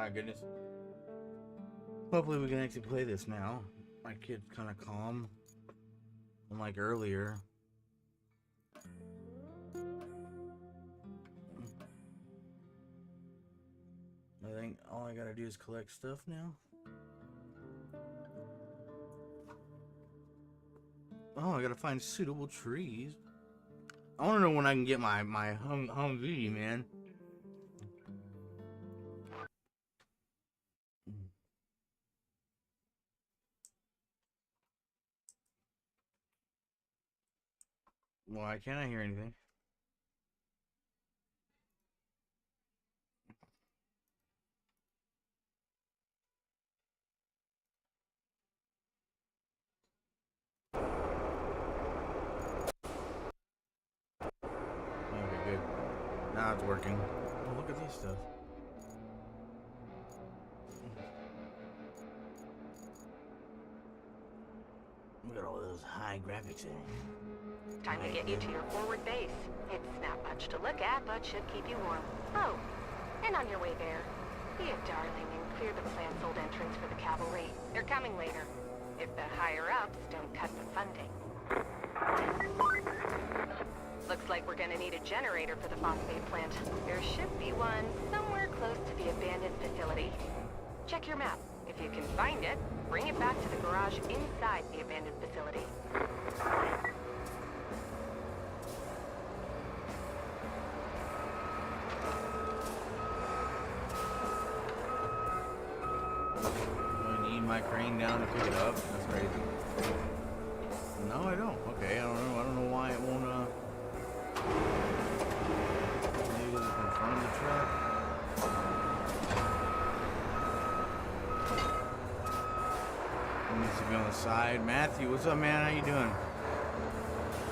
my goodness. Hopefully we can actually play this now. My kid's kind of calm. Unlike earlier. I think all I gotta do is collect stuff now. Oh, I gotta find suitable trees. I wanna know when I can get my Humvee, man. Why can't I hear anything? Okay, good. Now it's working. Oh, look at this stuff. Look at all those high graphics in it. Time to get you to your forward base. It's not much to look at, but should keep you warm. Oh, and on your way there, be a darling and clear the plant's old entrance for the cavalry. They're coming later, if the higher-ups don't cut the funding. Looks like we're gonna need a generator for the phosphate plant. There should be one somewhere close to the abandoned facility. Check your map. If you can find it, bring it back to the garage inside the abandoned facility. Do I need my crane down to pick it up? That's crazy. No, I don't. Okay, I don't know why it won't, maybe it's in front of the truck. It needs to be on the side. Matthew, what's up, man? How you doing?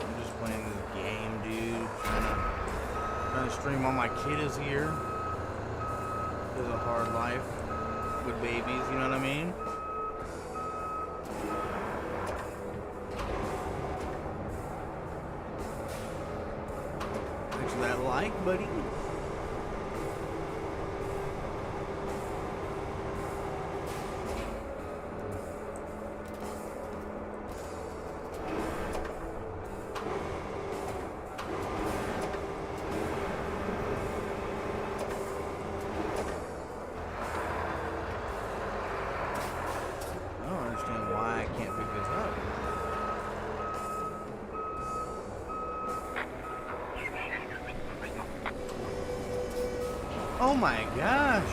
I'm just playing this game, dude. Trying to stream while my kid is here. It's a hard life with babies, you know what I mean? Thanks for that like, buddy. Oh my gosh.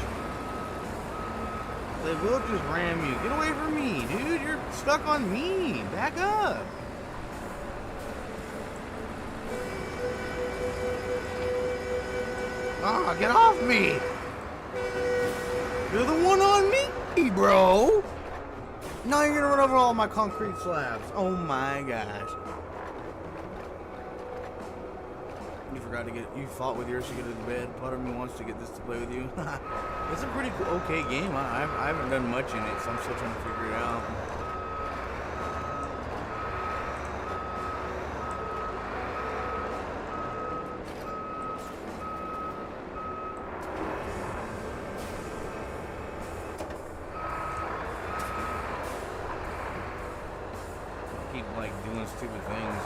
They will just ram you. Get away from me, dude. You're stuck on me. Back up. Ah, get off me. You're the one on me, bro. Now you're gonna run over all my concrete slabs. Oh my gosh. You forgot to get, you fought with yours to get to the bed. Part of me wants to get this to play with you. It's a pretty cool, okay game. I haven't done much in it, so I'm still trying to figure it out. Keep like doing stupid things.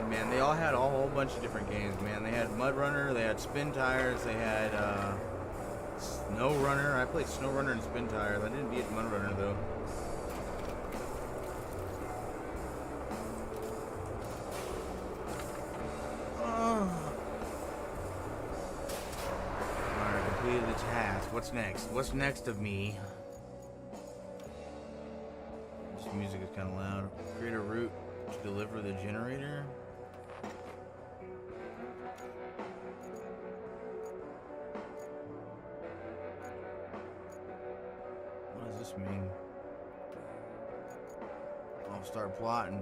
Man, they all had a whole bunch of different games, man. They had Mud Runner, they had Spin Tires, they had Snow Runner. I played Snow Runner and Spin Tires. I didn't beat Mud Runner though. Alright, completed the task. What's next? What's next of me? This music is kind of loud. Create a route to deliver the generator. What does this mean? I'll start plotting.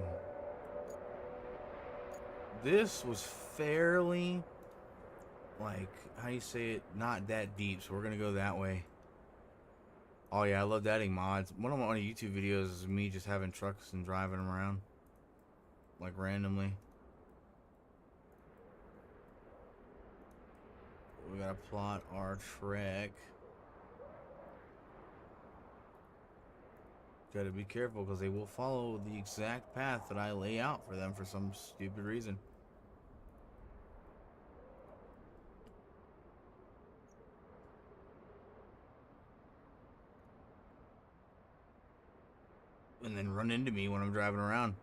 This was fairly like, how do you say it? Not that deep, so we're gonna go that way. Oh yeah, I love adding mods. One of my YouTube videos is me just having trucks and driving them around, like randomly. We gotta plot our trek. Gotta be careful because they will follow the exact path that I lay out for them for some stupid reason. And then run into me when I'm driving around.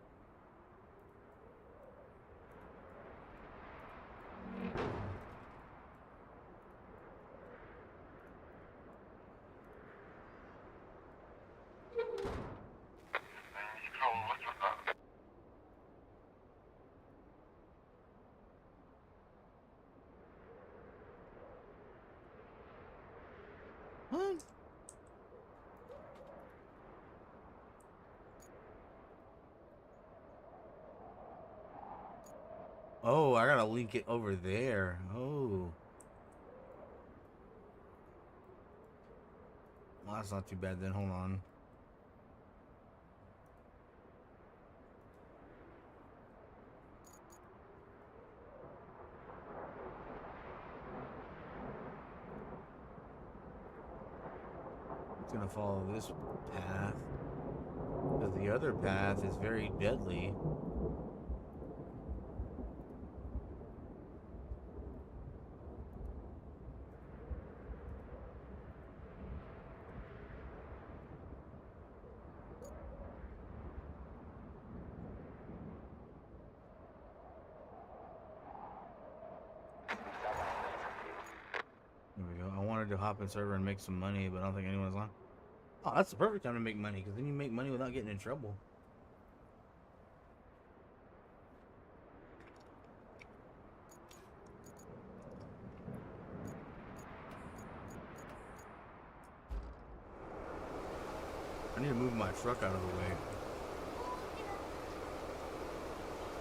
What? Oh, I gotta link it over there. Oh. Well, that's not too bad then. Hold on. It's gonna follow this path. Because the other path is very deadly. There we go. I wanted to hop in server and make some money, but I don't think anyone's on. Oh, that's the perfect time to make money, because then you make money without getting in trouble. I need to move my truck out of the way.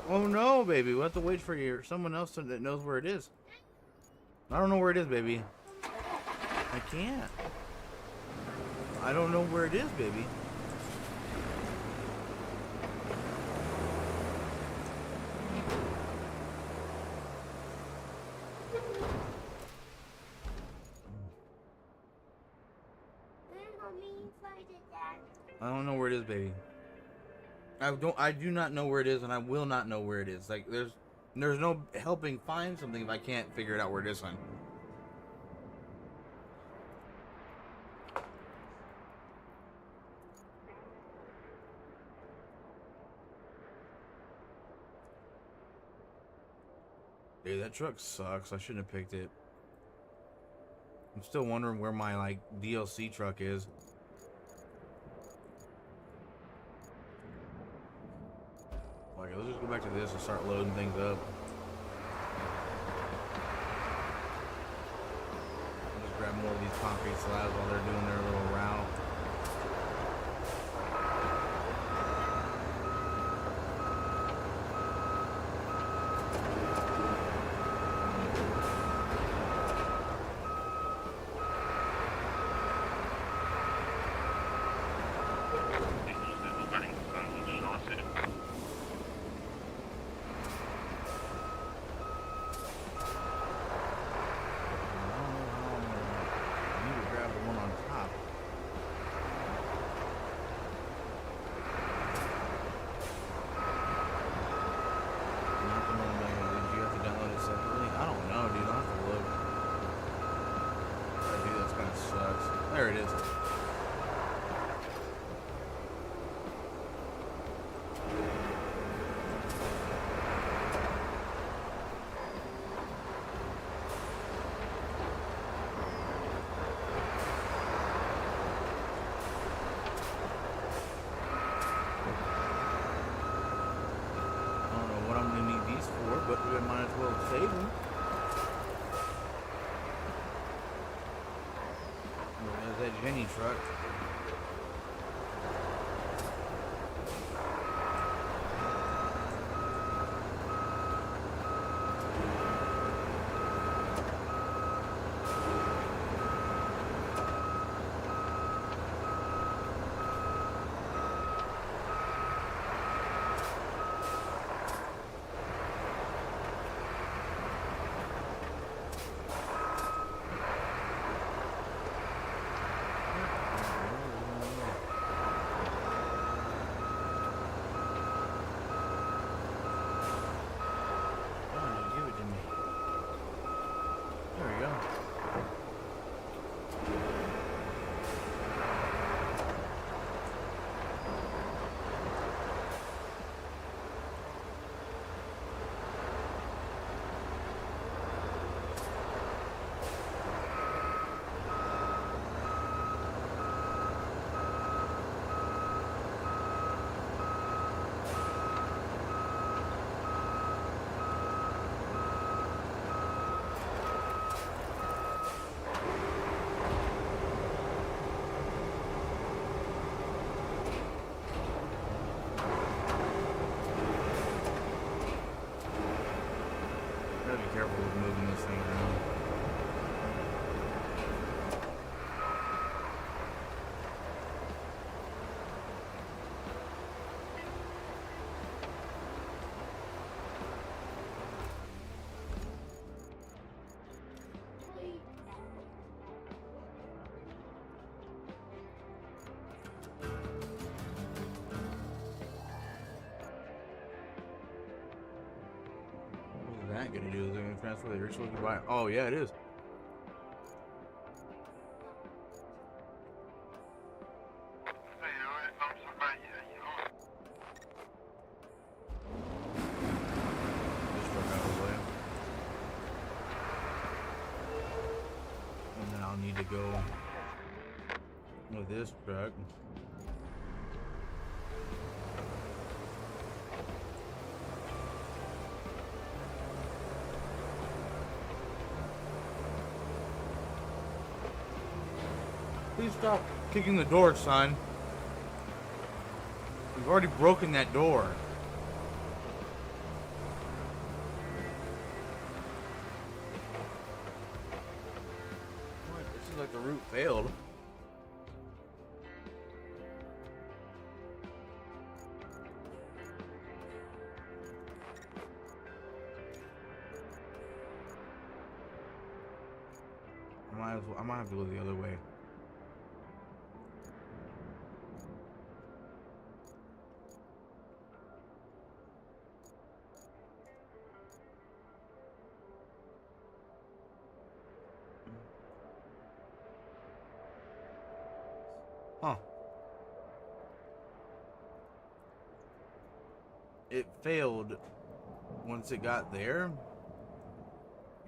Oh no, baby. We'll have to wait for someone else that knows where it is. I don't know where it is, baby. I can't. I don't know where it is, baby. I don't know where it is, baby. I do not know where it is, and I will not know where it is. Like, there's no helping find something if I can't figure it out where it is, son. Dude, that truck sucks. I shouldn't have picked it. I'm still wondering where my, like, DLC truck is. Like, let's just go back to this and start loading things up. I'll just grab more of these concrete slabs while they're doing their little route. There it is. But we might as well save them. There's that Jenny truck. that gonna do? Is it gonna transfer the resource you buy? Oh yeah, it is. This truck out of the way. And then I'll need to go with this truck. Please stop kicking the door, son. You've already broken that door. What? This is like the route failed. I might have to go the other way. Huh. It failed once it got there?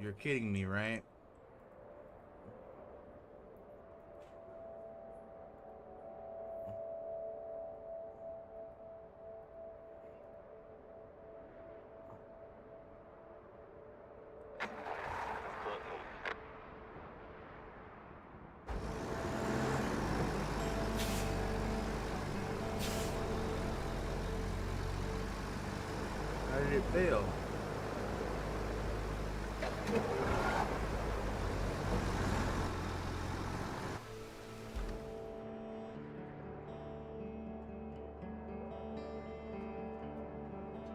You're kidding me, right? How did it fail?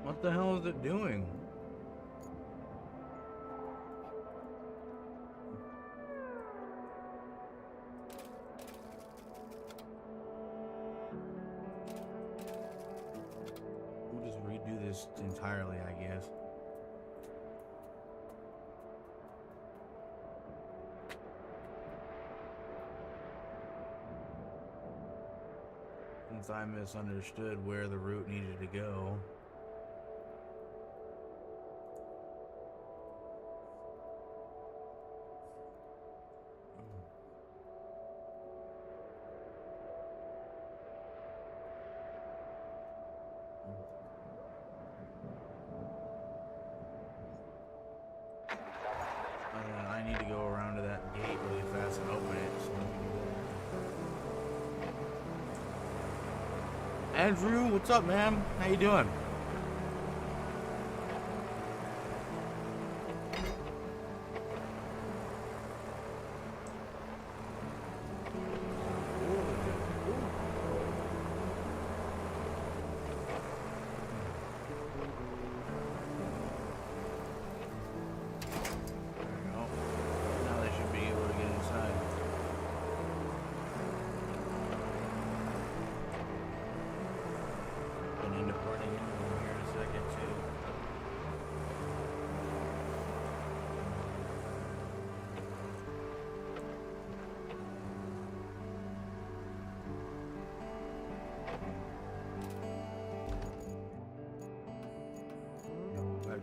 What the hell is it doing? We'll just redo this entirely, I guess. Since I misunderstood where the route needed to go. I need to go around to that gate really fast and open it. So let me do that. Andrew, what's up, man? How you doing?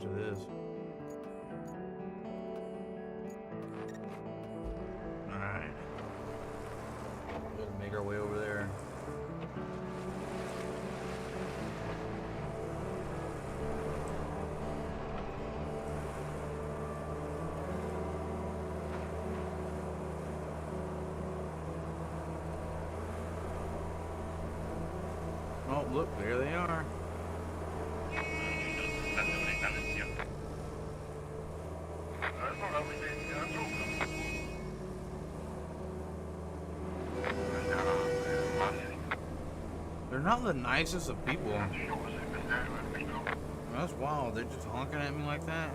To this. Alright. We'll make our way over there. Oh, look, there they are. They're not the nicest of people. That's wild. They're just honking at me like that.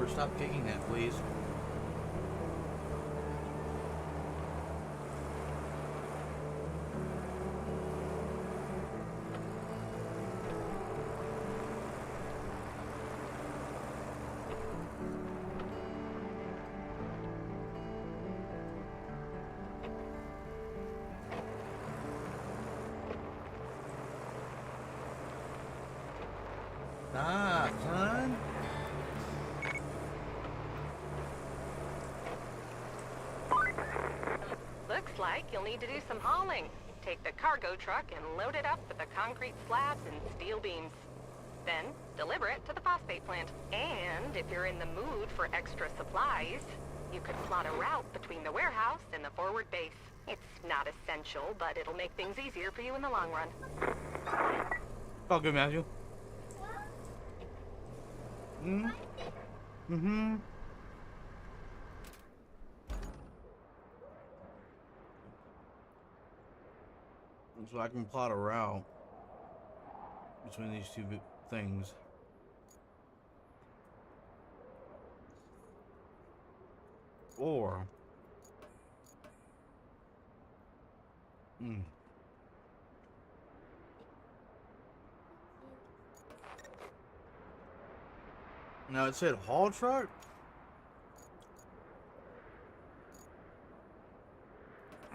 Trevor, stop kicking that, please. Ah, son. Looks like you'll need to do some hauling. Take the cargo truck and load it up with the concrete slabs and steel beams. Then, deliver it to the phosphate plant. And if you're in the mood for extra supplies, you could plot a route between the warehouse and the forward base. It's not essential, but it'll make things easier for you in the long run. All good, Matthew. So I can plot a route between these two things. Or now it said haul truck.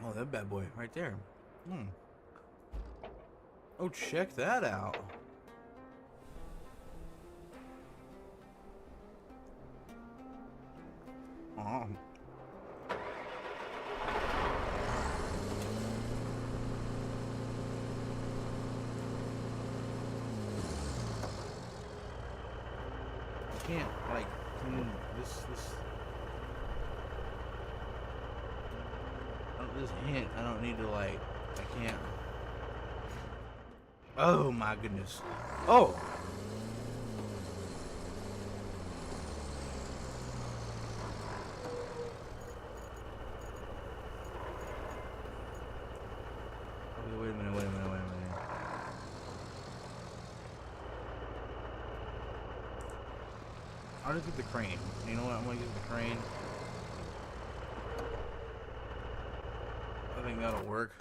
Oh, that bad boy right there. Oh, check that out. Oh. I can't, like, this hint, I don't need to, like, I can't. Oh my goodness. Oh! Okay, wait a minute. I'll just get the crane. You know what? I'm gonna get the crane. I think that'll work.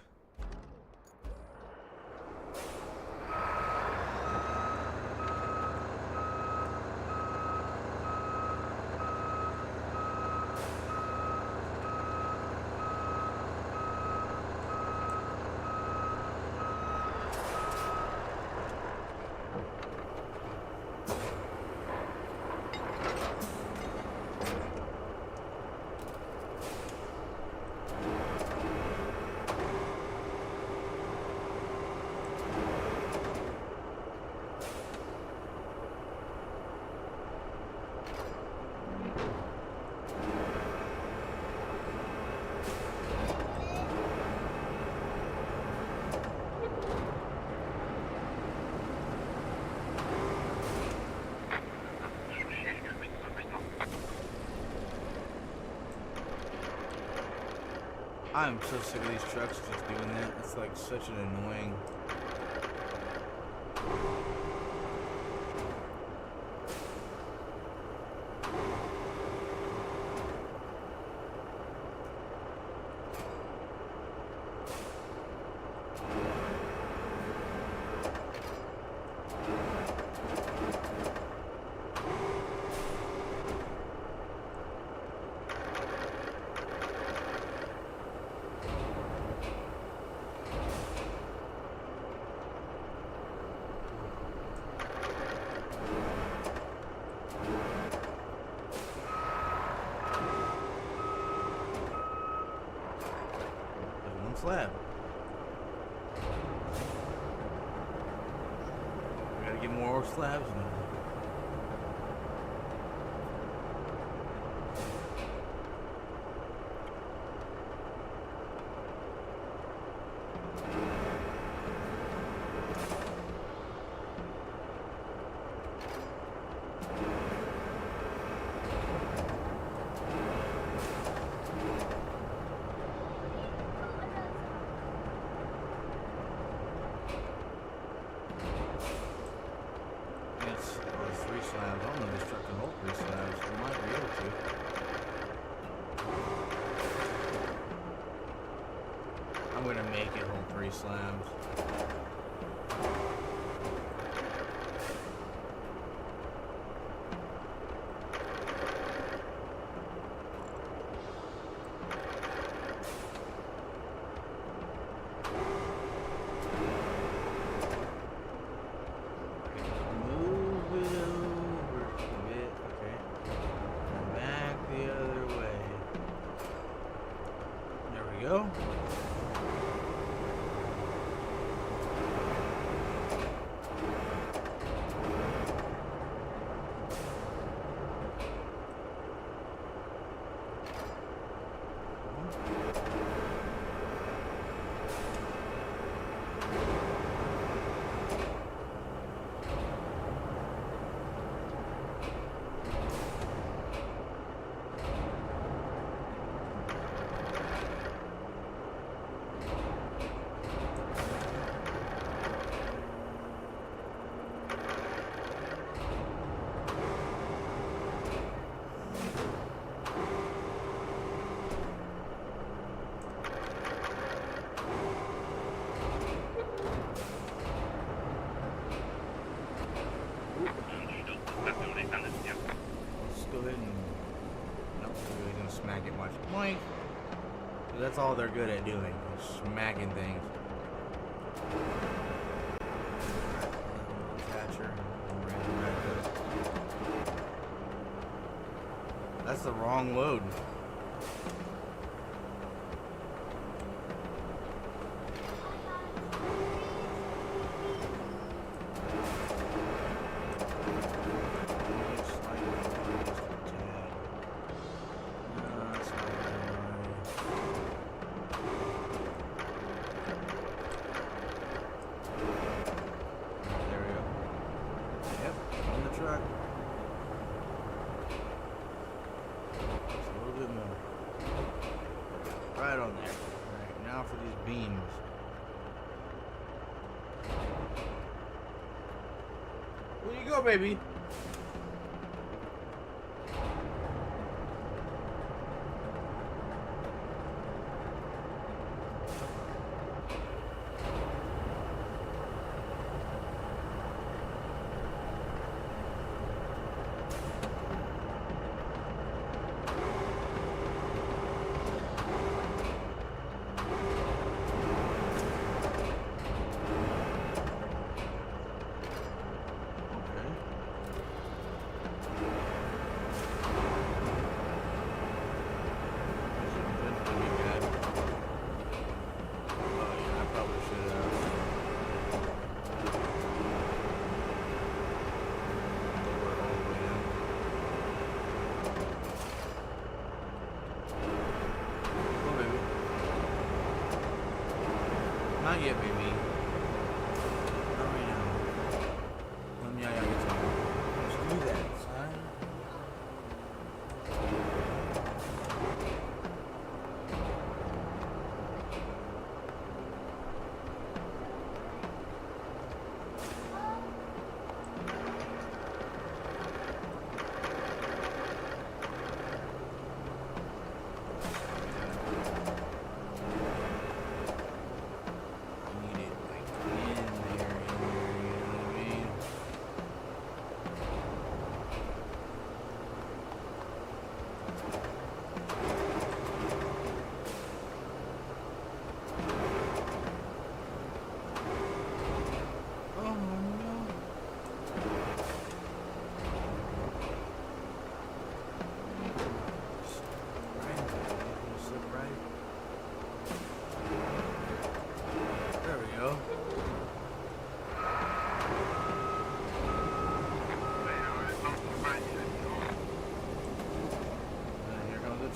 I'm so sick of these trucks just doing that. It's like such an annoying. Slab. We gotta get more slabs in there. Slabs. I don't know if this truck can hold 3 slabs. It might be. to. I'm gonna make it hold 3 slabs. Go. Point. That's all they're good at doing, is smacking things. Catcher. That's the wrong load. Right on there. Alright, now for these beams. Where you go, baby? Not yet, baby. Not right now. Let me get some. Let's do that, son.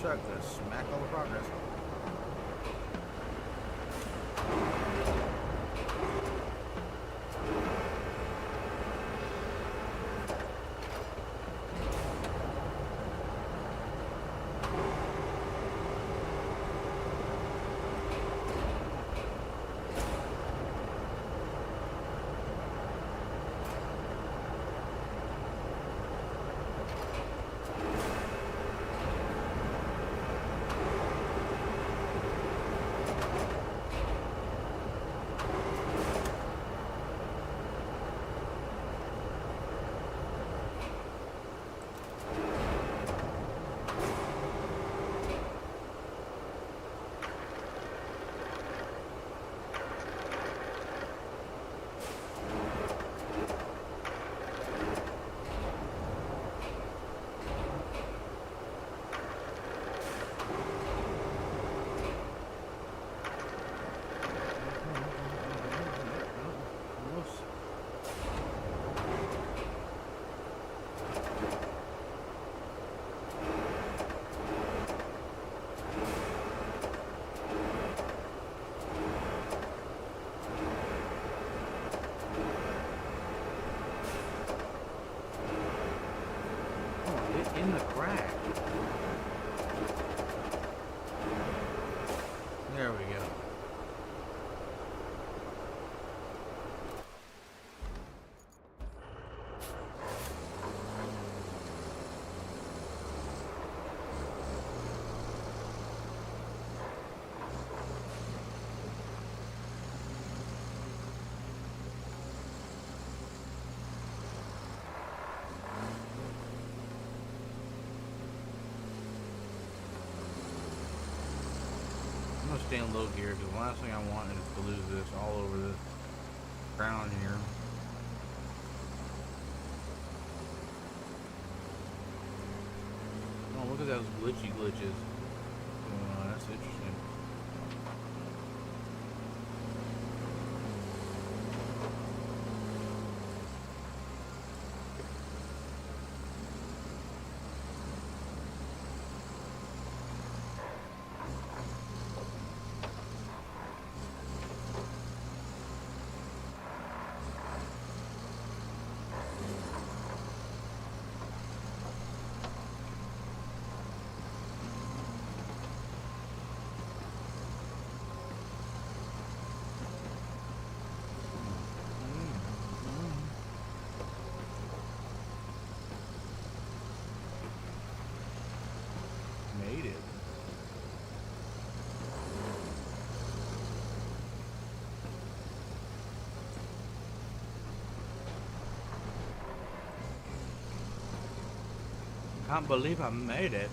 Truck to smack all the progress. in the crack. There we go. I'm gonna stay in low gear because the last thing I want is to lose this all over the ground here. Oh, look at those glitches. Oh, that's interesting. Made it. Can't believe I made it.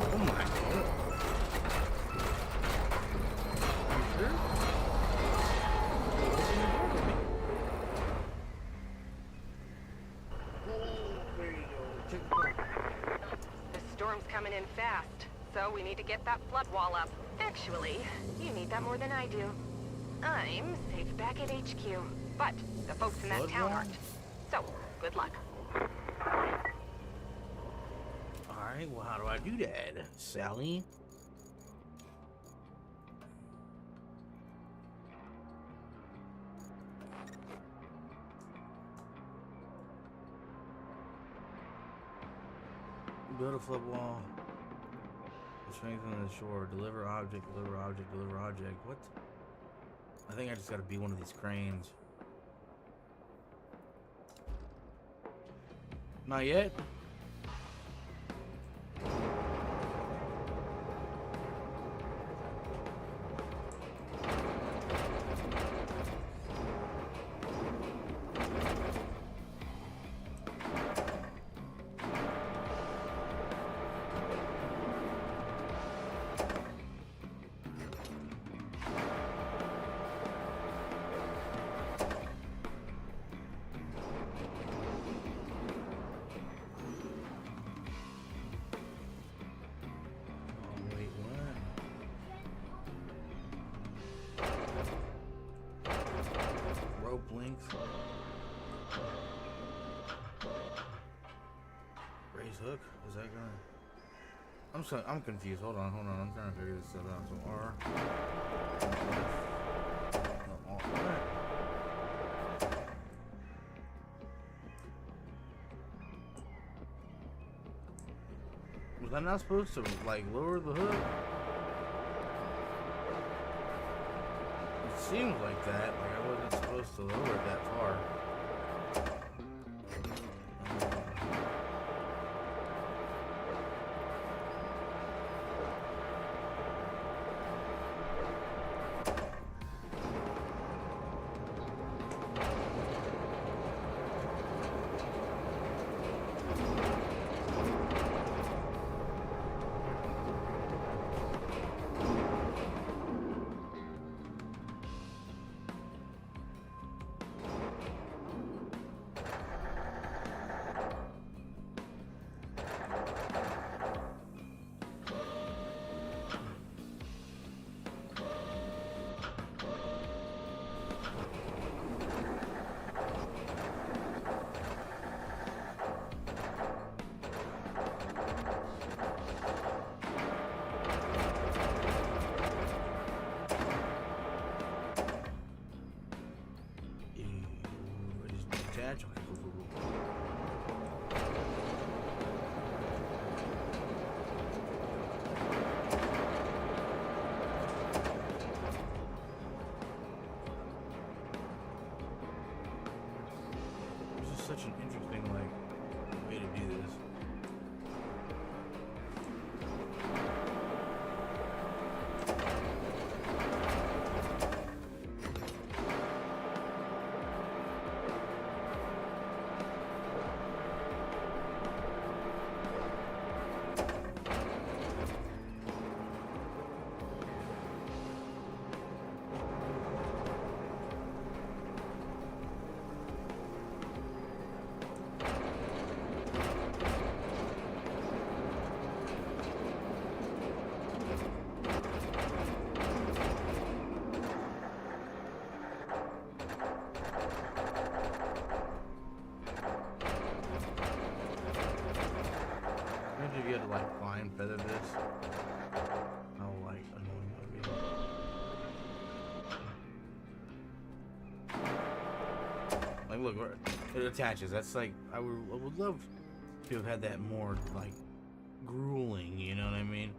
Oh my god. You sure? There you go. Check the clock. The storm's coming in fast, so we need to get that flood wall up. Actually, you need that more than I do. I'm safe back at HQ, but the folks in that Flood town wall? aren't. So, good luck. Alright, well, how do I do that, Sally? Build a flood wall. Strengthen the shore. Deliver object, deliver object, deliver object. What? I think I just gotta be one of these cranes. Not yet? Oh, wait, what? Rope length. Raise hook? Is that gonna... I'm confused. Hold on. I'm trying to figure this stuff out. So R. No, R. What? Was I not supposed to, like, lower the hook? It seems like that. Like, I wasn't supposed to lower it that far. and feather this. How like annoying that would be. Like look, it attaches. That's like I would love to have had that more like grueling. You know what I mean?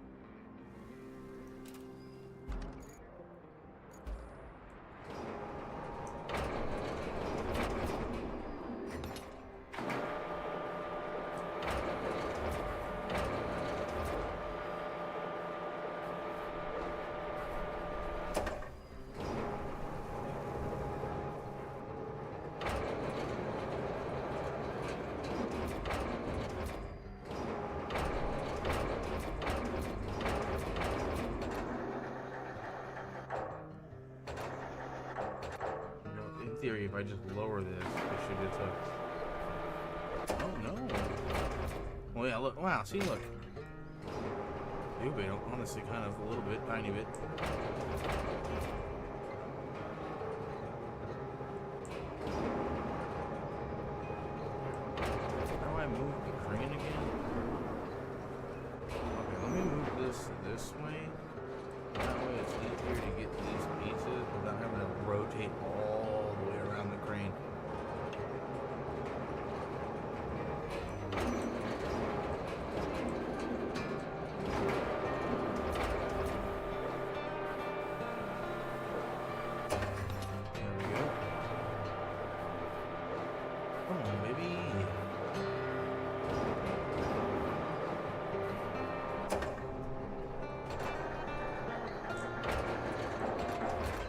In theory, if I just lower this, it should just have... Oh no! Well, yeah, look. Wow, see, look. Stupid, honestly, kind of a little bit, tiny bit. How do I move the crane again? Okay, let me move this way. That way it's easier to get these pieces without having to rotate all the way around the crane. There we go. Come on, baby.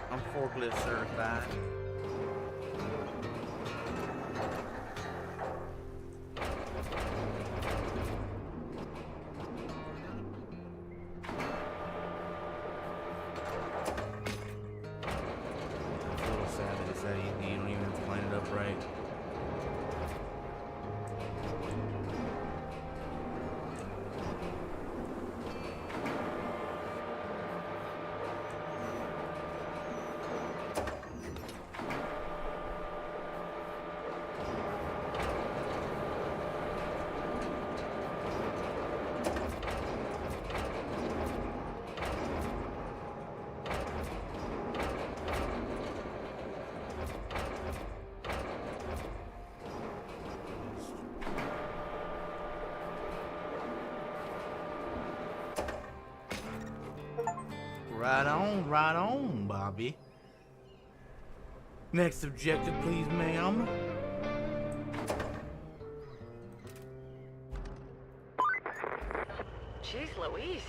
I'm forklift certified. It's a little sad that it's that easy. You don't even have to line it up right. Right on, Bobby. Next objective, please, ma'am. Jeez Louise,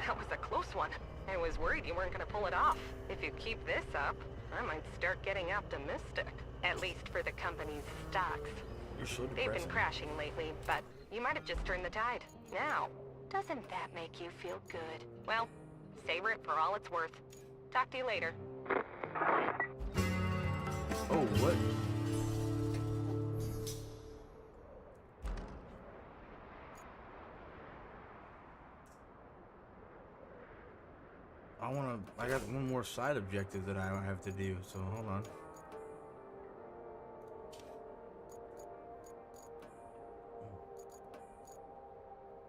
that was a close one. I was worried you weren't gonna pull it off. If you keep this up, I might start getting optimistic. At least for the company's stocks. You're so They've depressing. been crashing lately, but you might have just turned the tide. Now, doesn't that make you feel good? Well, savor it for all it's worth. Talk to you later. Oh, what? I got one more side objective that I have to do, so hold on.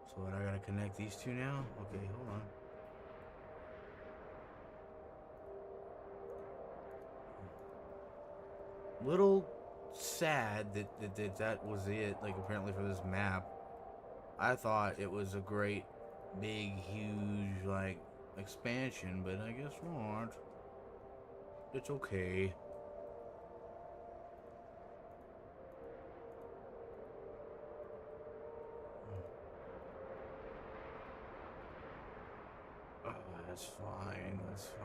So what, I gotta connect these two now? Okay, hold on. Little sad that was it, like apparently for this map. I thought it was a great, big, huge, like, expansion, but I guess not. It's okay. Oh, that's fine, that's fine.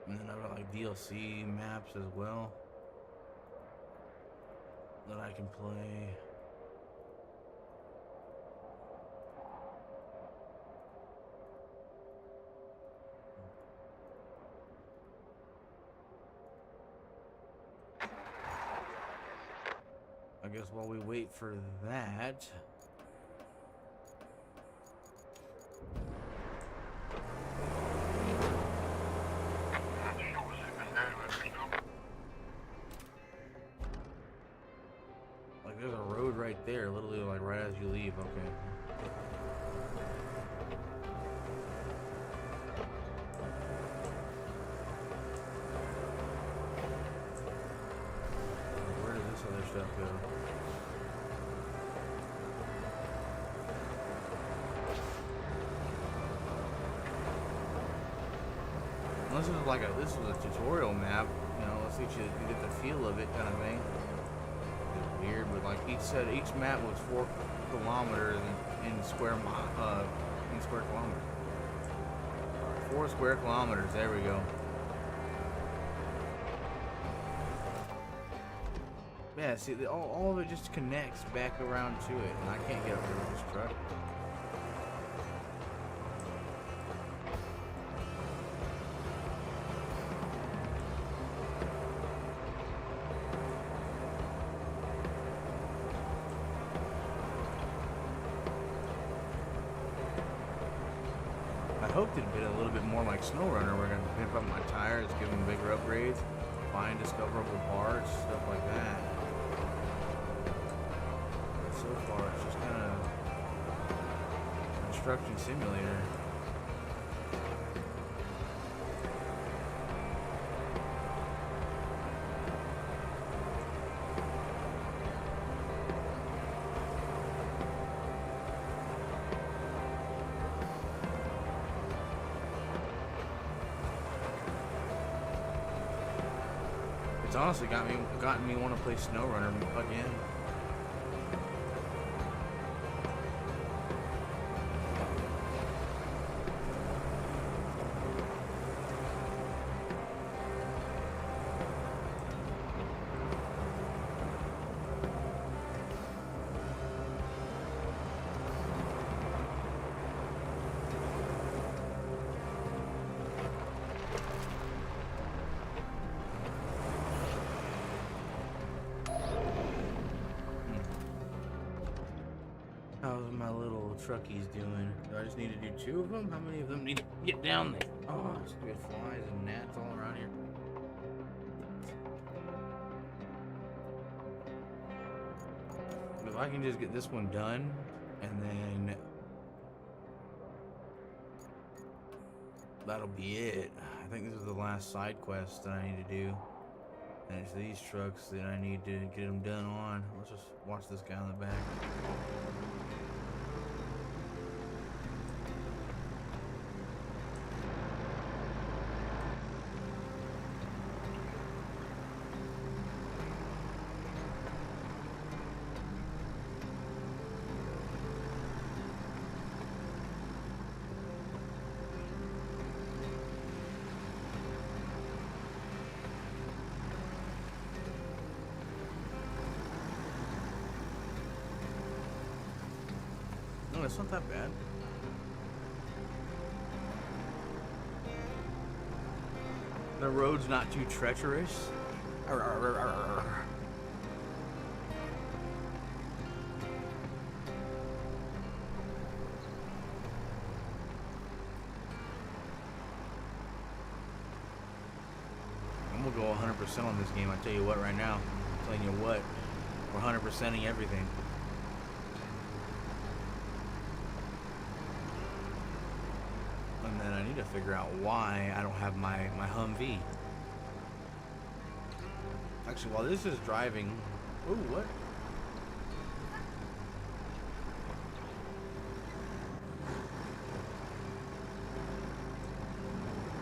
And then I've got like DLC maps as well that I can play. I guess while we wait for that, stuff go. This is a tutorial map, you know, let's get you get the feel of it kind of thing. It's weird, but like each map was 4 kilometers in square kilometers. 4 square kilometers, there we go. Yeah, see, all of it just connects back around to it, and I can't get up there with this truck. I hoped it'd be a little bit more like SnowRunner. We're gonna pimp up my tires, give them bigger upgrades, find discoverable parts, stuff like that. But so far, it's just kind of construction simulator. It's honestly gotten me want to play SnowRunner again. How's my little truckies doing? Do I just need to do 2 of them? How many of them need to get down there? Oh, stupid flies and gnats all around here. If I can just get this one done, and then that'll be it. I think this is the last side quest that I need to do. And it's these trucks that I need to get them done on. Let's just watch this guy in the back. No, it's not that bad. The road's not too treacherous. Arr, arr, arr, arr, arr. I'm gonna go 100% on this game. I tell you what, right now, I'm telling you what, we're 100%ing everything. And then I need to figure out why I don't have my Humvee. Actually, while this is driving, ooh, what?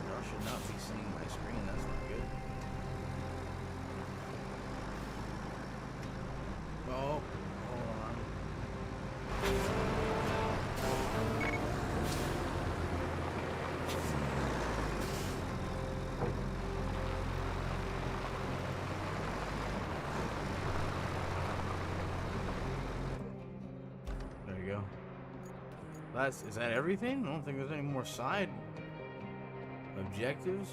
I should not be seeing my screen. That's not good. Oh, hold on. There you go. Is that everything? I don't think there's any more side objectives.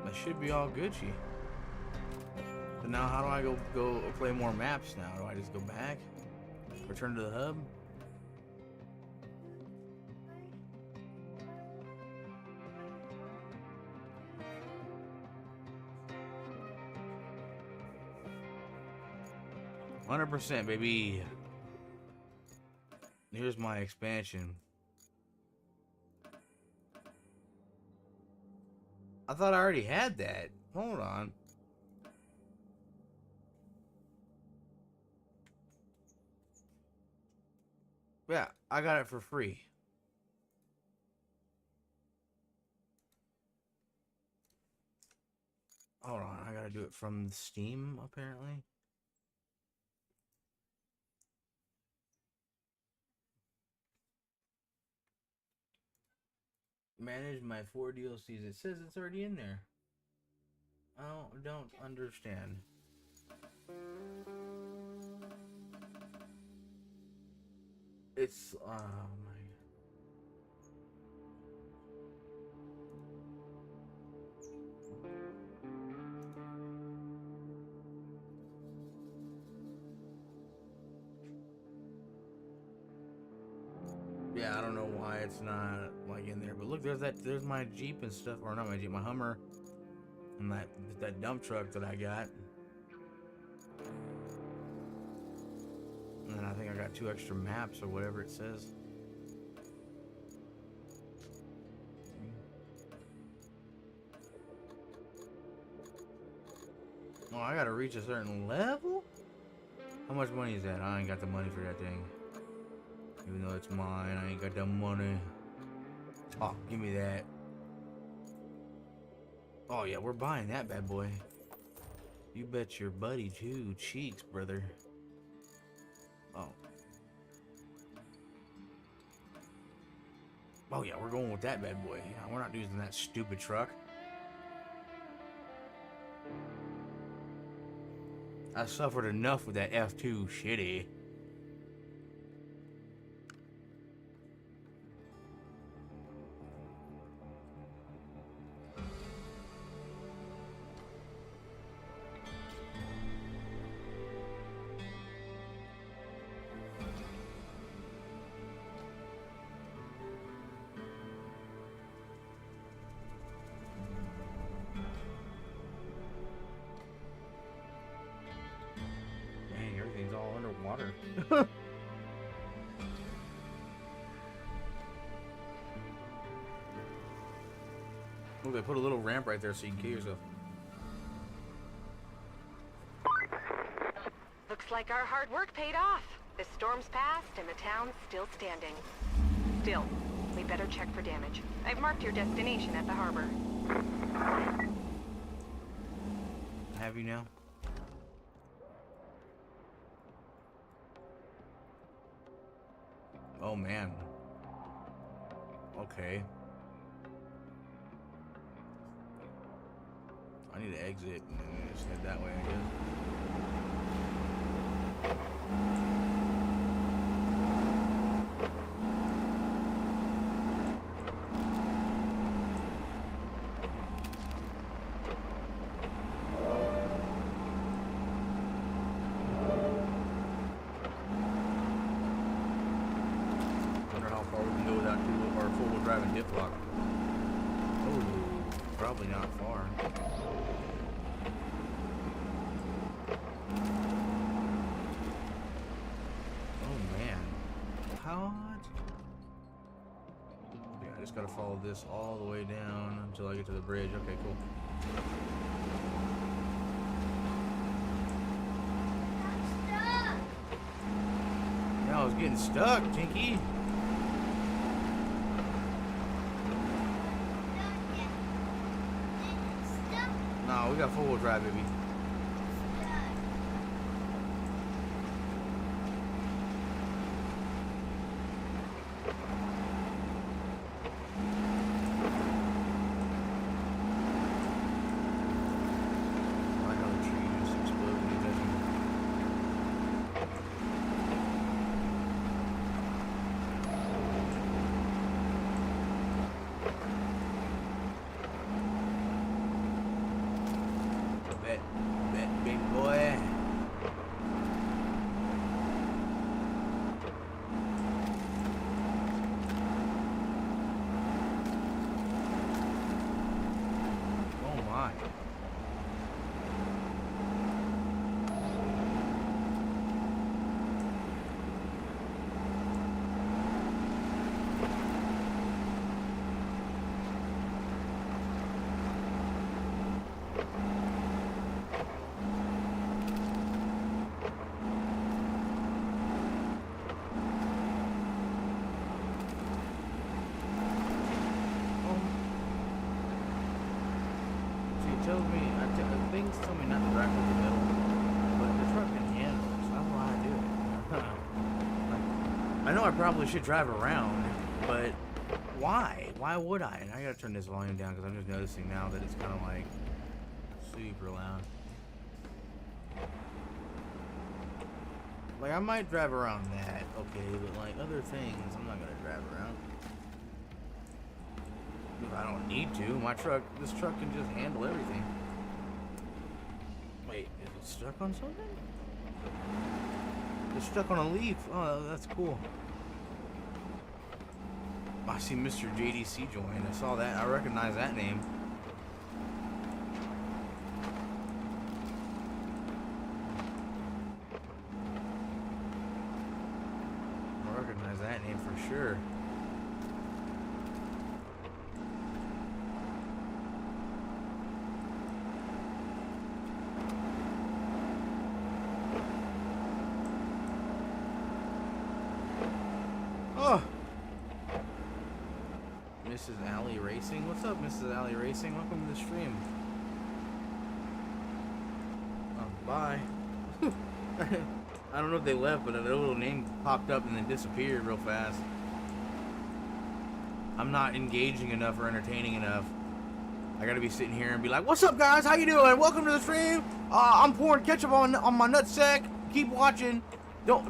That should be all Gucci. But now how do I go play more maps now? Do I just go back? Return to the hub? %, baby. Here's my expansion. I thought I already had that. Hold on. Yeah, I got it for free. Hold on, I gotta do it from Steam, apparently. Manage my 4 DLCs. It says it's already in there. I don't understand. It's my. Yeah, I don't know why it's not like in there, but look, there's my Jeep and stuff, or not my Jeep, my Hummer, and that dump truck that I got. And then I think I got 2 extra maps or whatever it says. Oh, I gotta reach a certain level? How much money is that? I ain't got the money for that thing. Even though it's mine, I ain't got the money. Oh, give me that. Oh yeah, we're buying that bad boy. You bet your buddy too. Cheeks, brother. Oh. Oh yeah, we're going with that bad boy. Yeah, we're not using that stupid truck. I suffered enough with that F2 shitty. All underwater. Look, they put a little ramp right there so you can kill yourself. Looks like our hard work paid off. The storm's passed and the town's still standing. Still, we better check for damage. I've marked your destination at the harbor. Have you now? Oh man. Okay. I need to exit and then just head that way, I guess. Driving dip lock. Oh, probably not far. Oh man, how? Yeah, I just gotta follow this all the way down until I get to the bridge. Okay, cool. Yeah, I was getting stuck, Tinky. No, we got 4-wheel drive, baby. I know the tree just exploded when you touch him. Bet, big boy. Oh my. I know I probably should drive around, but why? Why would I? And I gotta turn this volume down because I'm just noticing now that it's kind of like super loud. Like, I might drive around that, okay, but like other things, I'm not gonna drive around. I don't need to. This truck can just handle everything. Wait, is it stuck on something? It's stuck on a leaf. Oh, that's cool. I see Mr. JDC join. I saw that. I recognize that name. I recognize that name for sure. Oh! Mrs. Alley Racing? What's up, Mrs. Alley Racing? Welcome to the stream. Oh, bye. I don't know if they left, but a little name popped up and then disappeared real fast. I'm not engaging enough or entertaining enough. I gotta be sitting here and be like, "What's up, guys? How you doing? Welcome to the stream. I'm pouring ketchup on my nutsack. Keep watching. Don't,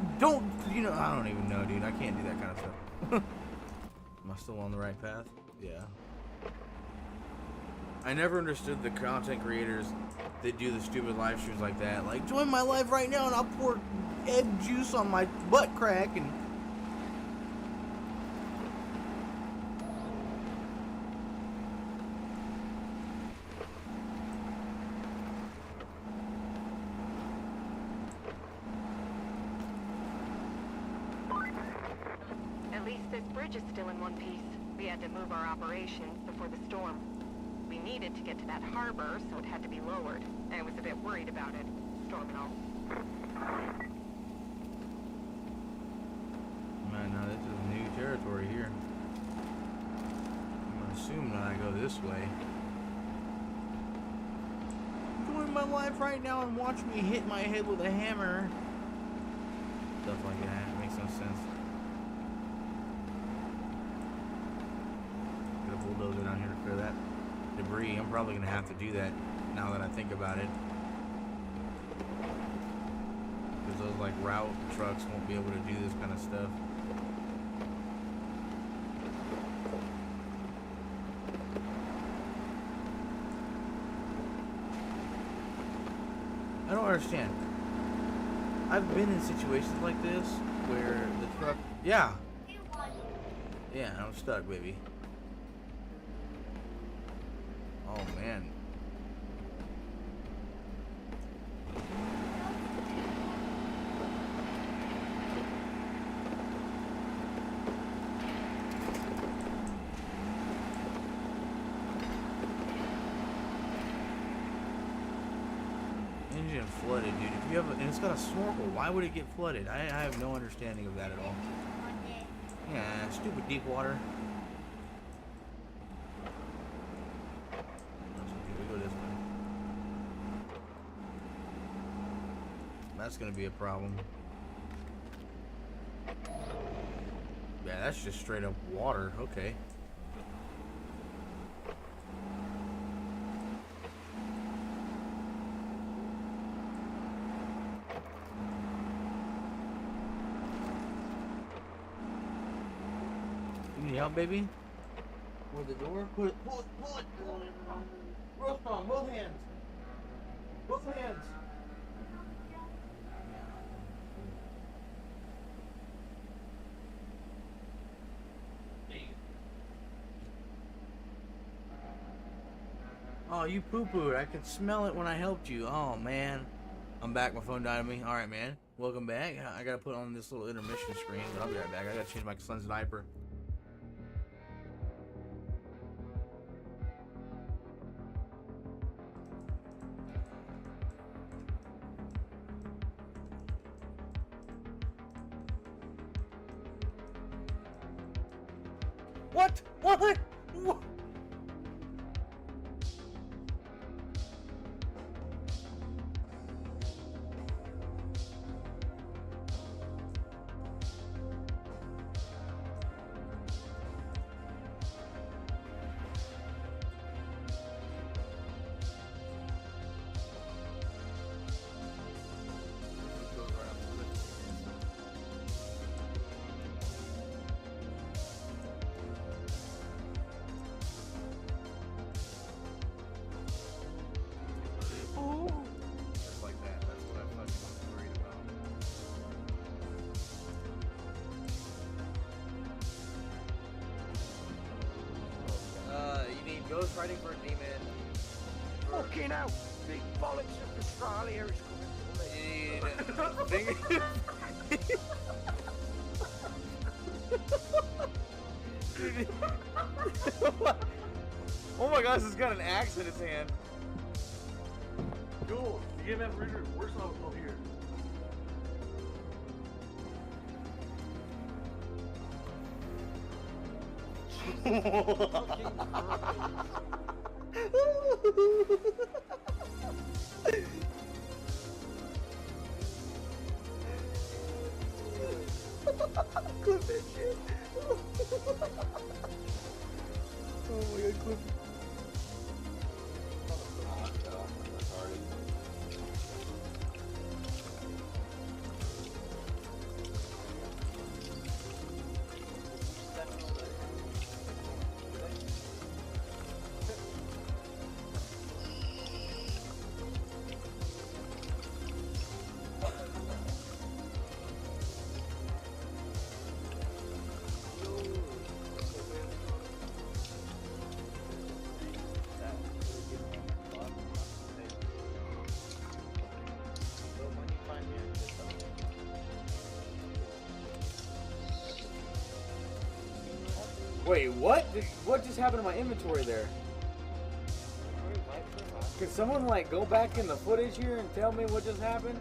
you know, I don't even know, dude. I can't do that kind of stuff." Am I still on the right path? Yeah. I never understood the content creators that do the stupid live streams like that. Like, join my live right now and I'll pour egg juice on my butt crack and... At least this bridge is still in one piece. We had to move our operations before the storm. We needed to get to that harbor, so it had to be lowered. I was a bit worried about it, storm and all. Man, now this is new territory here. I'm gonna assume that I go this way. Join my life right now and watch me hit my head with a hammer. Stuff like that. It makes no sense. Get a bulldozer down here to clear that debris. I'm probably gonna have to do that now that I think about it. Because those like route trucks won't be able to do this kind of stuff. I don't understand. I've been in situations like this where the truck... Yeah. Yeah, I'm stuck, baby. Oh, man. Engine flooded, dude. If you have and it's got a snorkel, why would it get flooded? I have no understanding of that at all. Yeah, stupid deep water. We go this way. That's gonna be a problem. Yeah, that's just straight up water. Okay. You need help, baby? With the door? Pull it. Real strong, both hands. Both hands. Oh, you poo-pooed. I could smell it when I helped you. Oh, man. I'm back. My phone died on me. Alright, man. Welcome back. I gotta put on this little intermission screen, but I'll be right back. I gotta change my son's diaper. What? What? What? fighting for a demon. Fucking hell! Big bollocks of Australia is coming to me. Oh my gosh, he's got an axe in his hand. Cool. You gave that Richard worse over here. Clip that shit. Oh my god, clip it. Wait, what? What just happened to my inventory there? Could someone like go back in the footage here and tell me what just happened?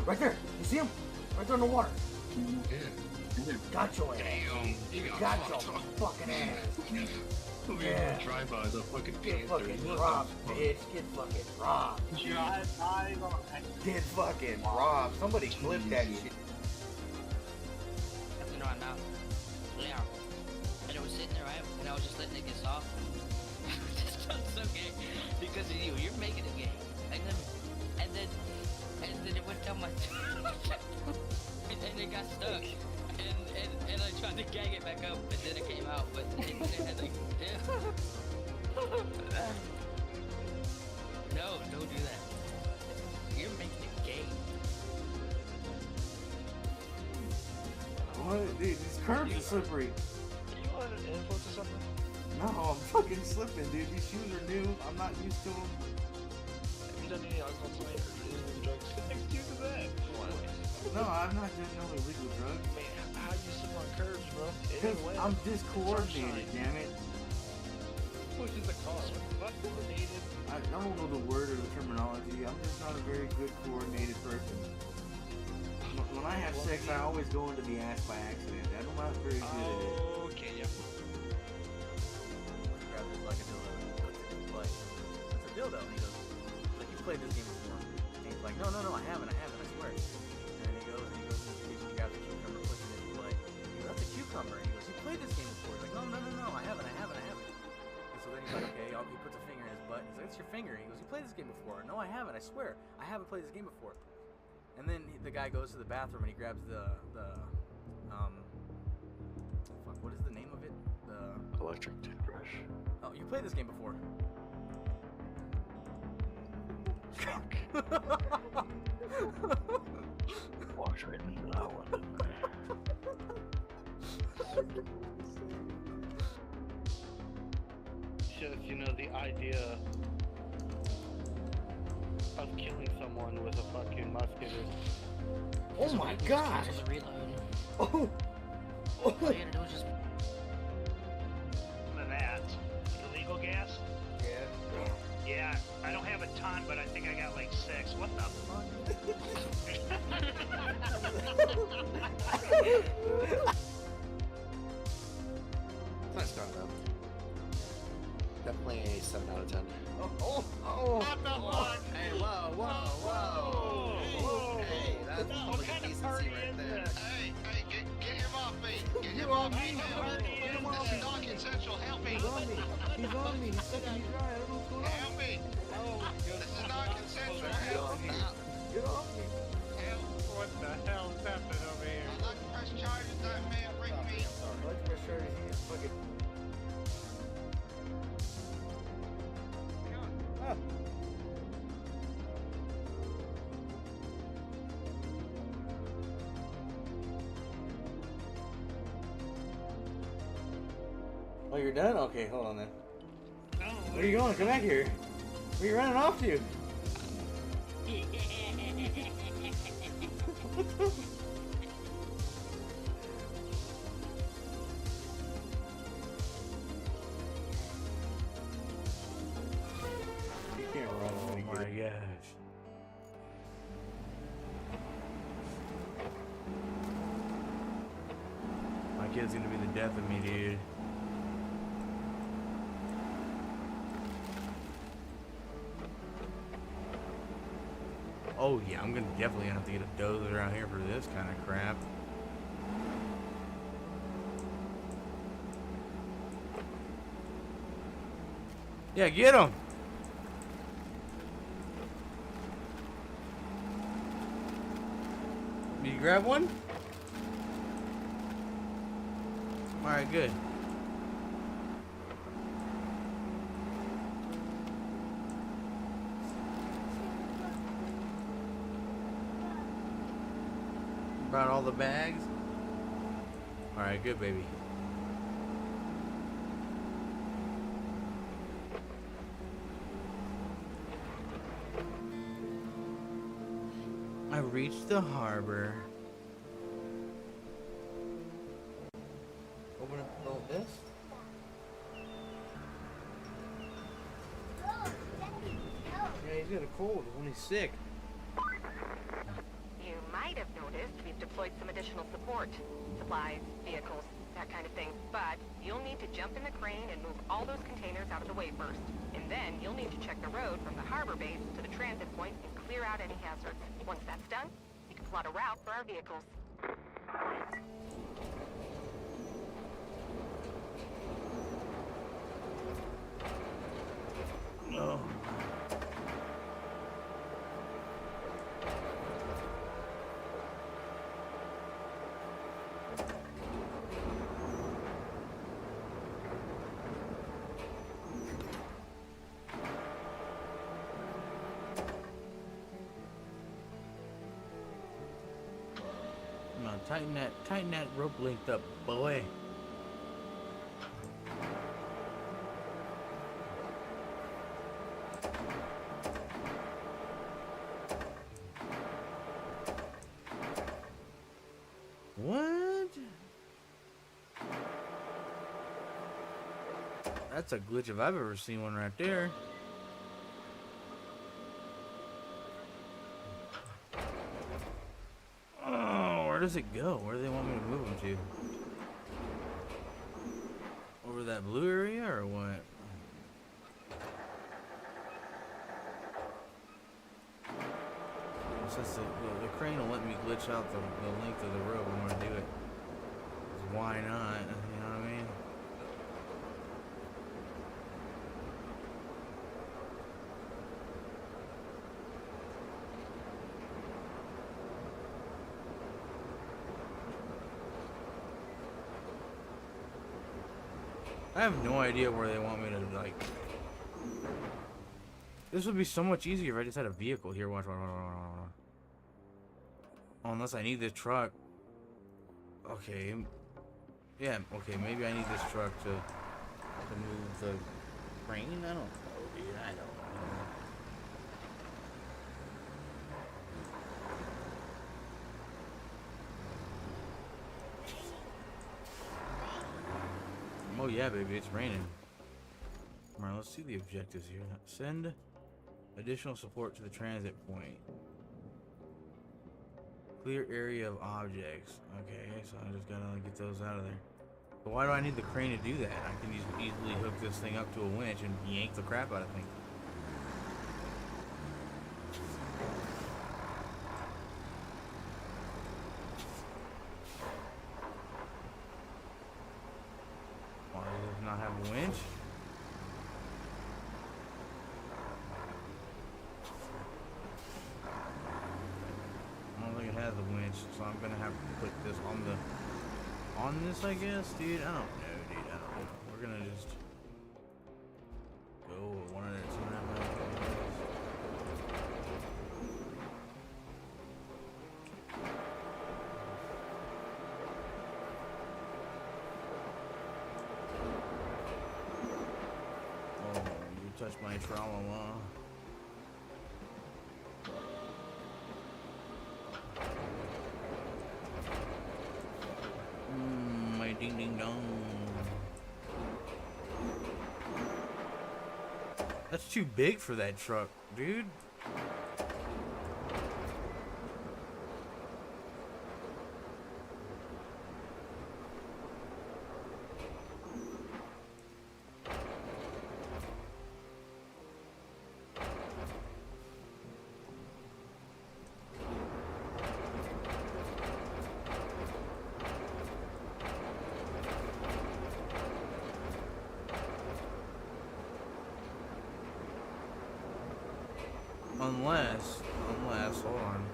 Right there! You see him? Right there in the water. Got your ass. Got your fucking ass. Yeah. Drive-by the fucking Get fucking robbed, bitch. Get fucking robbed. Get fucking robbed. Somebody clip that shit. You know, I'm out. Yeah. And I was sitting there, right? And I was just letting it get soft. This felt so gay because of you. You're making it gay. And then it went down my and it got stuck. And I tried to gag it back up, but then it came out. But it had like, no, don't do that. You're making it gay. What? Dude, these curbs are slippery. You want an influence or something? No, I'm fucking slipping, dude. These shoes are new. I'm not used to them. Have you done any alcohol tonight or illegal drugs? Excuse me that. No, I'm not doing no illegal drugs. Man, how you sit on curbs, bro? Because I'm discoordinated, damn it. Which is a car? What coordinated? I don't know the word or the terminology. I'm just not a very good coordinated person. When I have sex, I always go into the ass by accident. I'm not very good at it. Okay, yeah. Grabs it like a dildo and puts it in his butt. It's a dildo. And he goes, like, you played this game before. And he's like, no, I haven't, I swear. And then he goes in his kitchen, grabs a cucumber, puts it in his butt. He goes, that's a cucumber. And he goes, you played this game before. He's like, no, I haven't. And so then he's like, okay, he puts a finger in his butt. He's like, it's your finger. He goes, you played this game before. No, I haven't, I swear. I haven't played this game before. And then the guy goes to the bathroom and he grabs fuck, what is the name of it? The Electric toothbrush. Oh, you played this game before. Walks right into that one. Just, the idea of killing someone with a fucking musket is... Oh my god! Cancel the reload. Oh! All you gotta do is just... that. Illegal gas? Yeah. Yeah, I don't have a ton, but I think I got like 6. What the fuck? Nice done, though. Definitely a 7 out of 10. Not the one! Hey, whoa. Whoa. Hey, that's What public kind of decency party right is there. this? Hey, get him off me! Get him You off on me. Non-consensual, help me. He's on me. He's on me. He's sucking me dry. I don't know what's going on. Help me. This is non-consensual, help me. Get off me. Help. What the hell's happening over here? I'd like to press charges, that man raped me. Blood pressure. He's fucking. Ah. Oh, you're done? Okay, hold on then. No, Where are you going? Come back here. Where are you running off to? You can't run away. Oh my gosh. My kid's gonna be the death of me, dude. Oh yeah, I'm gonna definitely have to get a dozer around here for this kind of crap. Yeah, get him. Did you grab one? All right, good. Brought all the bags? Alright, good baby. I reached the harbor. Open up the little this. Yeah, he's got a cold when he's sick. You might have noticed we've deployed some additional support. Supplies, vehicles, that kind of thing. But you'll need to jump in the crane and move all those containers out of the way first. And then you'll need to check the road from the harbor base to the transit point and clear out any hazards. Once that's done, you can plot a route for our vehicles. No. Come on, tighten that rope length up, boy. What? That's a glitch if I've ever seen one right there. Oh, where does it go? Where do they want me to move them to? Over that blue area or what? Since the crane will let me glitch out the length of the rope, I'm gonna do it. 'Cause why not? You know what I mean? I have no idea where they want me to, like... This would be so much easier if I just had a vehicle here. Watch. Oh, unless I need this truck. Okay. Yeah, okay, maybe I need this truck to move the crane? I don't know, dude. I don't know. Oh yeah, baby, it's raining. Alright, let's see the objectives here. Send additional support to the transit point. Clear area of objects. Okay, so I just gotta get those out of there. But why do I need the crane to do that? I can just easily hook this thing up to a winch and yank the crap out of things. a winch? I don't think it has a winch, so I'm gonna have to put this on this, I guess, dude. I don't know, dude. I don't know. We're gonna just go one at a time. I guess. Oh, you touched my tra-la-la. My ding ding dong. That's too big for that truck, dude. Unless, hold on.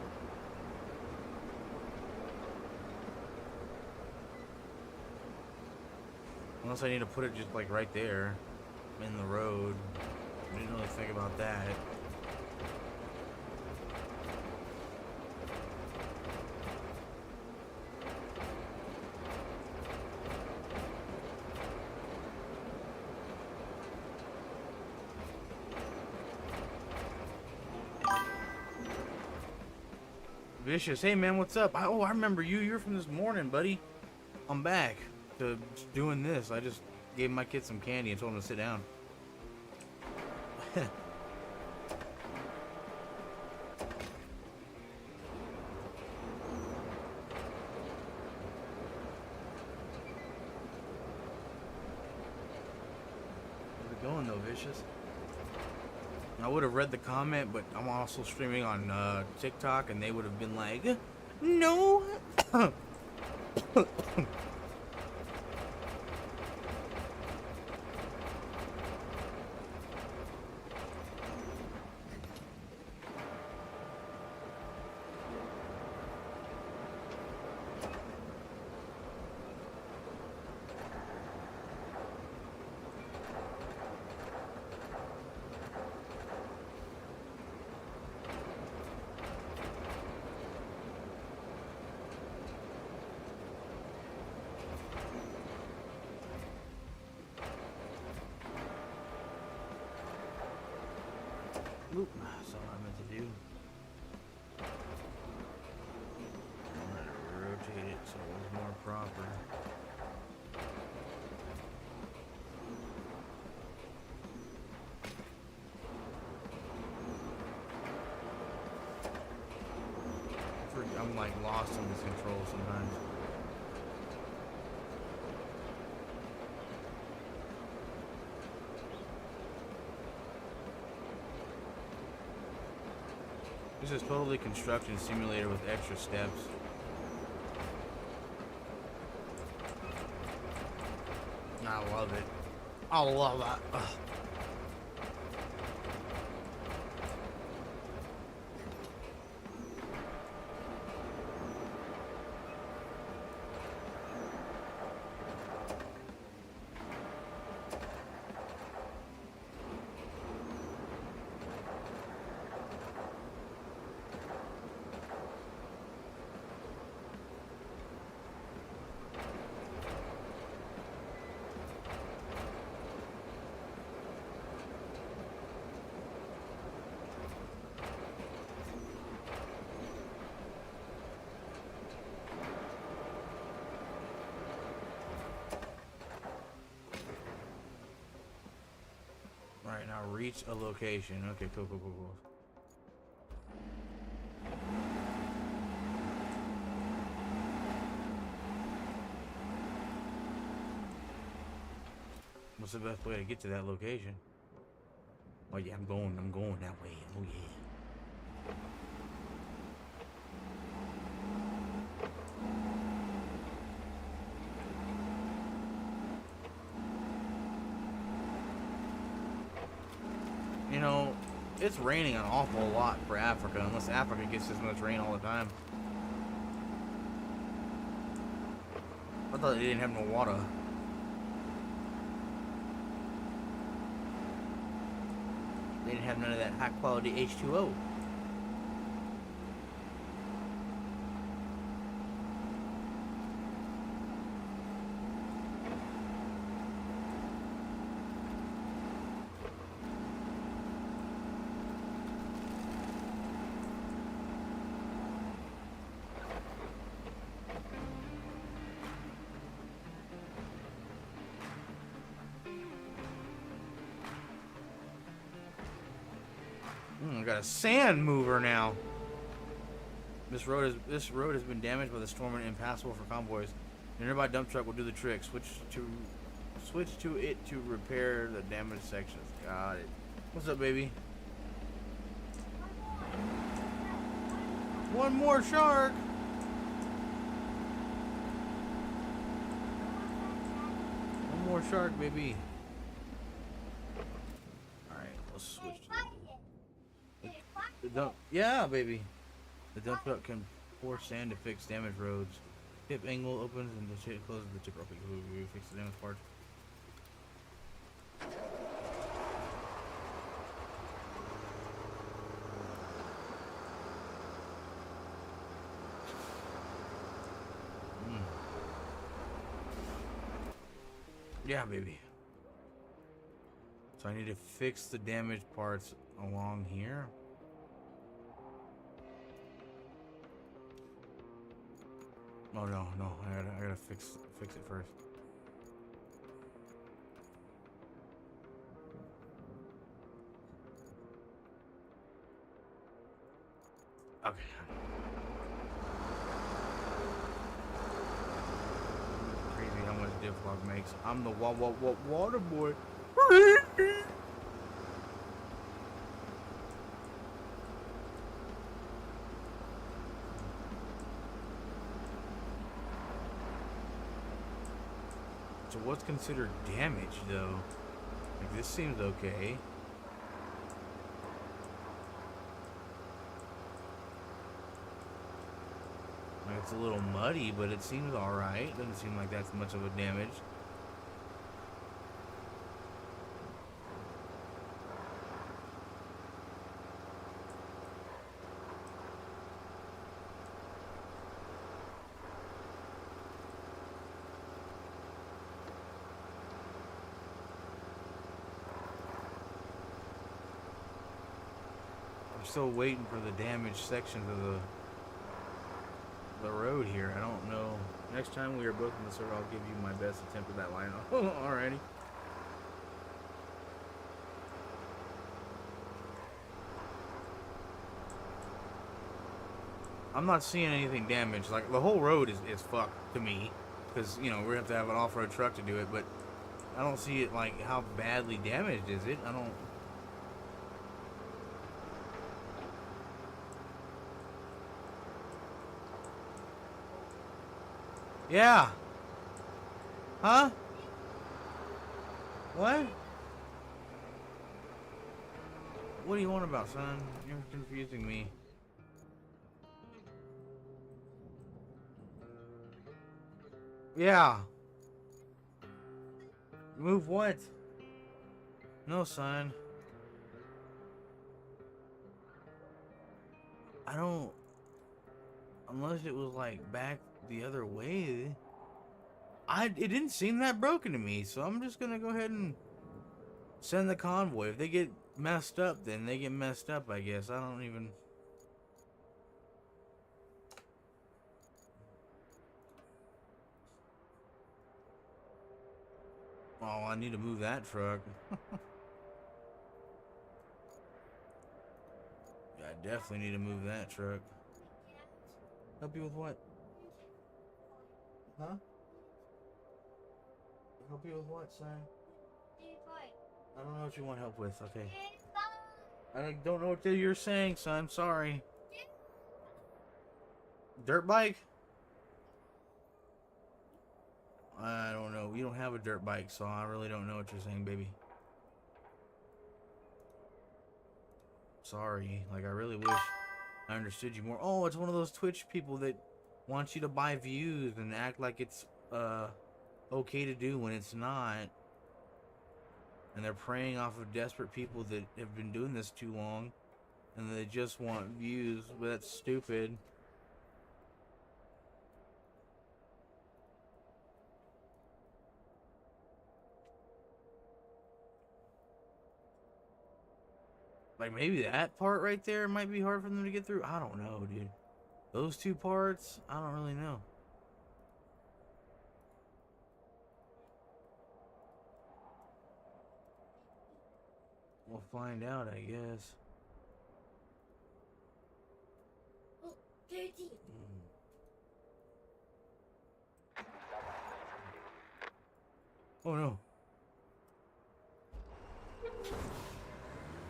Unless I need to put it just like right there in the road. I didn't really think about that. Vicious, hey man, what's up? I remember you. You're from this morning, buddy. I'm back to doing this. I just gave my kid some candy and told him to sit down. How's it going though, Vicious? I would have read the comment, but I'm also streaming on TikTok, and they would have been like, no. Oop, that's all I meant to do. I'm gonna rotate it so it was more proper. I'm like lost in this control sometimes. This is totally construction simulator with extra steps. I love it. I love that. Ugh. Alright, now reach a location. Okay, cool. What's the best way to get to that location? Oh yeah, I'm going that way. Oh yeah. it's raining an awful lot for Africa, unless Africa gets this much rain all the time. I thought they didn't have no water. They didn't have none of that high quality H2O. I got a sand mover now. This road has been damaged by the storm and impassable for convoys. A nearby dump truck will do the trick. Switch to it to repair the damaged sections. Got it. What's up, baby? One more shark. One more shark, baby. All right, let's switch to the dump. Yeah, baby. The dump truck can pour sand to fix damaged roads. Tip angle opens and the shade closes the tip. Okay, we fix the damaged parts. Yeah, baby. So I need to fix the damaged parts along here. Oh no, I gotta fix it first. Okay. Crazy how much Difflog makes. I'm the water boy. So what's considered damage though? Like this seems okay. Like it's a little muddy, but it seems alright. Doesn't seem like that's much of a damage. I'm still waiting for the damaged sections of the road here. I don't know. Next time we are both in the server, I'll give you my best attempt at that line. Alrighty. I'm not seeing anything damaged. Like the whole road is fucked to me, because you know we have to have an off-road truck to do it. But I don't see it like how badly damaged is it? I don't. Yeah. Huh? What? What do you want about, son? You're confusing me. Yeah. Move what? No, son. I don't... Unless it was like back the other way. It didn't seem that broken to me, so I'm just gonna go ahead and send the convoy. If they get messed up, then they get messed up, I guess. I don't even... Oh, I need to move that truck. Yeah, I definitely need to move that truck. Help you with what? Huh? Help you with what, son? I don't know what you want help with, okay. I don't know what you're saying, son. Sorry. Dirt bike? I don't know. We don't have a dirt bike, so I really don't know what you're saying, baby. sorry. Like, I really wish I understood you more. Oh, it's one of those Twitch people that wants you to buy views and act like it's okay to do when it's not. And they're preying off of desperate people that have been doing this too long, and they just want views. But that's stupid. Like, maybe that part right there might be hard for them to get through. I don't know, dude. Those two parts, I don't really know. We'll find out, I guess. Oh no.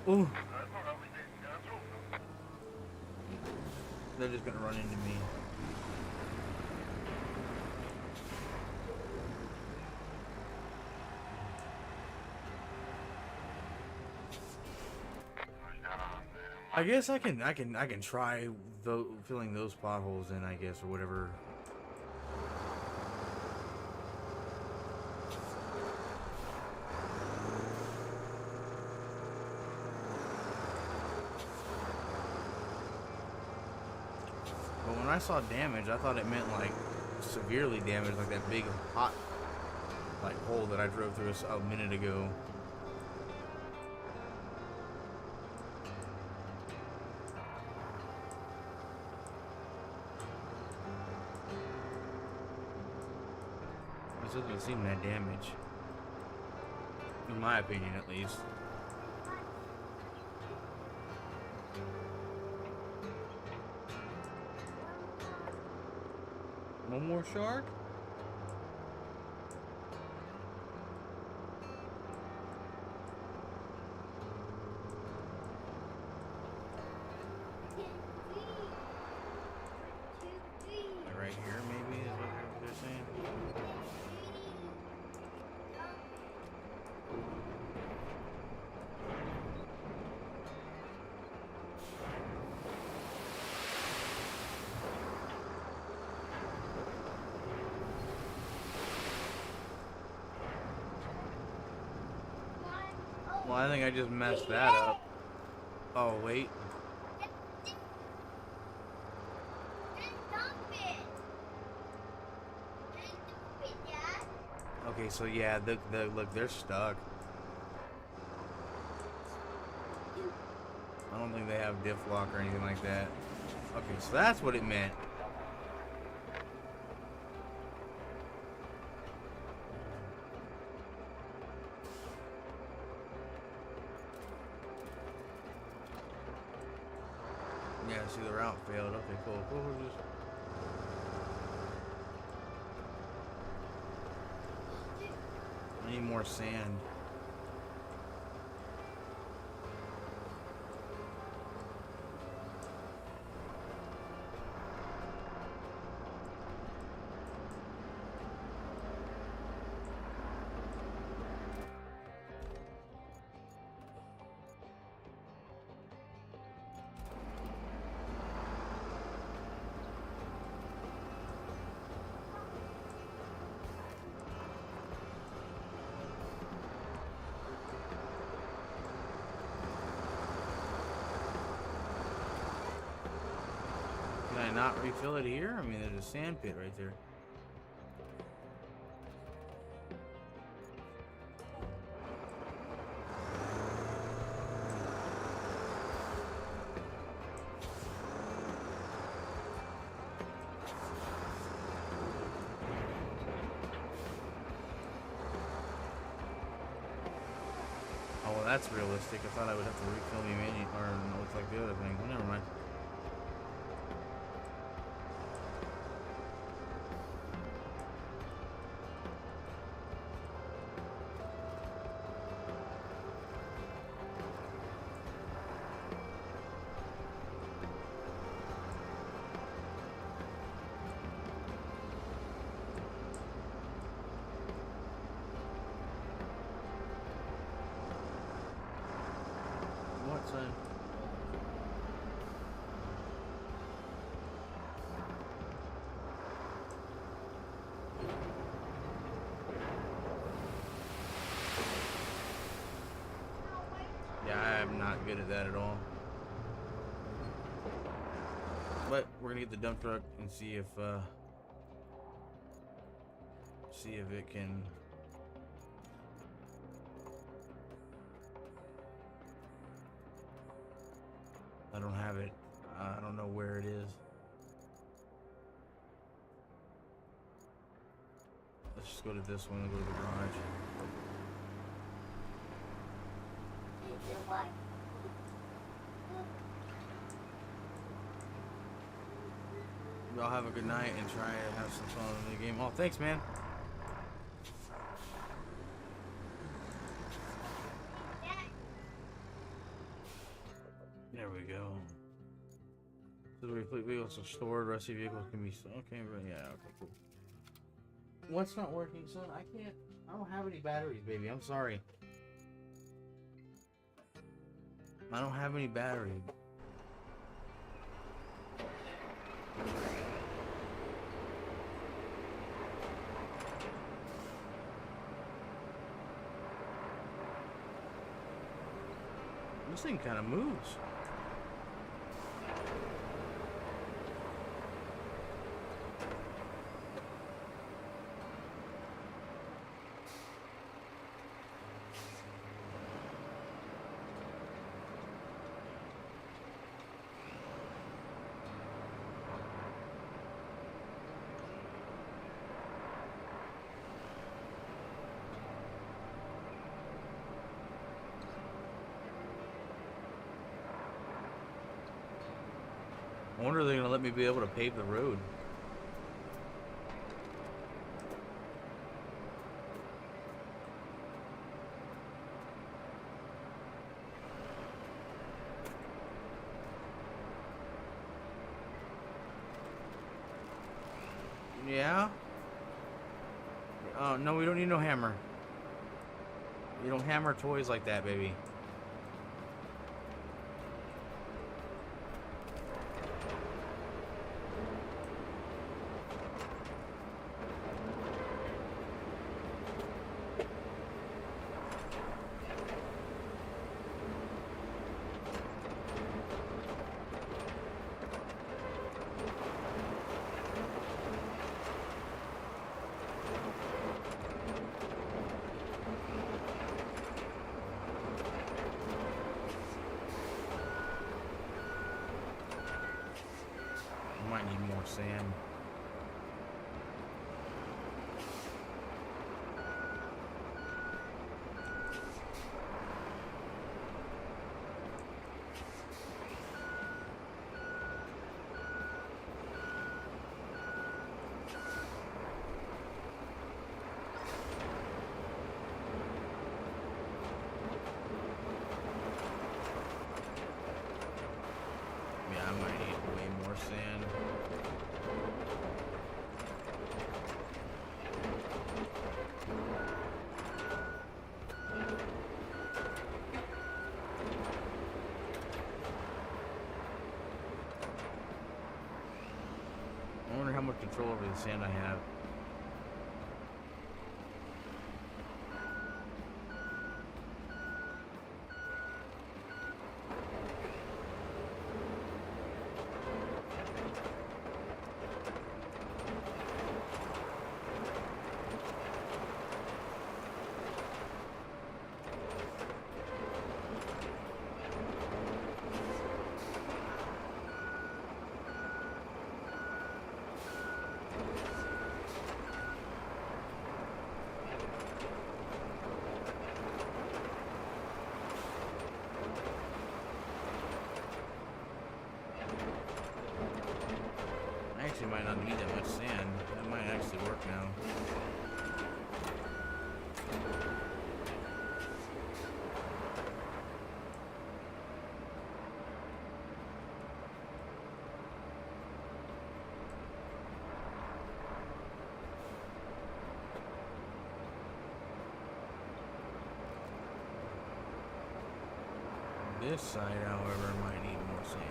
Oh. They're just gonna run into me. I guess I can try filling those potholes in, I guess, or whatever. But when I saw damage, I thought it meant like severely damaged, like that big hot like hole that I drove through a minute ago. This doesn't seem that damage, in my opinion, at least. One more shark? Right here, maybe, is what they're saying. Well, I think I just messed that up. Oh, wait. Okay, so yeah, look, they're stuck. I don't think they have diff lock or anything like that. Okay, so that's what it meant. Yeah, see, the route failed. Okay, cool. What was this? I need more sand. Can I not refill it here? I mean, there's a sand pit right there. Oh, well, that's realistic. I thought I would have to refill me menu, or no, it's like the other thing. Well, never mind. What, son? not good at that at all. But we're gonna get the dump truck and see if it can. I don't have it. I don't know where it is. Let's just go to this one and go to the garage. Y'all have a good night and try to have some fun in the game. Oh, thanks, man. There we go. So the replete vehicles are stored, rusty vehicles can be okay, but yeah, okay, cool. What's not working, son? I don't have any batteries, baby. I'm sorry. I don't have any batteries. This thing kind of moves. I wonder if they're gonna let me be able to pave the road. Yeah? Oh, no, we don't need no hammer. You don't hammer toys like that, baby. Might need more sand. Yeah, I might need way more sand. I wonder how much control over the sand I have. I actually might not need that much sand. That might actually work now. This side, however, might need more sand.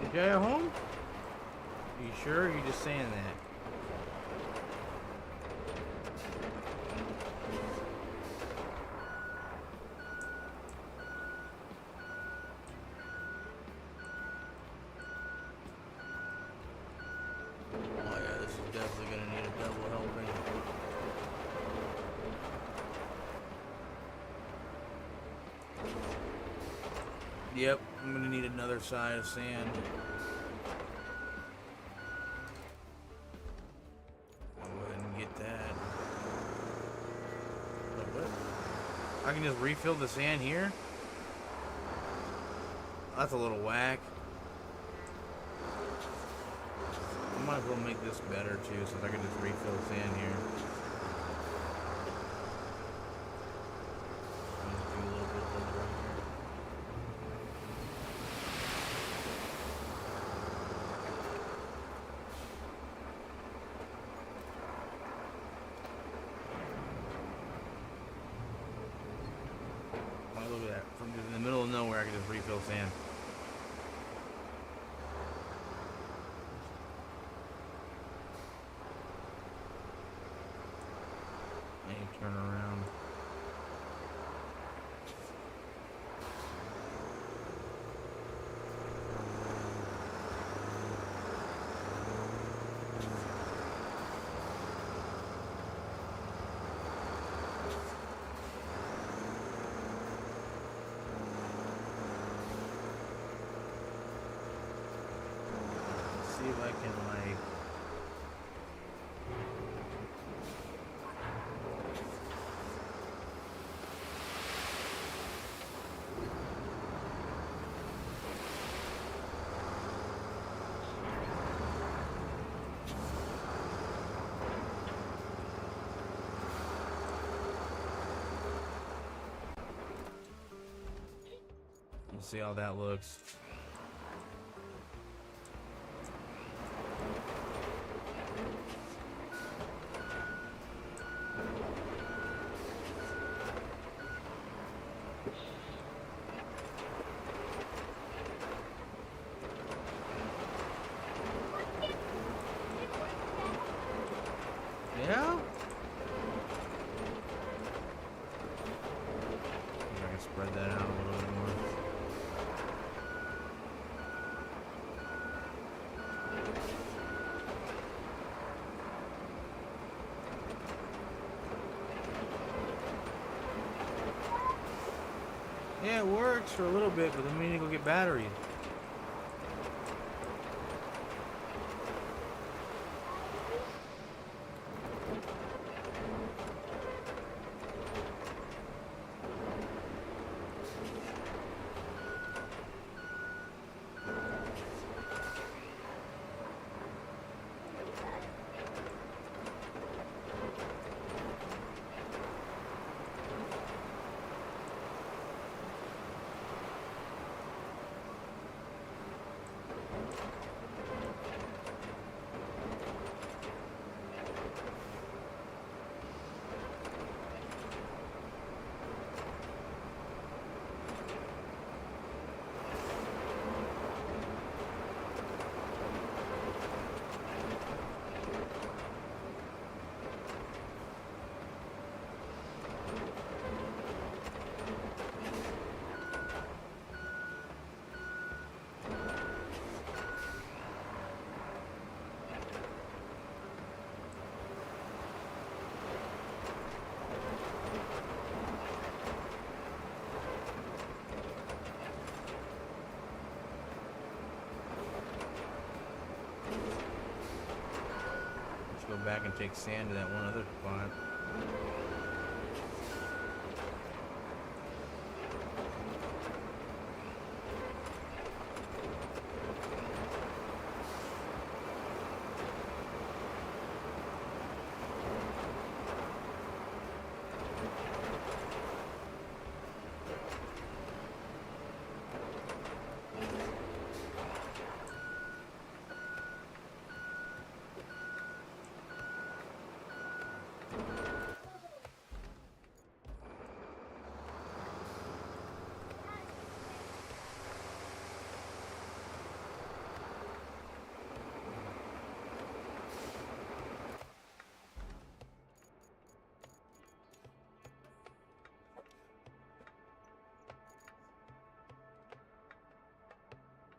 You guy at home? You sure? Or are you just saying that? Oh yeah, this is definitely gonna need a double helping. Yep, I'm gonna need another side of sand. I'll go ahead and get that. Wait, what? I can just refill the sand here? That's a little whack. I might as well make this better too, so I can just refill the sand here. I'll just do a little bit of this right here. Oh, look at that. From in the middle of nowhere, I can just refill sand. And turn around. See if I can like we'll see how that looks. Yeah? If I can spread that out a little bit more. Yeah, it works for a little bit, but then we need to go get batteries. Let's go back and take sand to that one other spot.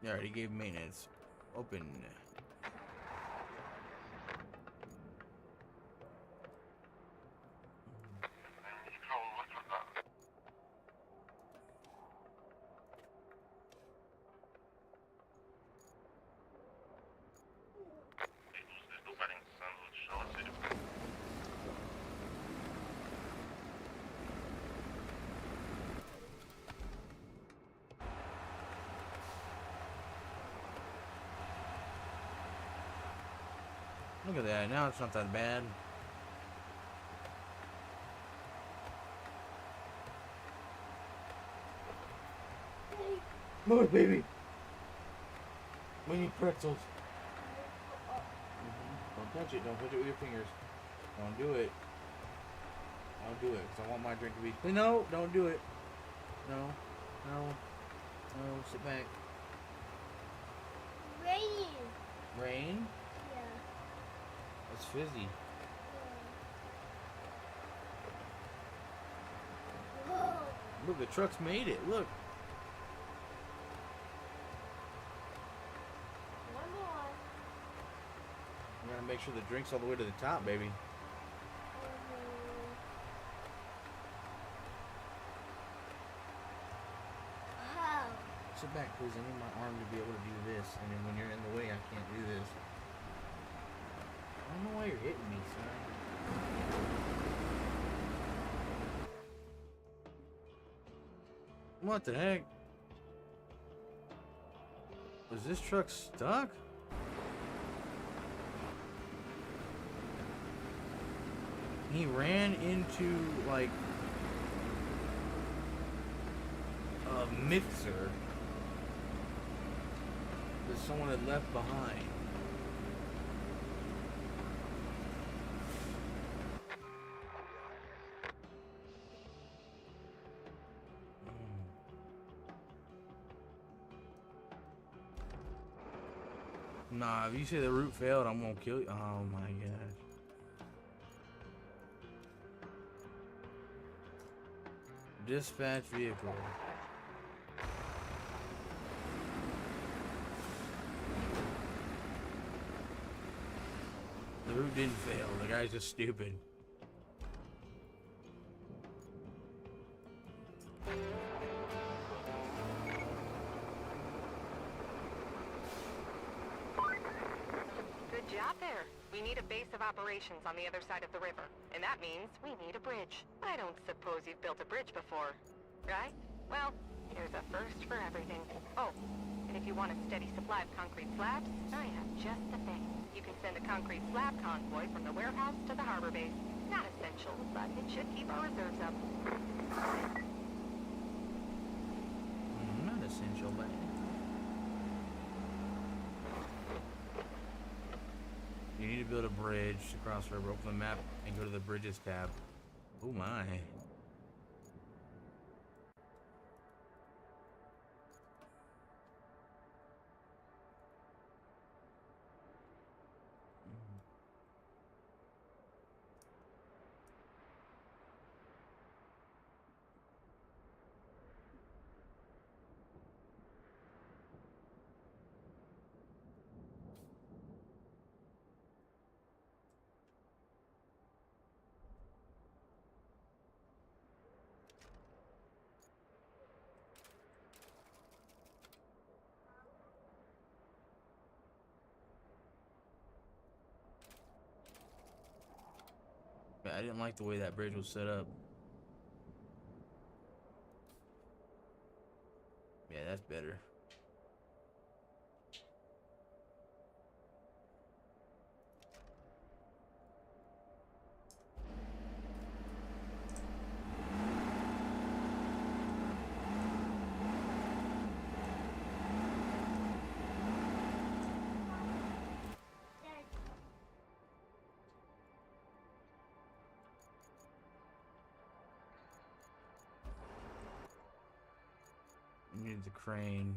You already gave maintenance. Open. Look at that. Now it's not that bad. Move, baby. We need pretzels. Don't touch it. Don't touch it with your fingers. Don't do it. Don't do it. Because I want my drink to be clean. No, don't do it. No. No. No. Sit back. Rain. Rain? Yeah. It's fizzy. Whoa. Look, the truck's made it. Look. One more. We gotta make sure the drink's all the way to the top, baby. Wow. Sit back, please. I need my arm to be able to do this. And then when you're in the way, I can't do this. I don't know why you're hitting me, son. What the heck? Was this truck stuck? He ran into, like, a mixer that someone had left behind. Nah, if you say the route failed, I'm gonna kill you. Oh my gosh. Dispatch vehicle. The route didn't fail. The guy's just stupid. Good job there. We need a base of operations on the other side of the river. And that means we need a bridge. I don't suppose you've built a bridge before, right? Well, here's a first for everything. Oh, and if you want a steady supply of concrete slabs, I have just the thing. You can send a concrete slab convoy from the warehouse to the harbor base. Not essential, but it should keep our reserves up. Not essential, but... You need to build a bridge to cross the river. Open the map and go to the bridges tab. Oh my. I didn't like the way that bridge was set up. Yeah, that's better. Need the crane.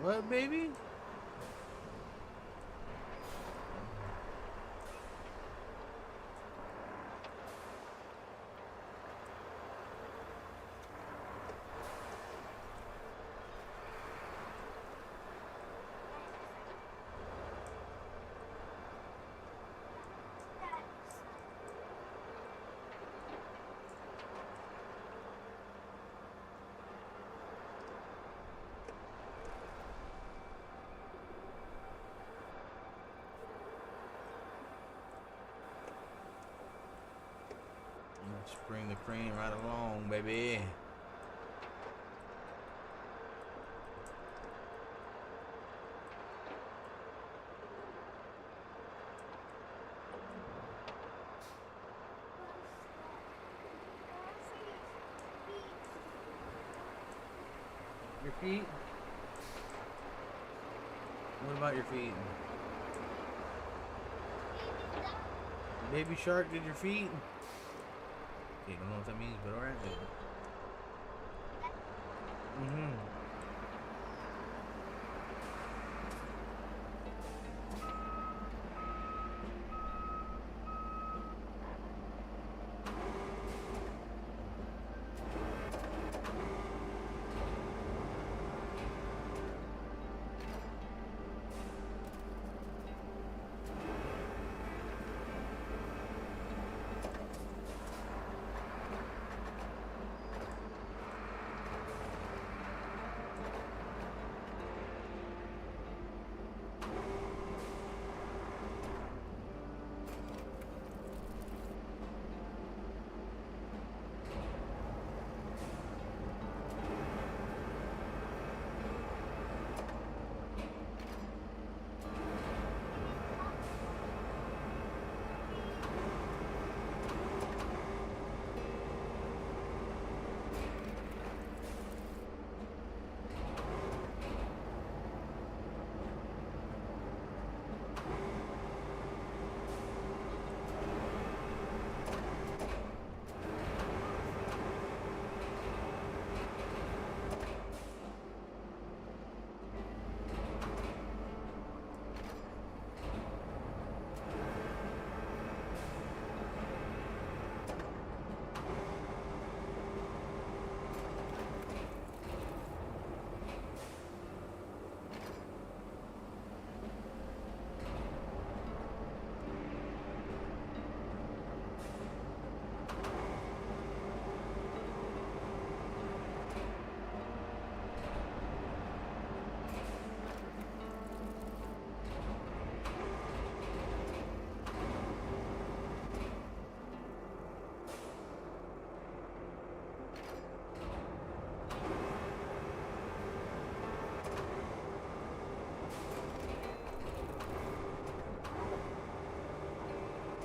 What, baby? bring the crane right along, baby. Your feet? What about your feet? Baby shark did your feet? You don't know what that means, but alright then.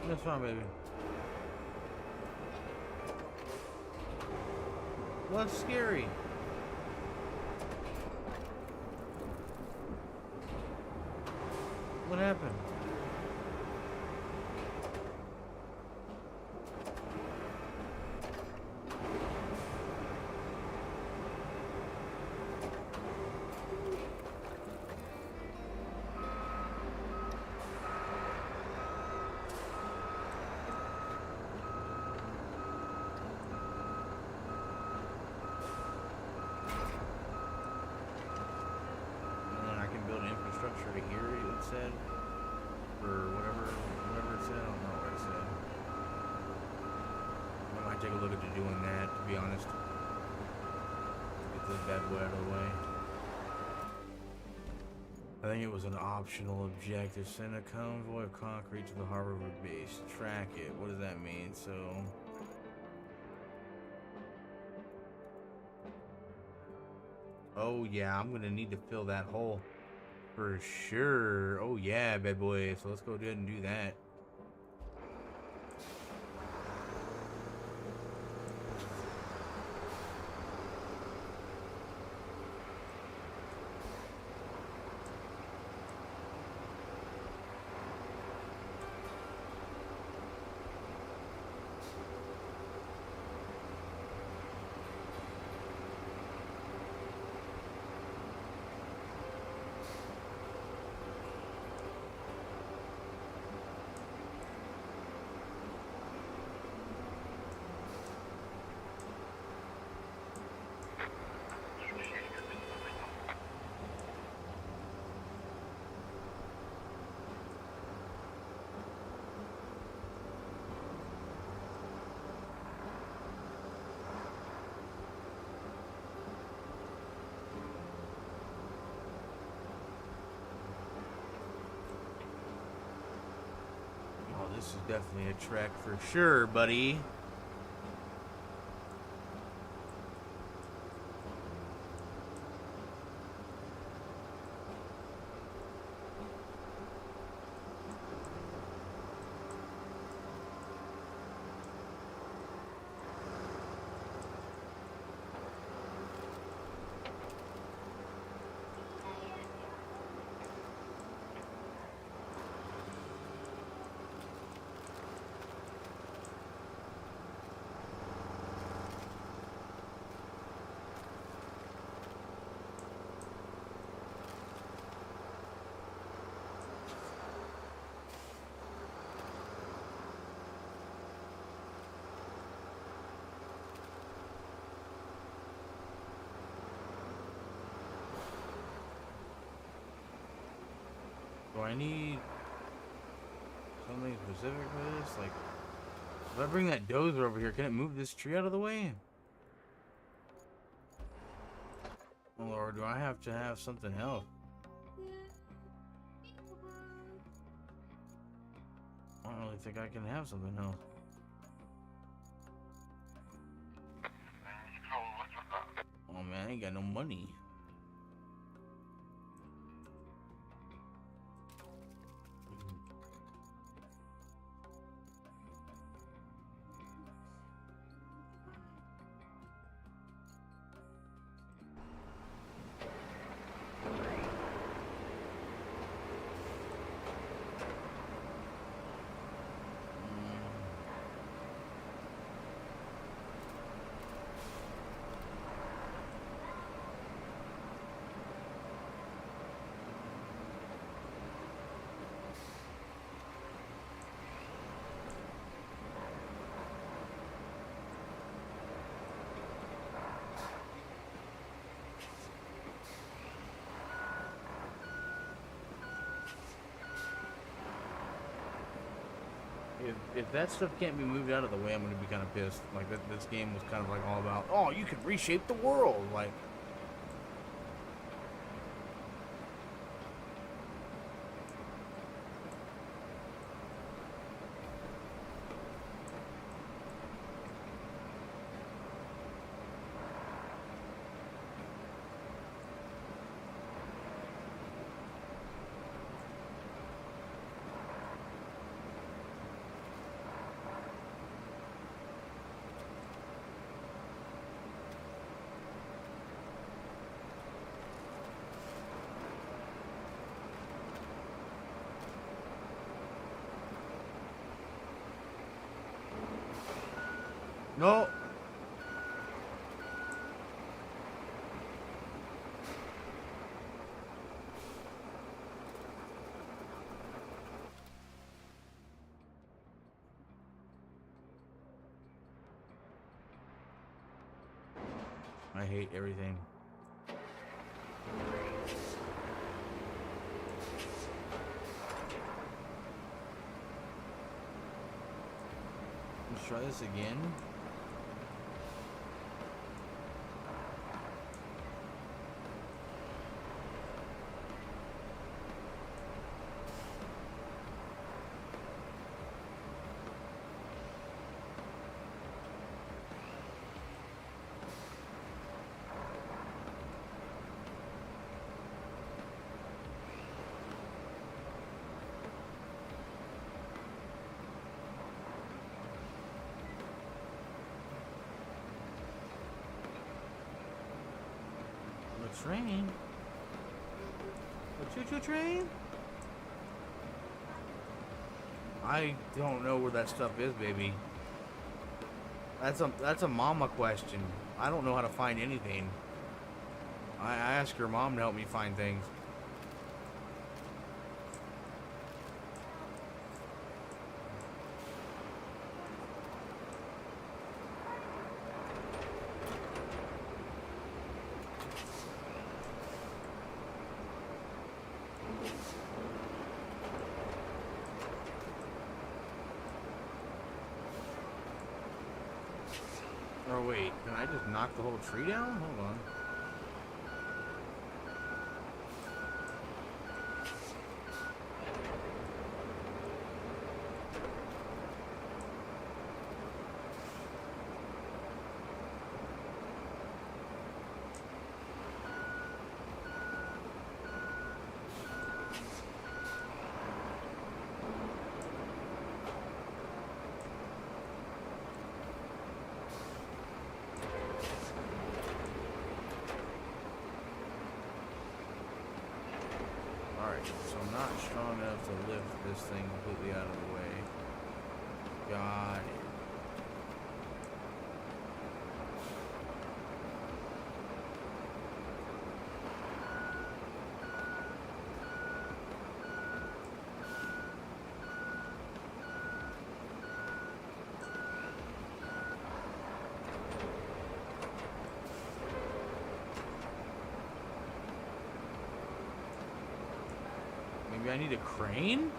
That's fine, baby. What's scary? What happened? Infrastructure to here, it said, or whatever it said. I don't know what it said. I might take a look at doing that, to be honest. Get this bad boy out of the way. I think it was an optional objective. Send a convoy of concrete to the Harbor base. Track it. What does that mean? So. Oh yeah, I'm gonna need to fill that hole. For sure. Oh yeah, bad boy. So let's go ahead and do that. This is definitely a trek for sure, buddy. I need something specific for this? Like, if I bring that dozer over here, can it move this tree out of the way? Or do I have to have something else? I don't really think I can have something else. Oh man, I ain't got no money. If that stuff can't be moved out of the way, I'm gonna be kind of pissed. Like this game was kind of like all about, oh, you can reshape the world. Like, no. I hate everything. Let's try this again. Train? A choo-choo train? I don't know where that stuff is, baby. That's a mama question. I don't know how to find anything. I asked her mom to help me find things. Oh wait, can I just knock the whole tree down? Hold on. So I'm not strong enough to lift this thing completely out of the way. Got it. Maybe I need a crane?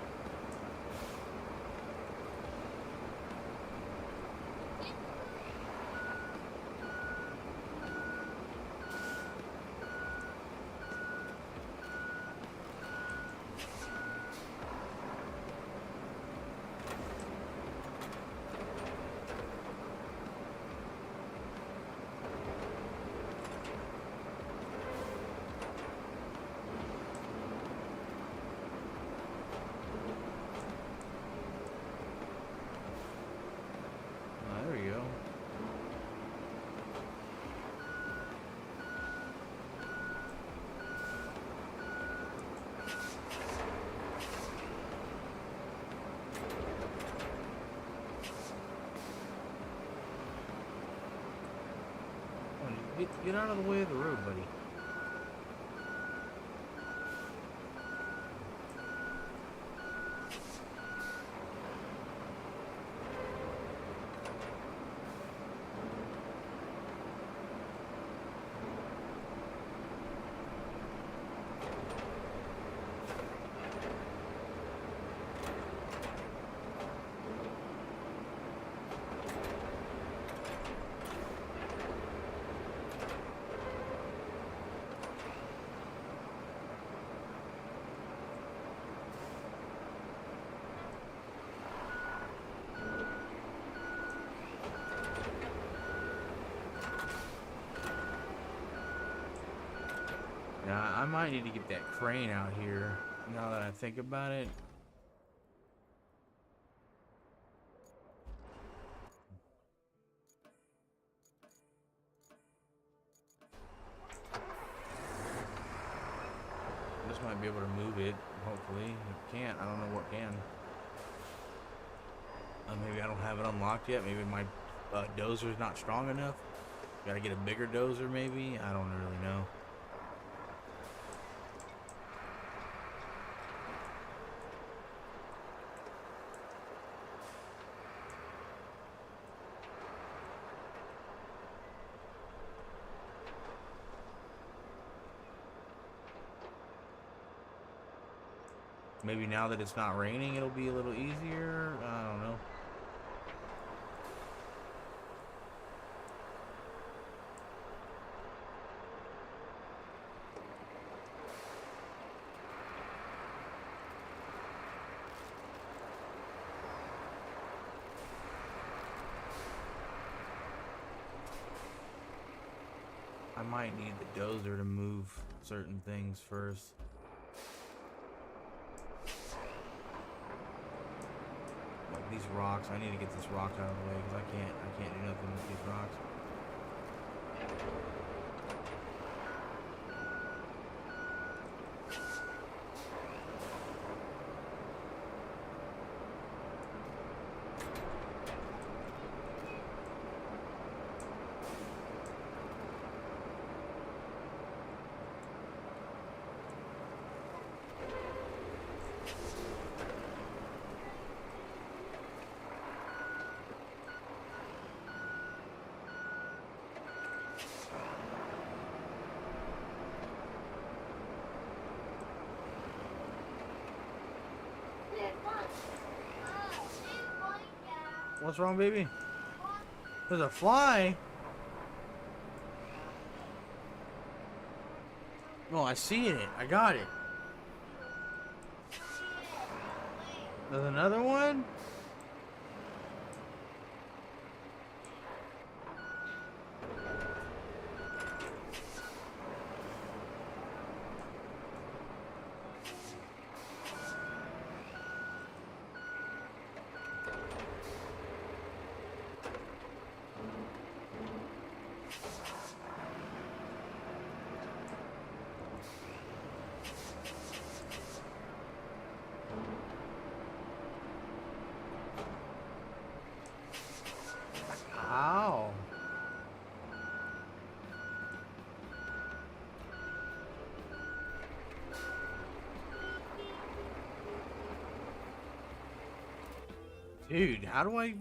There we go. Come on, get out of the way of the road, buddy. Yeah, I might need to get that crane out here now that I think about it. This might be able to move it, hopefully. It can't. I don't know what can. Maybe I don't have it unlocked yet. Maybe my dozer's not strong enough. Gotta get a bigger dozer, maybe. I don't really know. Maybe now that it's not raining, it'll be a little easier. I don't know. I might need the dozer to move certain things first. Like these rocks, I need to get this rock out of the way because I can't do nothing with these rocks. What's wrong, baby? There's a fly. No, I see it. I got it. There's another one? Ow. Dude, how do I?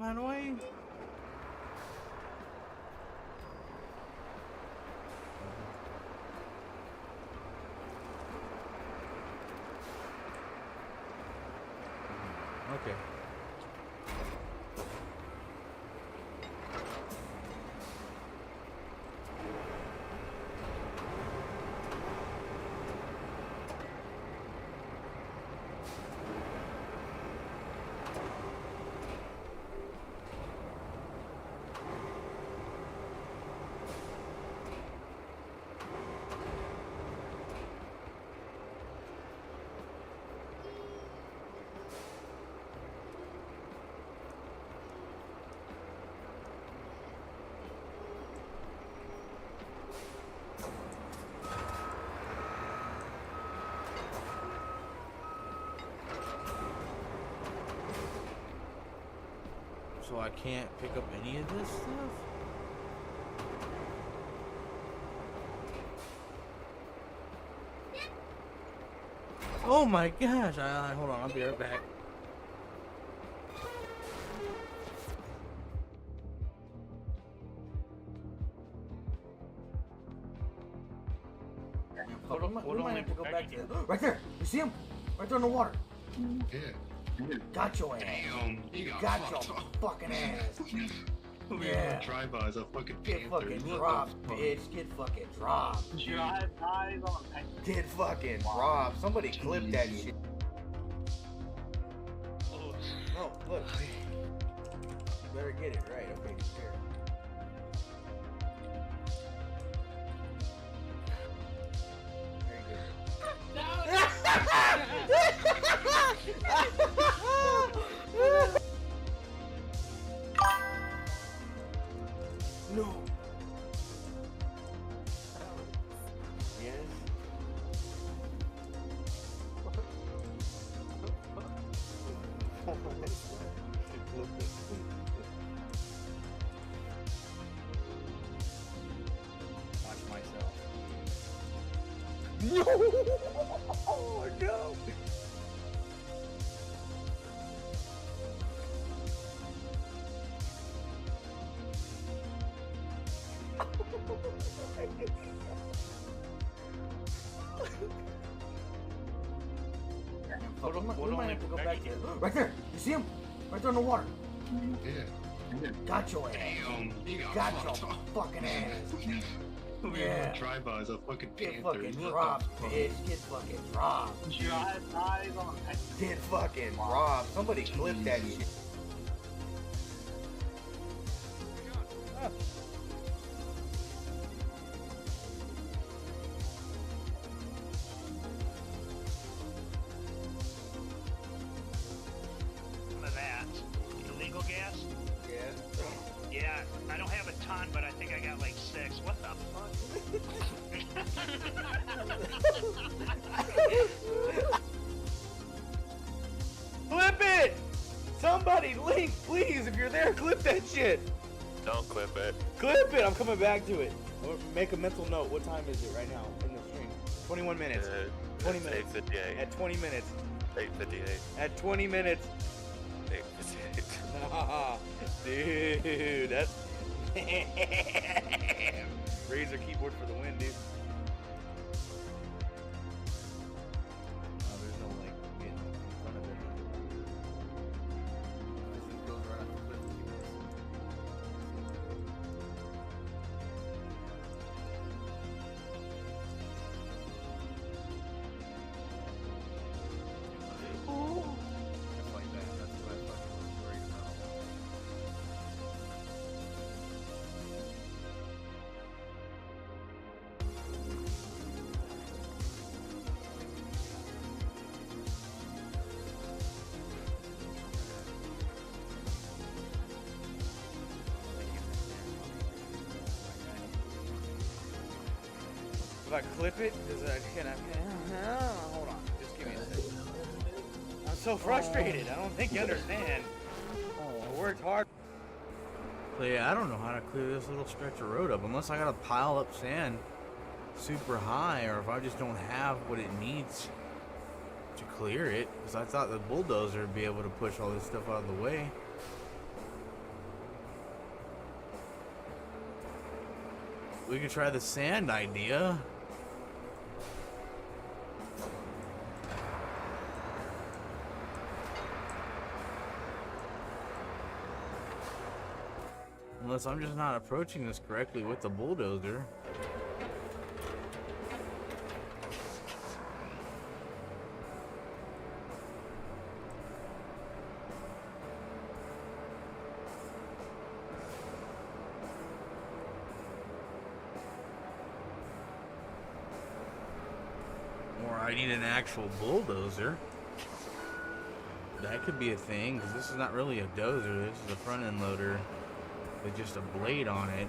So I can't pick up any of this stuff? Oh my gosh! Hold on, I'll be right back. We might have to go back to right there. You see him? Right there in the water. Yeah. Got your ass. Damn, you Got fucked your up. fucking ass. We Yeah. were drive-bys of fucking Get Panthers. fucking What dropped, the fuck? bitch. Get fucking dropped. Drive-bys on Get fucking dropped. Somebody clip that shit. Oh, look. You better get it right. Okay, here. There you go. No. Yes. Watch myself. No! Oh no! We might have to go back to right there. You see him? Right there in the water. Yeah. Got your ass. Damn, you Got your fucked up. fucking ass. We Yeah. were drive-bys of fucking Get Panthers. fucking What dropped, the fuck? bitch. Get fucking dropped. Drive-bys on Get fucking dropped. Somebody clip that shit. Some of that. Illegal gas? Yeah. Yeah, I don't have a ton, but I think I got like 6. What the fuck? Clip it! Somebody link, please. If you're there, clip that shit. Don't clip it. Clip it. I'm coming back to it. Or make a mental note. What time is it right now in the stream? 21 minutes. 20 It's minutes. 8:58. At 20 minutes. 8:58. At 20 minutes. 8:58. Nah, dude, that's Razer keyboard for the win, dude. Oh, there's no like getting in front of it. This thing goes right off the cliff if you miss. That's like that. That's what I fucking was worried about. If I clip it, does it, can I, hold on, just give me a second. I'm so frustrated, I don't think you understand. I worked hard. So yeah, I don't know how to clear this little stretch of road up unless I gotta pile up sand super high, or if I just don't have what it needs to clear it. Because I thought the bulldozer would be able to push all this stuff out of the way. We could try the sand idea. Unless I'm just not approaching this correctly with the bulldozer. Or I need an actual bulldozer. That could be a thing, because this is not really a dozer, this is a front end loader with just a blade on it.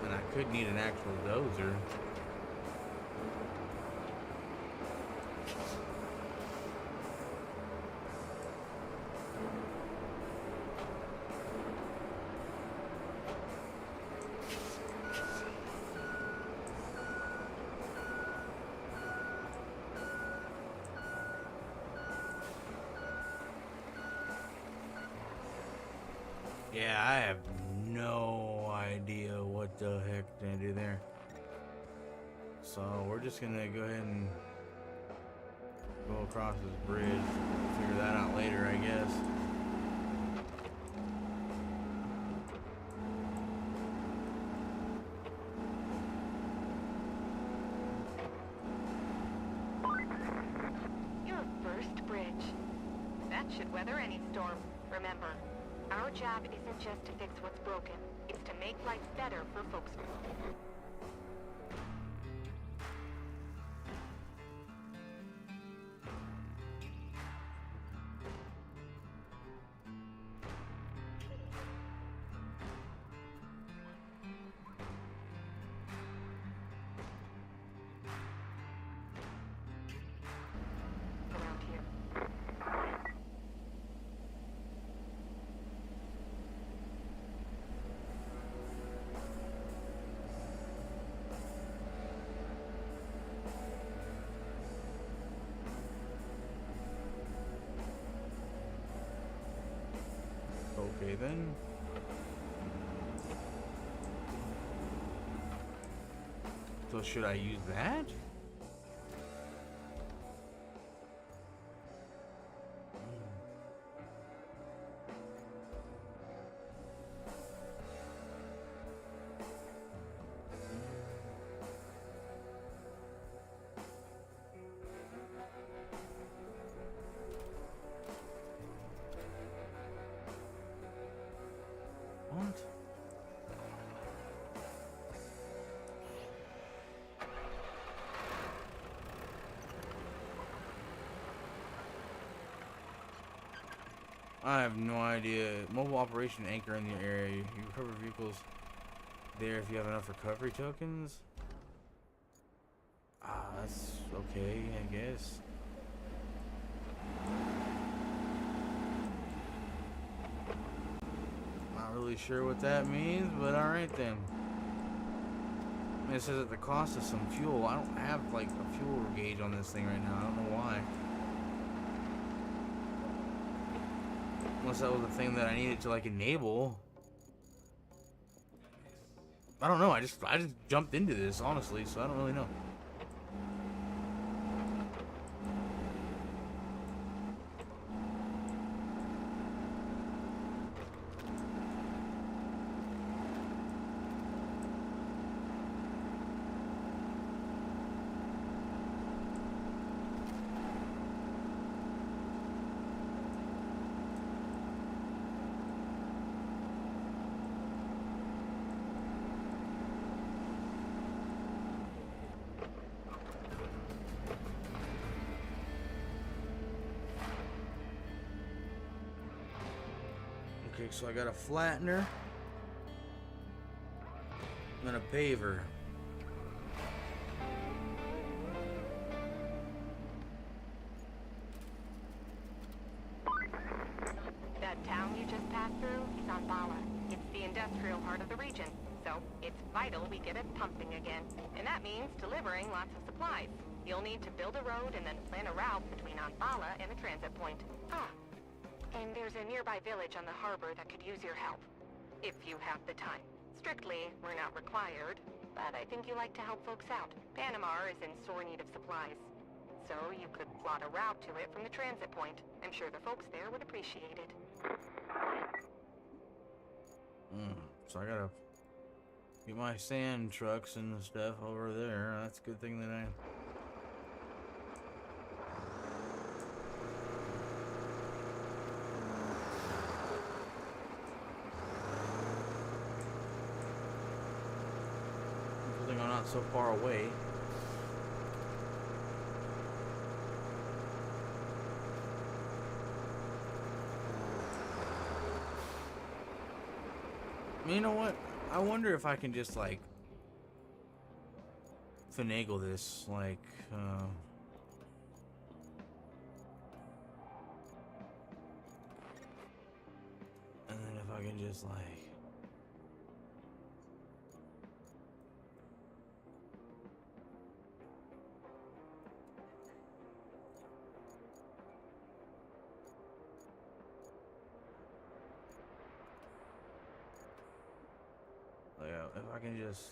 And I could need an actual dozer. gonna do there. So we're just gonna go ahead and go across this bridge. Figure that out later, I guess. Your first bridge. That should weather any storm. Remember, our job isn't just to fix what's broken. It's to make life better for folks. Around here. Okay then. So should I use that? What? I have no idea. Mobile operation anchor in the area. You recover vehicles there if you have enough recovery tokens. Ah, that's okay, I guess. Not really sure what that means, but alright then. It says that the cost of some fuel. I don't have like a fuel gauge on this thing right now. I don't know why. Unless that was the thing that I needed to like enable. I don't know. I just jumped into this honestly, so I don't really know. Okay, so I got a flattener and a paver. That town you just passed through is Anbala. It's the industrial heart of the region, so it's vital we get it pumping again. And that means delivering lots of supplies. You'll need to build a road and then plan a route between Anbala and the transit point. Ah, and there's a nearby village on the harbor that could use your help. If you have the time. Strictly, we're not required, but I think you like to help folks out. Panamar is in sore need of supplies. So you could plot a route to it from the transit point. I'm sure the folks there would appreciate it. So I gotta get my sand trucks and stuff over there. That's a good thing that I... Good thing I'm not so far away. You know what? I wonder if I can just like finagle this, like, and then if I can just like, if I can just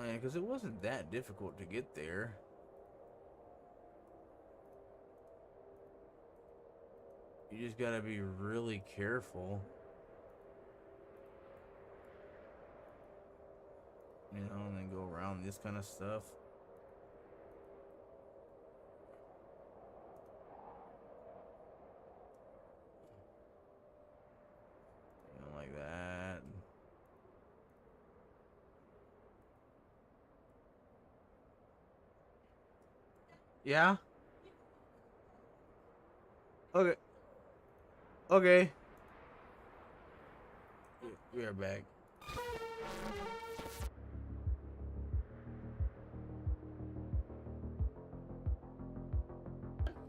Because it wasn't that difficult to get there. You just gotta be really careful. You know, and then go around this kind of stuff. You know, like that. Yeah? Okay. Okay. We are back.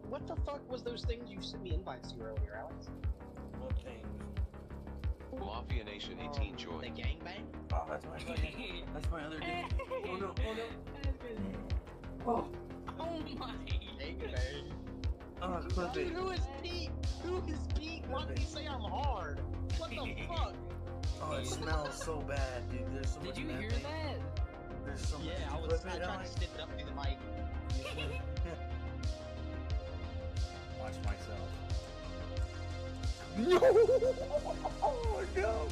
What the fuck was those things you sent me invites to earlier, Alex? What things? Mafia Nation 18 The join. gangbang? Oh, that's my other dude. Oh no, oh no. Oh, Oh my. Gangbang. oh, clip Dude, it. who is Pete? Who is Pete? Why did he say I'm hard? What the fuck? Oh, it smells so bad, dude. There's so much Did you hear methane. that? There's so much. Yeah, I Clip it, tried Alex? to sniff it up through the mic. Watch myself. No! Oh no!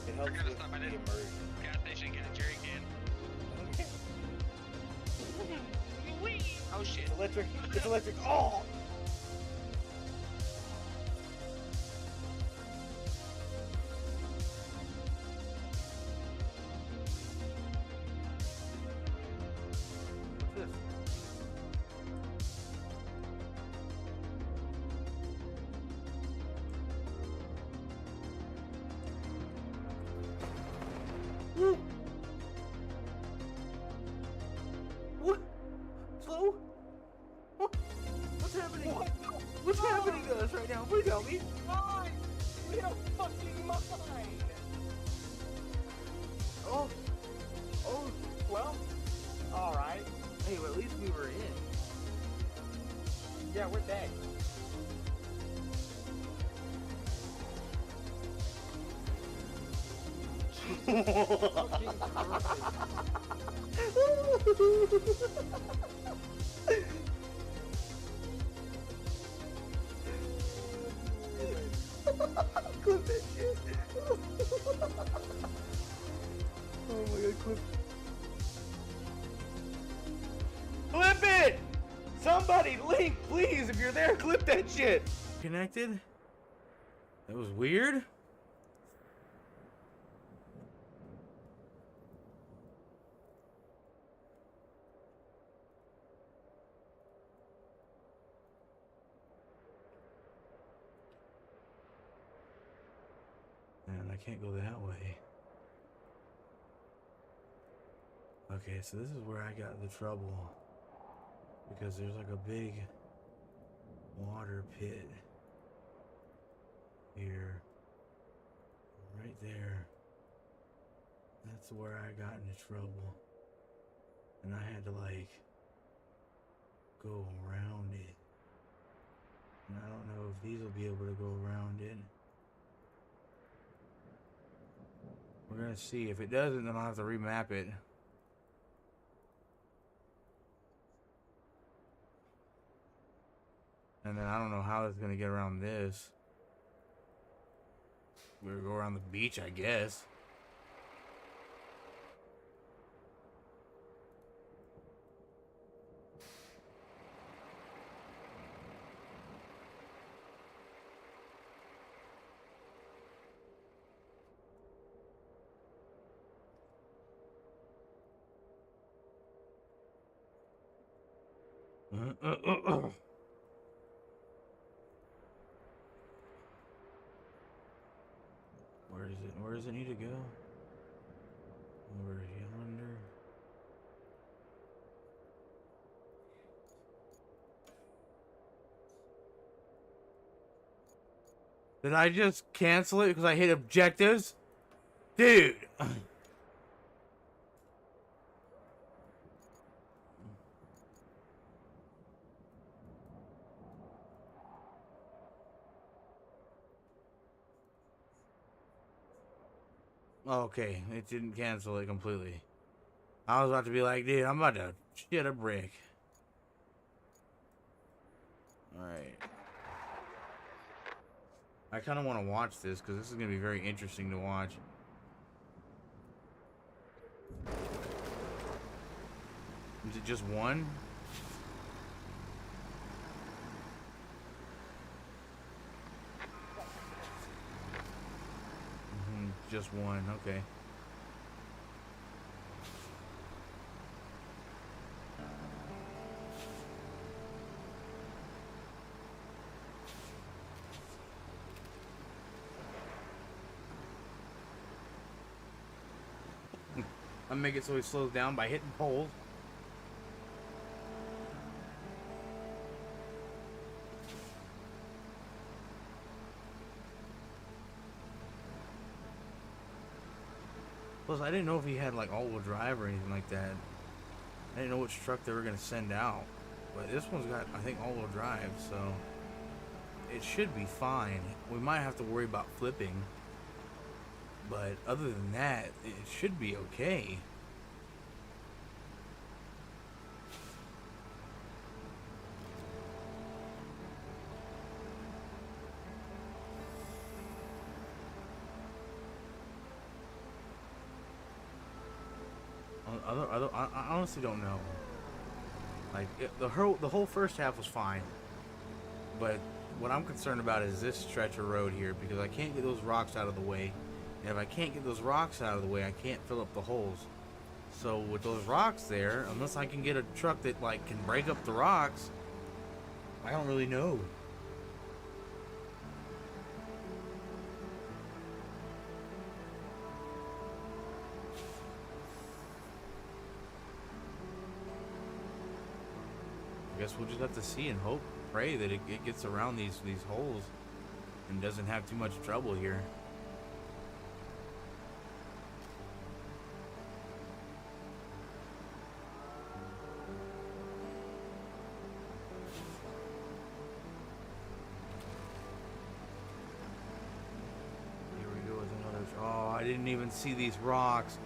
It helps with stop by the this immersion. gas station, get a jerry can. Oh shit. It's electric. It's electric. Oh! What's this? Woo! What? Slow? What? What's happening? What's happening to us right now? Please help me. Why? We are fucking mind. Oh. Oh. Well, alright. Hey, well, at least we were in. Yeah, we're dead. Clip that shit. Oh my god, clip. Clip it! Somebody, Link, please, if you're there, clip that shit. Connected? That was weird. Man, I can't go that way. Okay, so this is where I got into trouble. Because there's like a big water pit here. Right there. That's where I got into trouble. And I had to like go around it. And I don't know if these will be able to go around it. We're gonna see. If it doesn't, then I'll have to remap it. And then I don't know how it's gonna get around this. We're gonna go around the beach, I guess. Where is it? Where does it need to go? Over yonder. Did I just cancel it because I hit objectives? Dude! Okay, it didn't cancel it completely. I was about to be like, dude, I'm about to shit a brick. Alright. I kind of want to watch this because this is going to be very interesting to watch. Is it just one? Just one, okay. I make it so he slows down by hitting poles. Plus, I didn't know if he had like all-wheel drive or anything like that. I didn't know which truck they were gonna send out, but this one's got, I think, all-wheel drive, so it should be fine. We might have to worry about flipping, but other than that, it should be okay. I honestly don't know. Like the whole first half was fine, but what I'm concerned about is this stretch of road here because I can't get those rocks out of the way, and if I can't get those rocks out of the way, I can't fill up the holes. So with those rocks there, unless I can get a truck that like can break up the rocks, I don't really know. I guess we'll just have to see and hope, pray that it gets around these holes and doesn't have too much trouble here. Here we go with another. Oh, I didn't even see these rocks.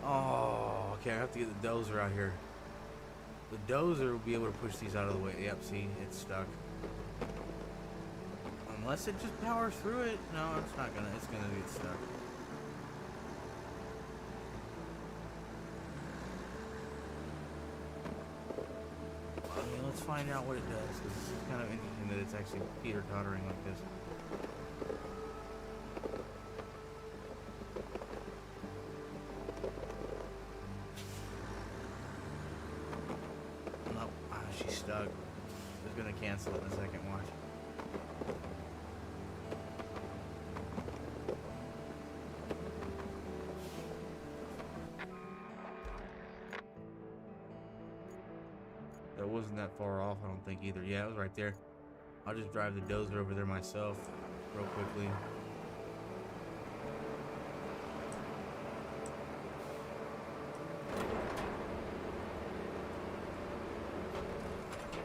Oh, okay, I have to get the dozer out here. The dozer will be able to push these out of the way. Yep, see, it's stuck. Unless it just powers through it. No, it's not gonna. It's gonna get stuck. I mean, let's find out what it does. Because it's kind of interesting that it's actually teeter-tottering like this. She's stuck. It's gonna cancel it in a second, watch. That wasn't that far off, I don't think either. Yeah, it was right there. I'll just drive the dozer over there myself real quickly.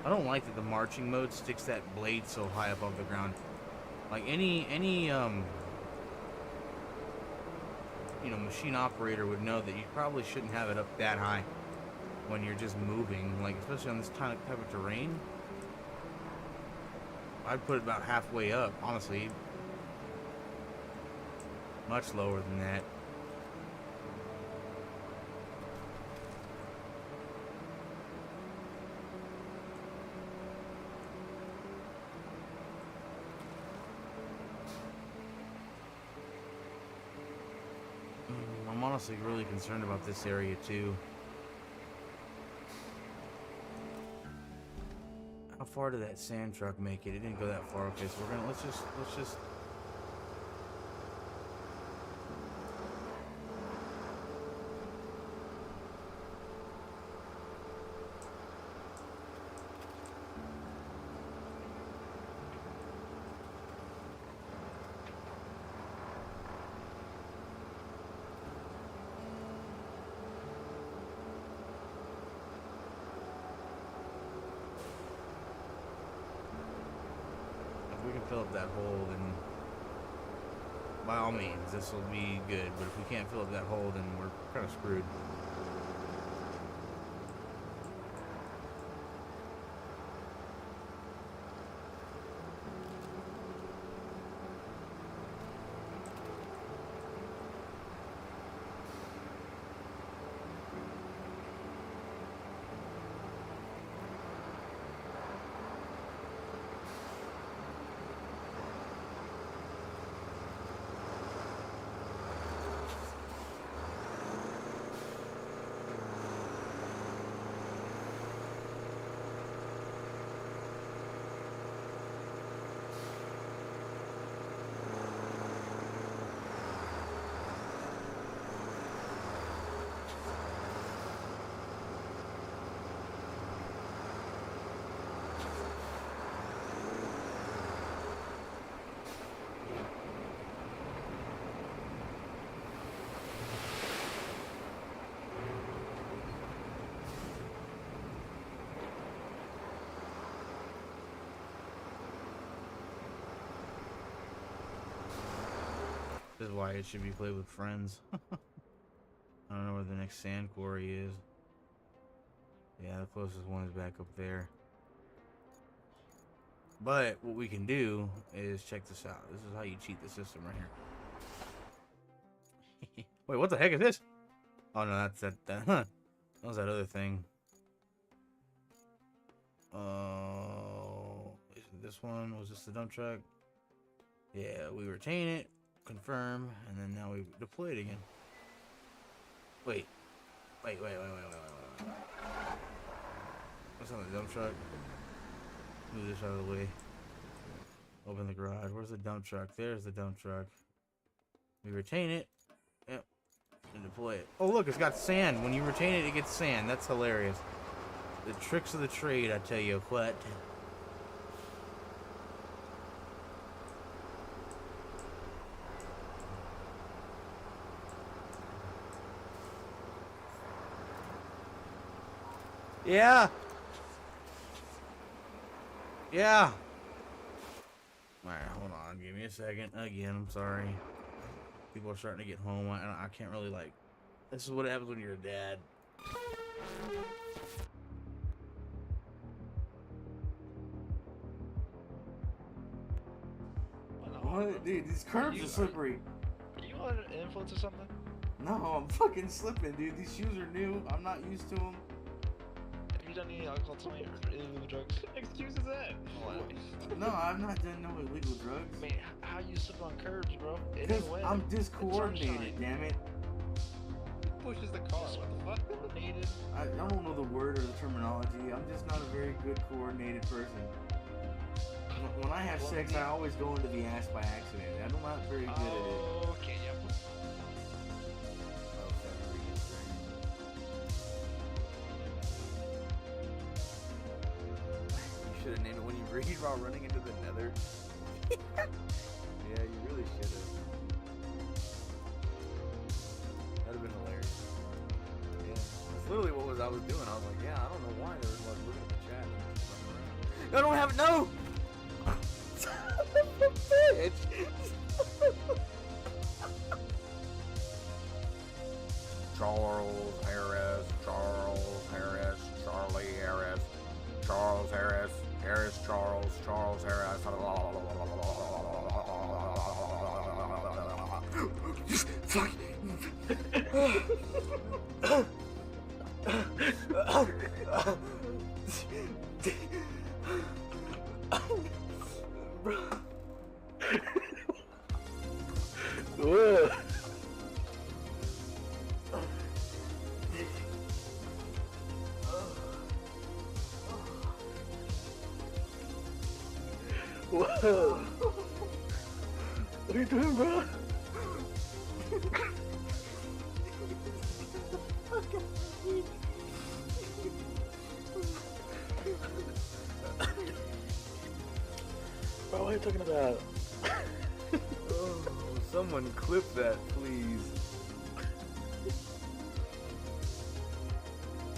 I don't like that the marching mode sticks that blade so high above the ground. Like any you know, machine operator would know that you probably shouldn't have it up that high when you're just moving, like especially on this type of terrain. I'd put it about halfway up, honestly. Much lower than that. I'm honestly really concerned about this area too. How far did that sand truck make it? It didn't go that far. Okay, so we're gonna let's just fill up that hole, and by all means, this will be good. But if we can't fill up that hole, then we're kind of screwed. This is why it should be played with friends. I don't know where the next sand quarry is. Yeah, the closest one is back up there. But what we can do is check this out. This is how you cheat the system right here. Wait, what the heck is this? Oh no, that's that. That was that other thing. Oh, is it this one? Was this the dump truck? Yeah, we retain it, confirm, and then now we deploy it again. Wait. What's on the dump truck? Move this out of the way. Open the garage. Where's the dump truck? There's the dump truck. We retain it. Yep. And deploy it. Oh look, it's got sand. When you retain it, it gets sand. That's hilarious. The tricks of the trade, I tell you what. Yeah. Yeah. Alright, hold on. Give me a second. Again, I'm sorry. People are starting to get home. I can't really, like... This is what happens when you're a dad. What? Dude, these curbs are slippery. Are you on an influence or something? No, I'm fucking slipping, dude. These shoes are new. I'm not used to them. Have you done any alcohol tonight or illegal drugs? Excuse that? No, I've not done no illegal drugs. I mean, how you slip on curbs, bro? Because I'm discoordinated, damn it. Who pushes the car? What the fuck? Coordinated. I don't know the word or the terminology. I'm just not a very good coordinated person. When I have sex, I always go into the ass by accident. I'm not very good at it. Okay, yeah. You should have named it When You Read while running into the nether. Yeah, you really should have. That'd have been hilarious. Yeah. That's literally what I was doing. I was like, yeah, I don't know why. They were like looking at the chat. And I don't have no! Son of a bitch! Charles Harris, Charlie Harris, Charles Harris, Charles Harris. Fuck. Whoa. What are you doing, bro? Bro, what are you talking about? Oh, someone clip that, please.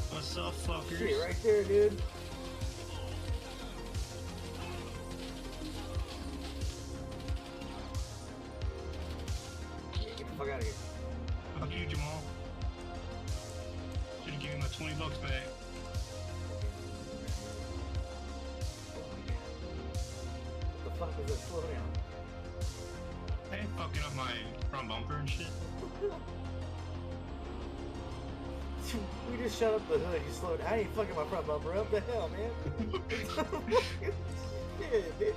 What's up, fuckers? Shit, right there, dude. fuck out of here. Fuck you, Jamal. Should've given me my $20 back. What the fuck was that? Slow down. I ain't fucking up my front bumper and shit. We just shut up the hood. You slowed down. I ain't fucking my front bumper up. The hell, man. Shit, dude.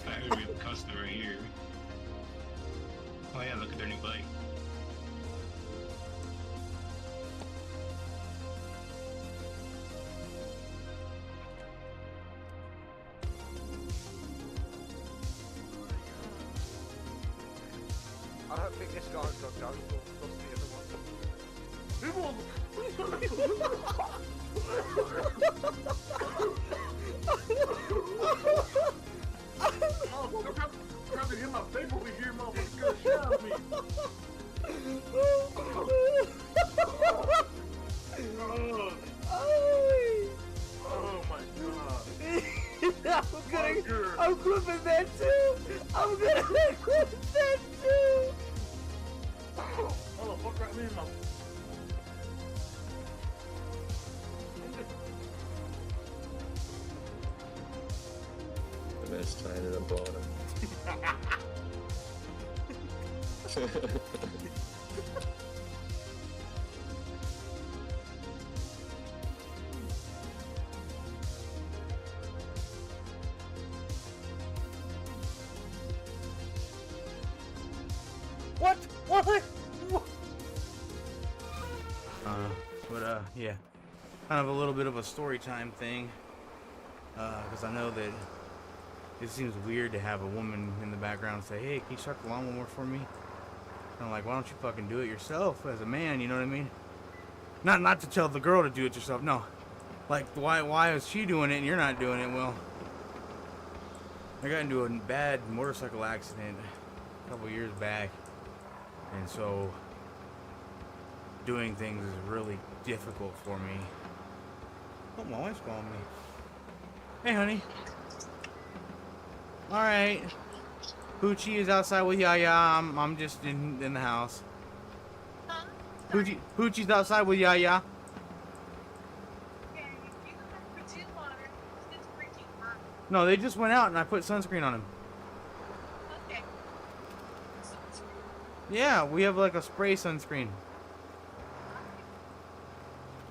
I had a real customer right here. Oh yeah, look at their new bike. I don't think this guy's got guns. What's the other one? Probably hit my face over here, motherfucker. Got a shot at me. Oh my god. I'm clipping that too. I'm gonna clip that too. Motherfucker, right me in my. The best tied to the bottom. What? But yeah, kind of a little bit of a story time thing, because I know that it seems weird to have a woman in the background say, "Hey, can you start the lawnmower for me?" And I'm like, "Why don't you fucking do it yourself as a man?" You know what I mean? Not to tell the girl to do it yourself. No, like why is she doing it and you're not doing it? Well, I got into a bad motorcycle accident a couple years back, and so doing things is really difficult for me. Oh, my wife's calling me. Hey, honey. All right. Poochie is outside with Yaya. I'm just in the house. Poochie's outside with Yaya. No, they just went out and I put sunscreen on him. Okay. Yeah, we have like a spray sunscreen.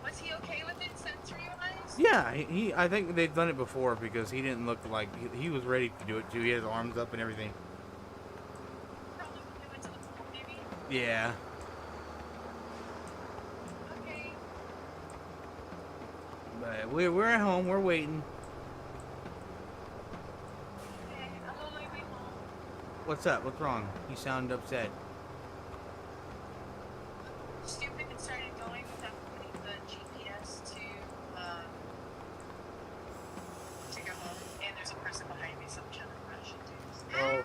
Was he okay with it sensory-wise? Yeah, I think they've done it before because he didn't look like he was ready to do it too. He had his arms up and everything. Probably when they went to the pool, maybe? Yeah. Okay. But we're at home. We're waiting. Okay, I'm on my way home. What's up? What's wrong? You sound upset. Stupid and started going without putting the GPS to go home. And there's a person behind me, so I'm trying to rush into Oh.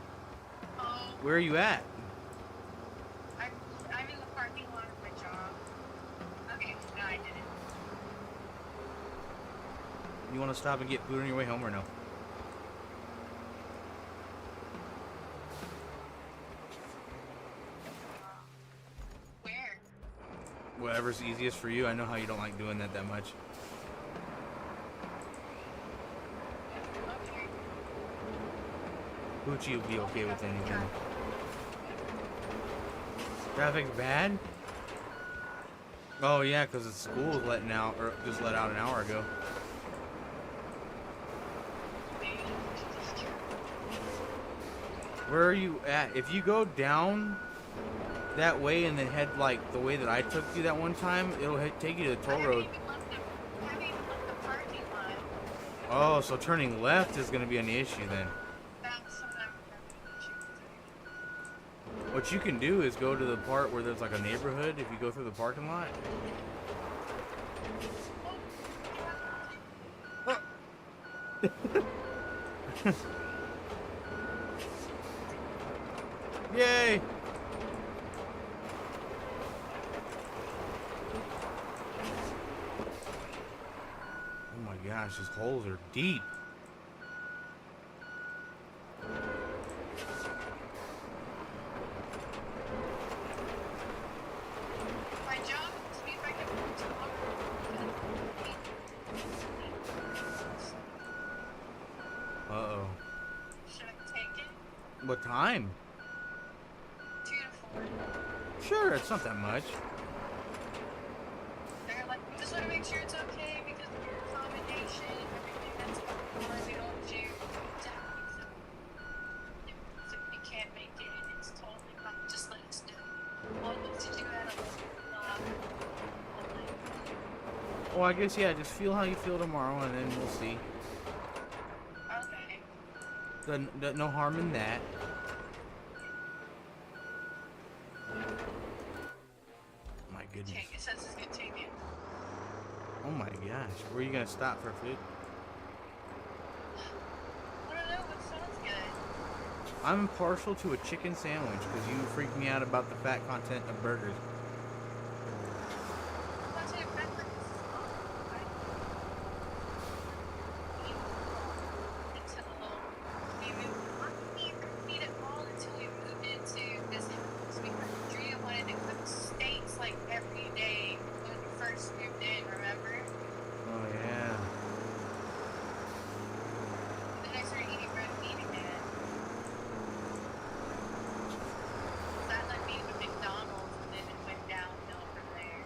Oh, Where are you at? I'm in the parking lot of my job. Okay, no, I didn't. You want to stop and get food on your way home or no? Where? Whatever's easiest for you. I know how you don't like doing that much. Okay. Poochie will be okay with anything. Traffic's bad? Oh yeah, because the school is letting out, or just let out an hour ago. Where are you at? If you go down that way and then head like the way that I took you that one time, it'll take you to the toll road. I haven't even left the parking lot. Oh, so turning left is going to be an issue then. That's what I'm having. What you can do is go to the part where there's like a neighborhood if you go through the parking lot. Yay! Oh my gosh, these holes are deep. What time? 2 to 4. Sure, it's not that much. They're like, we just want to make sure it's okay because of your accommodation and everything that's going on. We don't want you to have so if we can't make it, it's totally fine. Just let us know. We'll look to do that on the Well, I guess, yeah, just feel how you feel tomorrow, and then we'll see. Okay. No harm in that. My goodness. Take it says it's gonna take it. Oh my gosh. Where are you going to stop for food? I don't know what sounds good. I'm partial to a chicken sandwich because you freak me out about the fat content of burgers. What's your preference? Feed it all until we moved into this house. Drea wanted to cook steaks like every day when we first moved in, remember? Oh, yeah. And then I started eating red meat again. That led me to McDonald's and then it went downhill from there.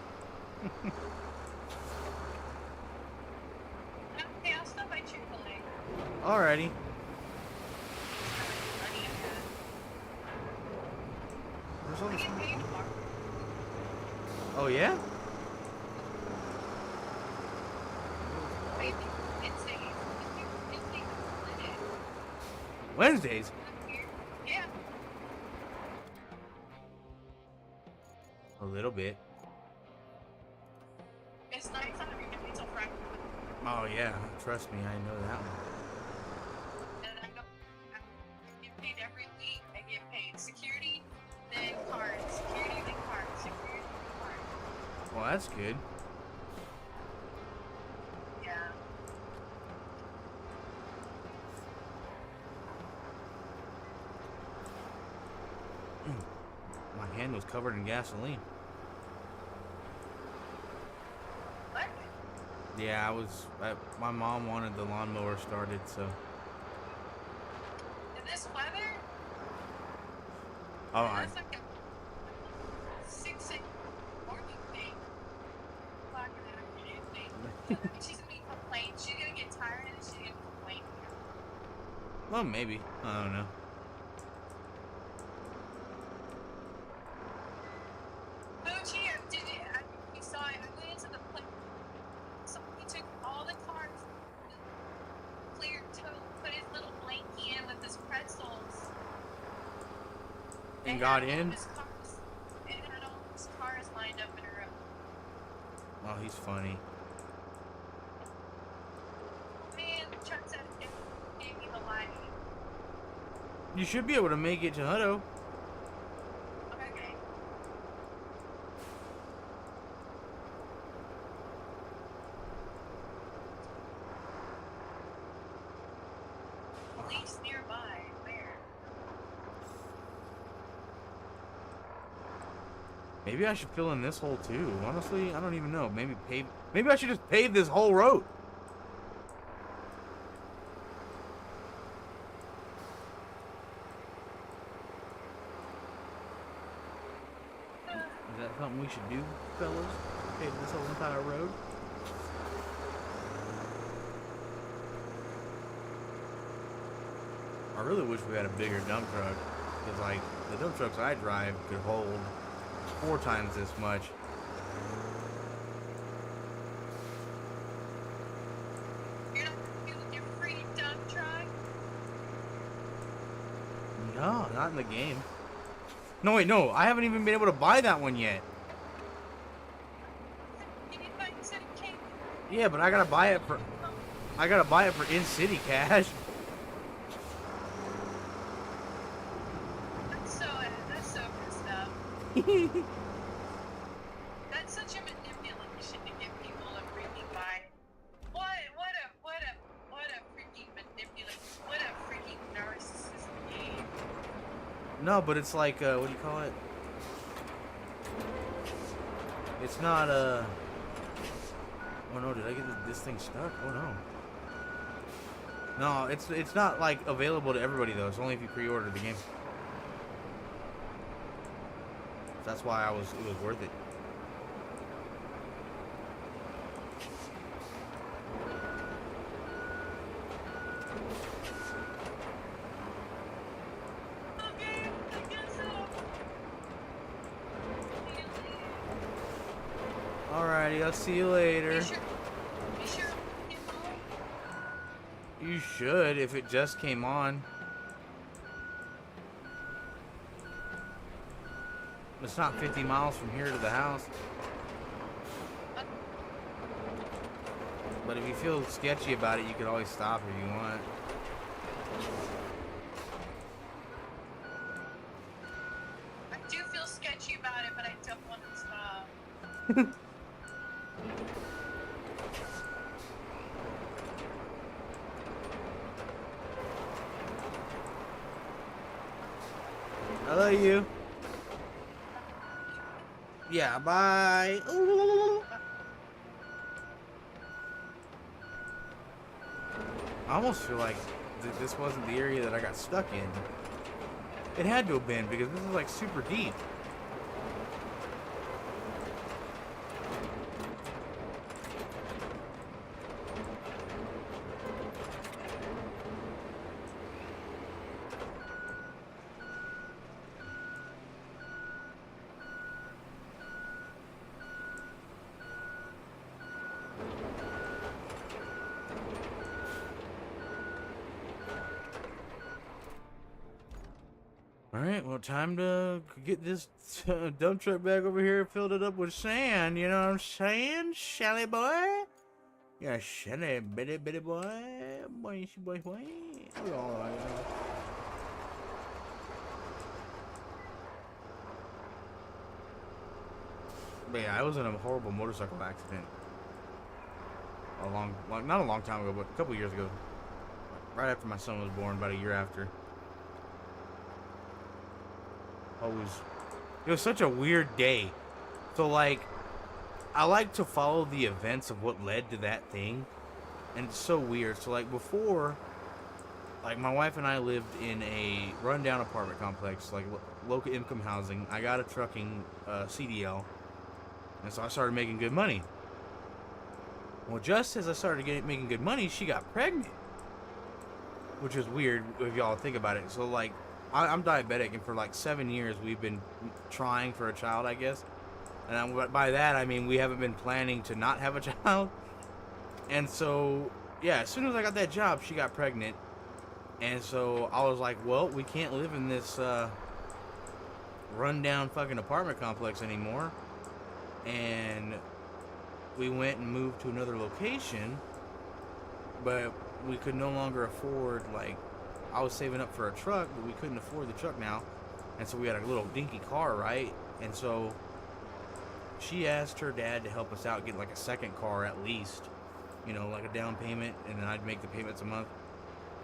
Okay, I'll stop by Chick-fil-A. Alrighty. There's all I this... get paid tomorrow. Oh, yeah? Maybe Wednesdays. Wednesdays are lit. Wednesdays? Yeah. A little bit. It's nice out every day until Friday. Oh, yeah. Trust me, I know that one. And I get paid every week. I get paid security, then card. Security, then card. Security, then card. Well, that's good. Yeah. My hand was covered in gasoline. What? Yeah, my mom wanted the lawnmower started, so. In this weather? Oh, That's like a 6 morning thing. O'clock in the afternoon thing. She's gonna be complaining. She's gonna get tired and she's gonna complain. well, maybe. I don't know. Mochi, you saw it. I went into the place. Somebody took all the cars, cleared tote, put his little blankie in with his pretzels. And got had all in? his cars- And had all his cars lined up in a row. Oh, he's funny. Man, Chuck said it gave me the light. You should be able to make it to Hutto. Okay. Police nearby. Where? Maybe I should fill in this hole too. Honestly, I don't even know. Maybe I should just pave this whole road. Is that something we should do, fellas? Pave this whole entire road? I really wish we had a bigger dump truck. Because, like, the dump trucks I drive could hold 4 times this much. You're not using your free dump truck? No, not in the game. No, wait, no. I haven't even been able to buy that one yet. You need to instead of cake. Yeah, but I gotta buy it for in-city cash. That's so messed up. That's such a manipulation to get people to freaking buy. What a freaking manipulation. What a freaking narcissist game. No, but it's like, what do you call it? It's not, oh no, did I get this thing stuck? Oh no. No, it's not, like, available to everybody, though. It's only if you pre-order the game. That's why it was worth it. Alrighty, I'll see you later. You should, if it just came on. It's not 50 miles from here to the house. But if you feel sketchy about it, you could always stop if you want. I do feel sketchy about it, but I don't want to stop. I love you. Yeah, bye. Ooh. I almost feel like this wasn't the area that I got stuck in. It had to have been, because this is like super deep. Alright, well, time to get this dump truck back over here, filled it up with sand, you know what I'm saying, Shelly boy? Yeah, Shelly, bitty boy, boy. Oh, but yeah, I was in a horrible motorcycle accident. Not a long time ago, but a couple years ago. Right after my son was born, about a year after. It was such a weird day. So like, I like to follow the events of what led to that thing, and it's so weird. So like before, like my wife and I lived in a rundown apartment complex, like local income housing. I got a trucking CDL, and so I started making good money. Well, just as I started making good money, she got pregnant, which is weird if y'all think about it. So like, I'm diabetic, and for like 7 years we've been trying for a child, I guess. And by that I mean we haven't been planning to not have a child. And so, yeah, as soon as I got that job, she got pregnant. And so I was like, well, we can't live in this rundown fucking apartment complex anymore. And we went and moved to another location, but we could no longer afford, like, I was saving up for a truck, but we couldn't afford the truck now. And so we had a little dinky car, right? And so she asked her dad to help us out, get like a second car at least, you know, like a down payment, and then I'd make the payments a month.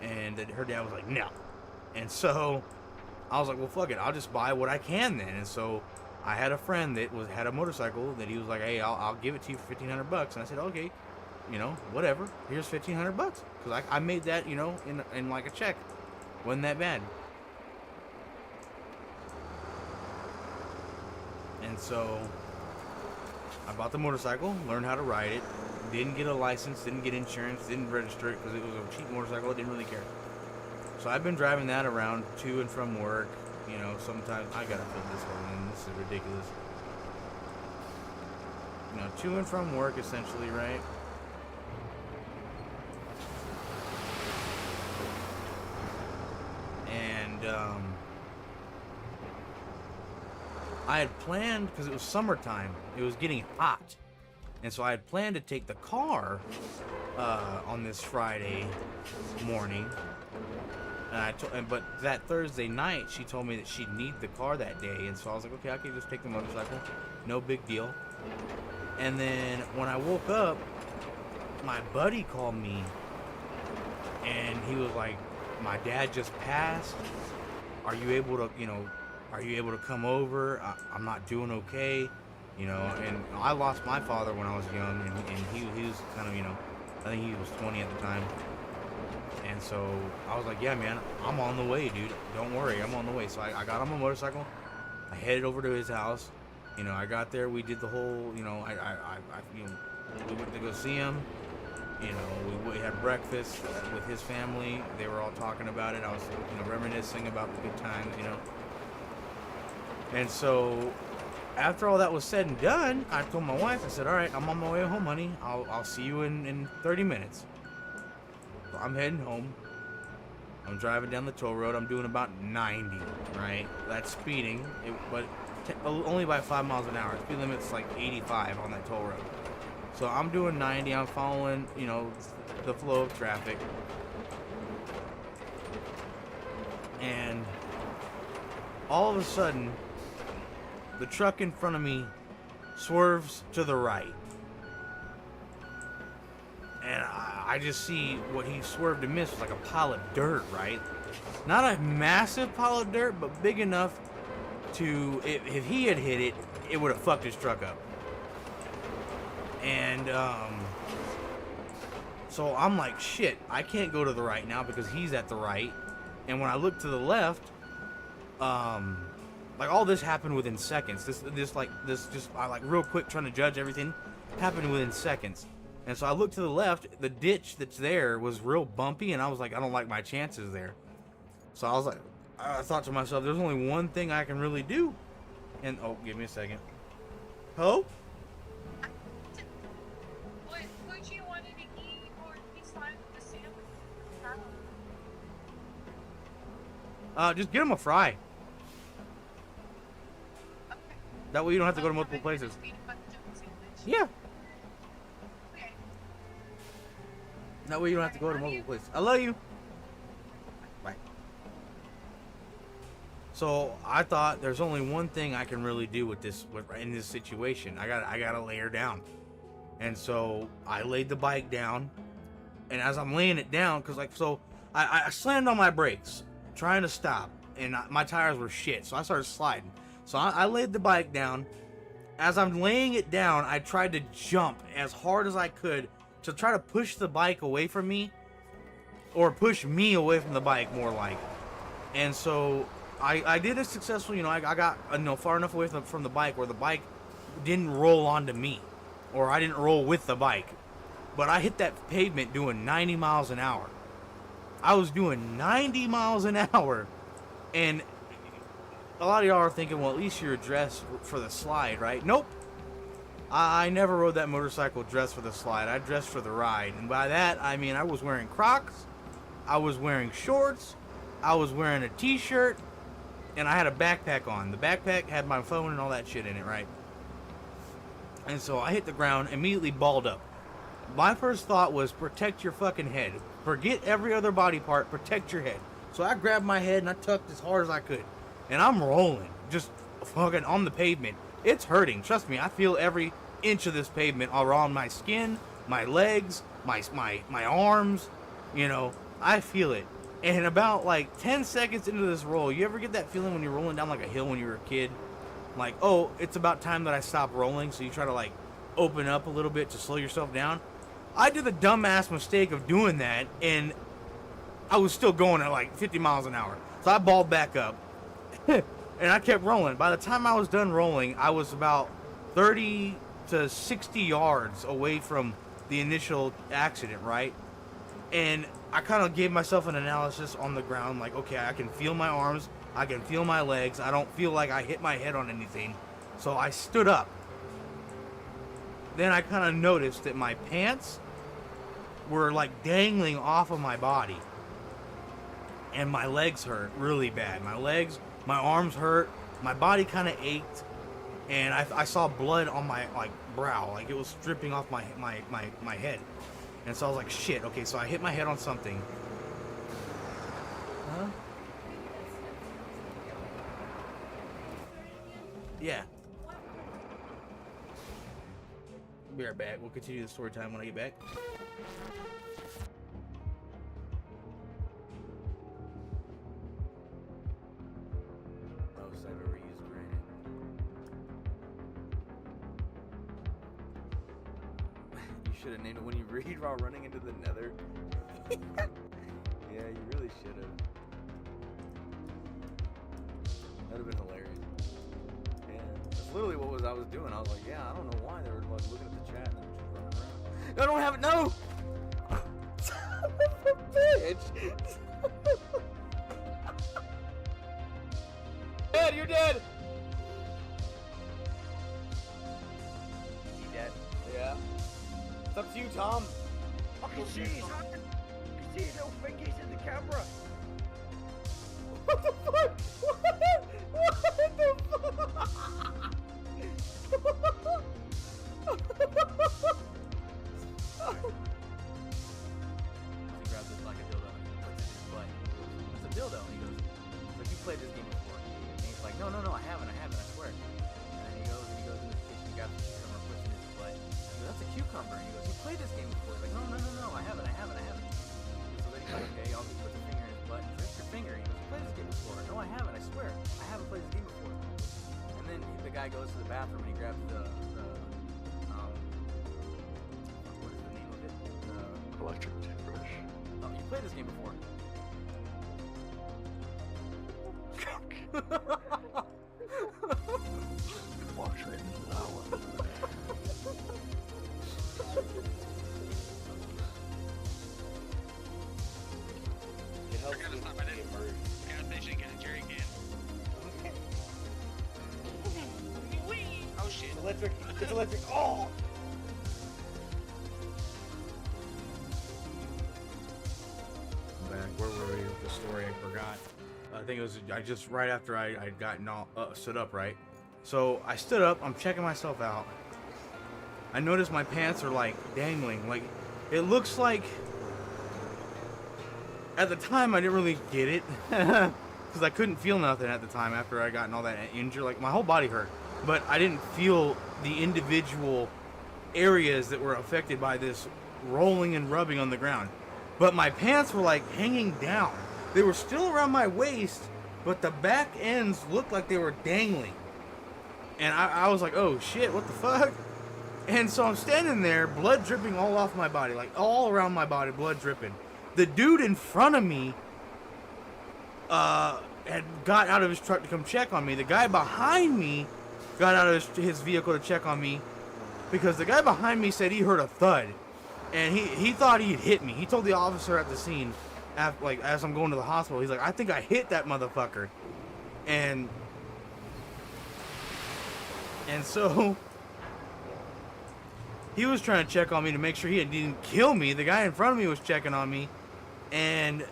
And her dad was like, no. And so I was like, well, fuck it, I'll just buy what I can then. And so I had a friend that had a motorcycle that he was like, hey, I'll give it to you for $1,500. And I said, okay, you know, whatever, here's $1,500. Because I made that, you know, in like a check. Wasn't that bad. And so I bought the motorcycle, learned how to ride it, didn't get a license, didn't get insurance, didn't register it because it was a cheap motorcycle. I didn't really care. So I've been driving that around to and from work. You know, sometimes I gotta fill this one in. This is ridiculous. You know, to and from work essentially, right? And I had planned, because it was summertime, it was getting hot, and so I had planned to take the car on this Friday morning. And but that Thursday night, she told me that she'd need the car that day, and so I was like, okay, I can just take the motorcycle, no big deal. And then when I woke up, my buddy called me, and he was like, my dad just passed. Are you able to, you know, come over? I'm not doing okay, you know. And I lost my father when I was young, and he was kind of, you know, I think he was 20 at the time. And so I was like, yeah, man, I'm on the way, dude. Don't worry, I'm on the way. So I got on my motorcycle, I headed over to his house. You know, I got there. We did the whole, you know, we went to go see him. You know, we had breakfast with his family. They were all talking about it. I was, you know, reminiscing about the good times, you know. And so, after all that was said and done, I told my wife, I said, all right, I'm on my way home, honey. I'll see you in 30 minutes. So I'm heading home. I'm driving down the toll road. I'm doing about 90, right? That's speeding, but only by 5 miles an hour. Speed limit's like 85 on that toll road. So I'm doing 90. I'm following, you know, the flow of traffic. And all of a sudden, the truck in front of me swerves to the right. And I just see what he swerved to miss was like a pile of dirt, right? Not a massive pile of dirt, but big enough to, if he had hit it, it would have fucked his truck up. And so I'm like, shit, I can't go to the right now because he's at the right. And when I look to the left, like all this happened within seconds. This just real quick trying to judge everything happened within seconds. And so I looked to the left, the ditch that's there was real bumpy, and I was like, I don't like my chances there. So I was like, I thought to myself, there's only one thing I can really do. And oh, give me a second. Ho? Would you want to eat or decide the sandwich? Just get him a fry. Okay. That way you don't have to go to multiple places. Yeah. Okay. That way you don't have to go to multiple places. I love you. Bye. So I thought there's only one thing I can really do with this in this situation. I gotta lay her down. And so I laid the bike down, and as I'm laying it down, I slammed on my brakes, trying to stop, and my tires were shit, so I started sliding. So I laid the bike down. As I'm laying it down, I tried to jump as hard as I could to try to push the bike away from me, or push me away from the bike, more like. And so I did it successfully. You know, I got far enough away from the bike where the bike didn't roll onto me, or I didn't roll with the bike. But I hit that pavement doing 90 miles an hour. I was doing 90 miles an hour. And a lot of y'all are thinking, well, at least you're dressed for the slide, right? Nope. I never rode that motorcycle dressed for the slide. I dressed for the ride. And by that, I mean I was wearing Crocs. I was wearing shorts. I was wearing a t-shirt. And I had a backpack on. The backpack had my phone and all that shit in it, right? And so I hit the ground, immediately balled up. My first thought was, protect your fucking head. Forget every other body part, protect your head. So I grabbed my head and I tucked as hard as I could. And I'm rolling, just fucking on the pavement. It's hurting, trust me. I feel every inch of this pavement around my skin, my legs, my arms. You know, I feel it. And about like 10 seconds into this roll, you ever get that feeling when you're rolling down like a hill when you were a kid? Like, oh, it's about time that I stop rolling, so you try to like open up a little bit to slow yourself down. I did the dumbass mistake of doing that, and I was still going at like 50 miles an hour. So I balled back up, and I kept rolling. By the time I was done rolling, I was about 30 to 60 yards away from the initial accident, right? And I kind of gave myself an analysis on the ground, like, okay, I can feel my arms, I can feel my legs, I don't feel like I hit my head on anything. So I stood up. Then I kind of noticed that my pants were like dangling off of my body. And my legs hurt really bad. My legs, my arms hurt, my body kind of ached. And I saw blood on my like brow, like it was dripping off my head. And so I was like, shit, okay, so I hit my head on something. Huh? Yeah. Be right back. We'll continue the story time when I get back. Oh, so I've ever used granite. You should have named it When You Read While Running into the Nether. Yeah, you really should have. That would have been hilarious. literally what I was doing. I was like, yeah, I don't know why they were like looking at the chat and they were just running around. I don't have it. No. Son of a bitch. Dead. You're dead. Is he dead? Yeah. It's up to you, Tom. Fucking jeez, man. You see his little fingers in the camera. What the fuck? What the fuck? He grabs this like a dildo and he puts it in his butt. It's a dildo, and he goes, like, you played this game before. And he's like, no, I haven't, I swear. And then he goes in the kitchen, he grabs the cucumber, puts it in his butt. And he goes, that's a cucumber. And he goes, you played this game before. He's like, no, I haven't. So then he's like, okay, I'll just put the finger in his butt. And he's like, your finger. He goes, you played this game before. No, I haven't, I swear. I haven't played this game before. And then the guy goes to the bathroom and he grabs the what is the name of it? Electric toothbrush. Oh, you played this game before. Wash right into that one. It helps I gotta with stop the at it. immersion. Gas station, get a jerry can. Oh shit. It's electric. It's electric. Oh! Back, where were we with the story? I forgot. I think it was just right after I'd gotten all stood up, right? So I stood up, I'm checking myself out. I noticed my pants are like dangling. Like, it looks like, at the time I didn't really get it. Because I couldn't feel nothing at the time after I gotten all that injured. Like, my whole body hurt. But I didn't feel the individual areas that were affected by this rolling and rubbing on the ground. But my pants were like hanging down. They were still around my waist, but the back ends looked like they were dangling. And I was like, oh shit, what the fuck? And so I'm standing there, blood dripping all off my body, like all around my body, blood dripping. The dude in front of me had got out of his truck to come check on me. The guy behind me got out of his vehicle to check on me because the guy behind me said he heard a thud. And he thought he'd hit me. He told the officer at the scene, after, like, as I'm going to the hospital, he's like, I think I hit that motherfucker. And so he was trying to check on me to make sure he didn't kill me. The guy in front of me was checking on me. And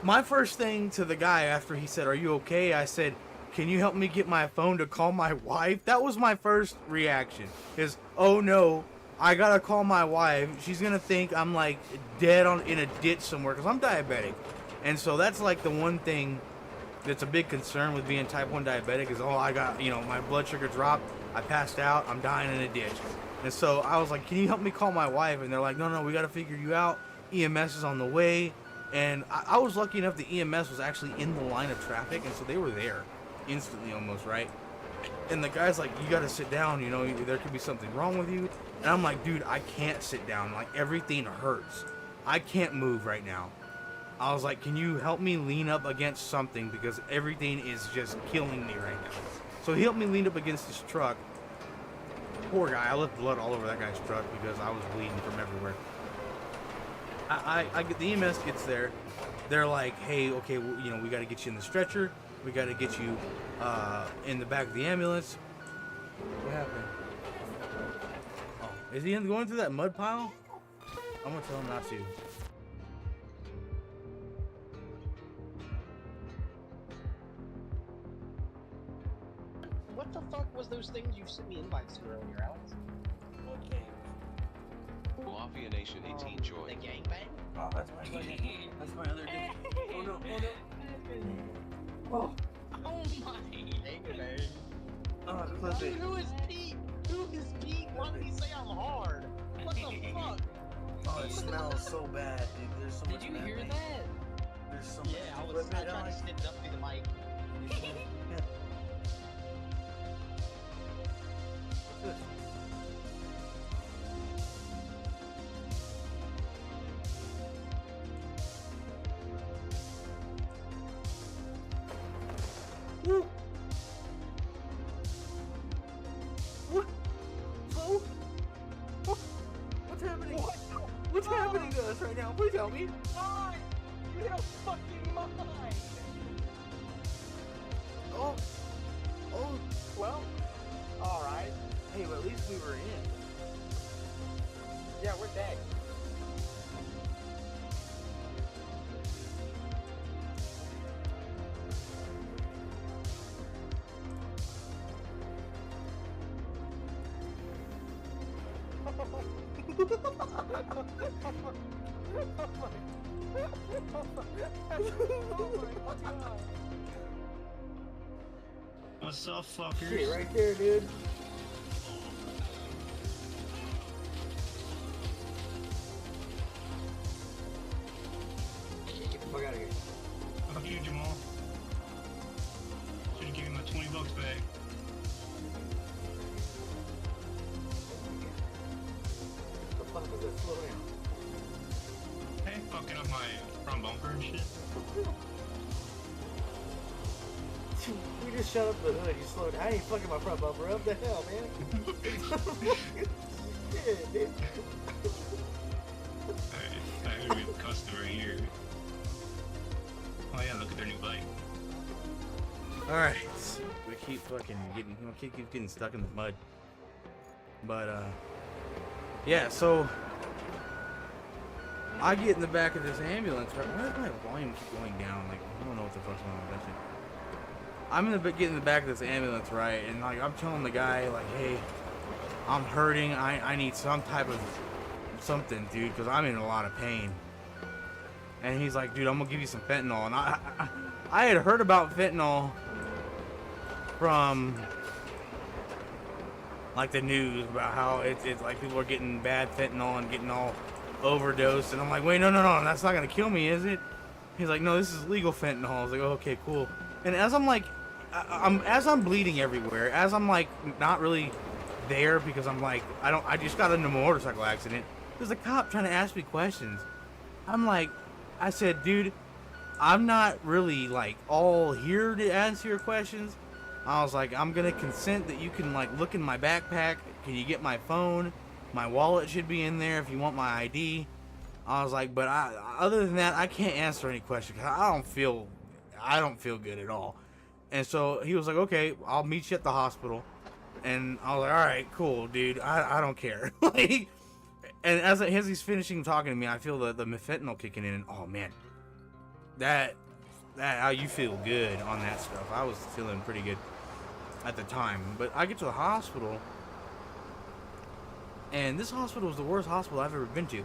my first thing to the guy after he said, are you okay? I said, can you help me get my phone to call my wife? That was my first reaction. Is, oh no, I gotta call my wife. She's gonna think I'm like dead in a ditch somewhere because I'm diabetic. And so that's like the one thing that's a big concern with being type 1 diabetic is, oh, I got, my blood sugar dropped. I passed out. I'm dying in a ditch. And so I was like, can you help me call my wife? And they're like, no, we gotta figure you out. EMS is on the way. And I was lucky enough the EMS was actually in the line of traffic. And so they were there instantly almost, right? And the guy's like, you gotta sit down, there could be something wrong with you. And I'm like, dude, I can't sit down. Like, everything hurts. I can't move right now. I was like, can you help me lean up against something because everything is just killing me right now. So he helped me lean up against this truck. Poor guy, I left blood all over that guy's truck because I was bleeding from everywhere. I get the EMS gets there. They're like, hey, okay, well, we got to get you in the stretcher. We got to get you in the back of the ambulance. What happened? Oh, is he going through that mud pile? I'm gonna tell him not to. What the fuck was those things you sent me invites to earlier, Alex? Okay. Mafia Nation 18 joy. The gangbang? Oh, that's my other dude. Oh no, oh. Oh my. Gangbang. Oh, clip it. Who is Pete? Who is Pete? Why did he say I'm hard? What the fuck? Oh, it smells so bad, dude. There's so much Did you hear methane. that? There's so much. Yeah, I was Clip it, trying to Alex. snip it up through the mic. now. Please help me. Mine. Get a fucking mine. Oh. Oh. Well. All right. Hey, but at least we were in. Yeah, we're dead. What's up, fuckers? Shit, right there, dude. Get the fuck out of here. Fuck you, Jamal. Should've given my $20 back. The fuck is that? Slow down. Hey, fucking up my front bumper and shit. You just shut up the hood. You slowed down. I ain't fucking my front bumper up. The hell, man. Shit, dude. I heard we have a customer here. Oh yeah, look at their new bike. Alright. We keep fucking getting, keep getting stuck in the mud. But, yeah, so I get in the back of this ambulance, right? Why does my volume keep going down? Like, I don't know what the fuck's going on with that shit. I'm get in the back of this ambulance, right? And like, I'm telling the guy, like, hey, I'm hurting. I need some type of something, dude, because I'm in a lot of pain. And he's like, dude, I'm gonna give you some fentanyl. And I had heard about fentanyl from like the news about how it's like people are getting bad fentanyl and getting all overdosed. And I'm like, wait, no, that's not gonna kill me, is it? He's like, no, this is legal fentanyl. I was like, oh, okay, cool. And as I'm like, as I'm bleeding everywhere, as I'm like not really there because I'm like, I just got in a motorcycle accident. There's a cop trying to ask me questions. I'm like, I said, dude, I'm not really like all here to answer your questions. I was like, I'm gonna consent that you can like look in my backpack. Can you get my phone? My wallet should be in there if you want my ID. I was like, but other than that, I can't answer any questions. I don't feel good at all. And so he was like, okay, I'll meet you at the hospital. And I was like, all right, cool, dude. I don't care. Like, and as he's finishing talking to me, I feel the fentanyl kicking in. And oh man, that how you feel good on that stuff. I was feeling pretty good at the time. But I get to the hospital, and this hospital was the worst hospital I've ever been to.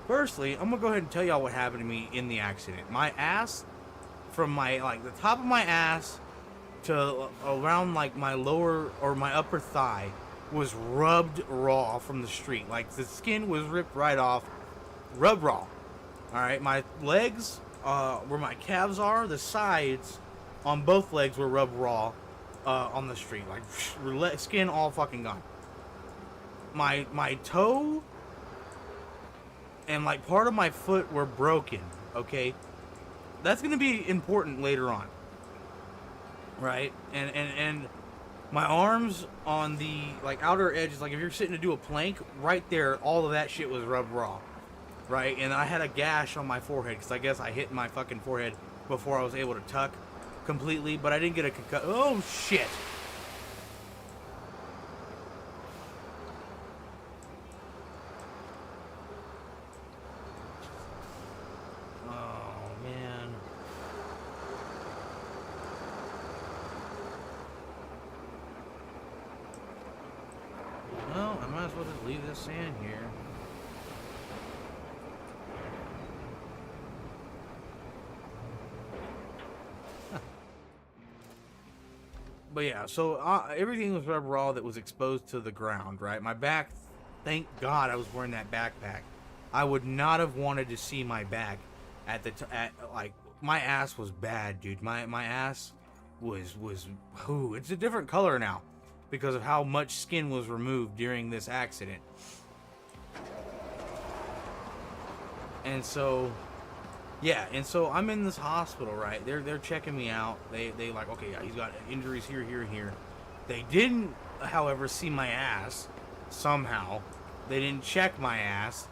Firstly, I'm gonna go ahead and tell y'all what happened to me in the accident. My ass, from my like the top of my ass to around like my lower or my upper thigh, was rubbed raw from the street. Like the skin was ripped right off, rubbed raw. All right, my legs, where my calves are, the sides on both legs were rubbed raw on the street. Like skin all fucking gone. My toe and like part of my foot were broken. Okay, that's gonna be important later on, right? And my arms on the like outer edges, like if you're sitting to do a plank, right there, all of that shit was rubbed raw, right? And I had a gash on my forehead because I guess I hit my fucking forehead before I was able to tuck completely, but I didn't get a concussion. Oh shit! Well, I might as well just leave this sand here. But yeah, so everything was rubber raw that was exposed to the ground, right? My back, thank God I was wearing that backpack. I would not have wanted to see my back at the like my ass was bad, dude. My ass was it's a different color now, because of how much skin was removed during this accident. And so, yeah, and so I'm in this hospital, right? They're checking me out. They like, okay, yeah, he's got injuries here, here, and here. They didn't, however, see my ass somehow. They didn't check my ass.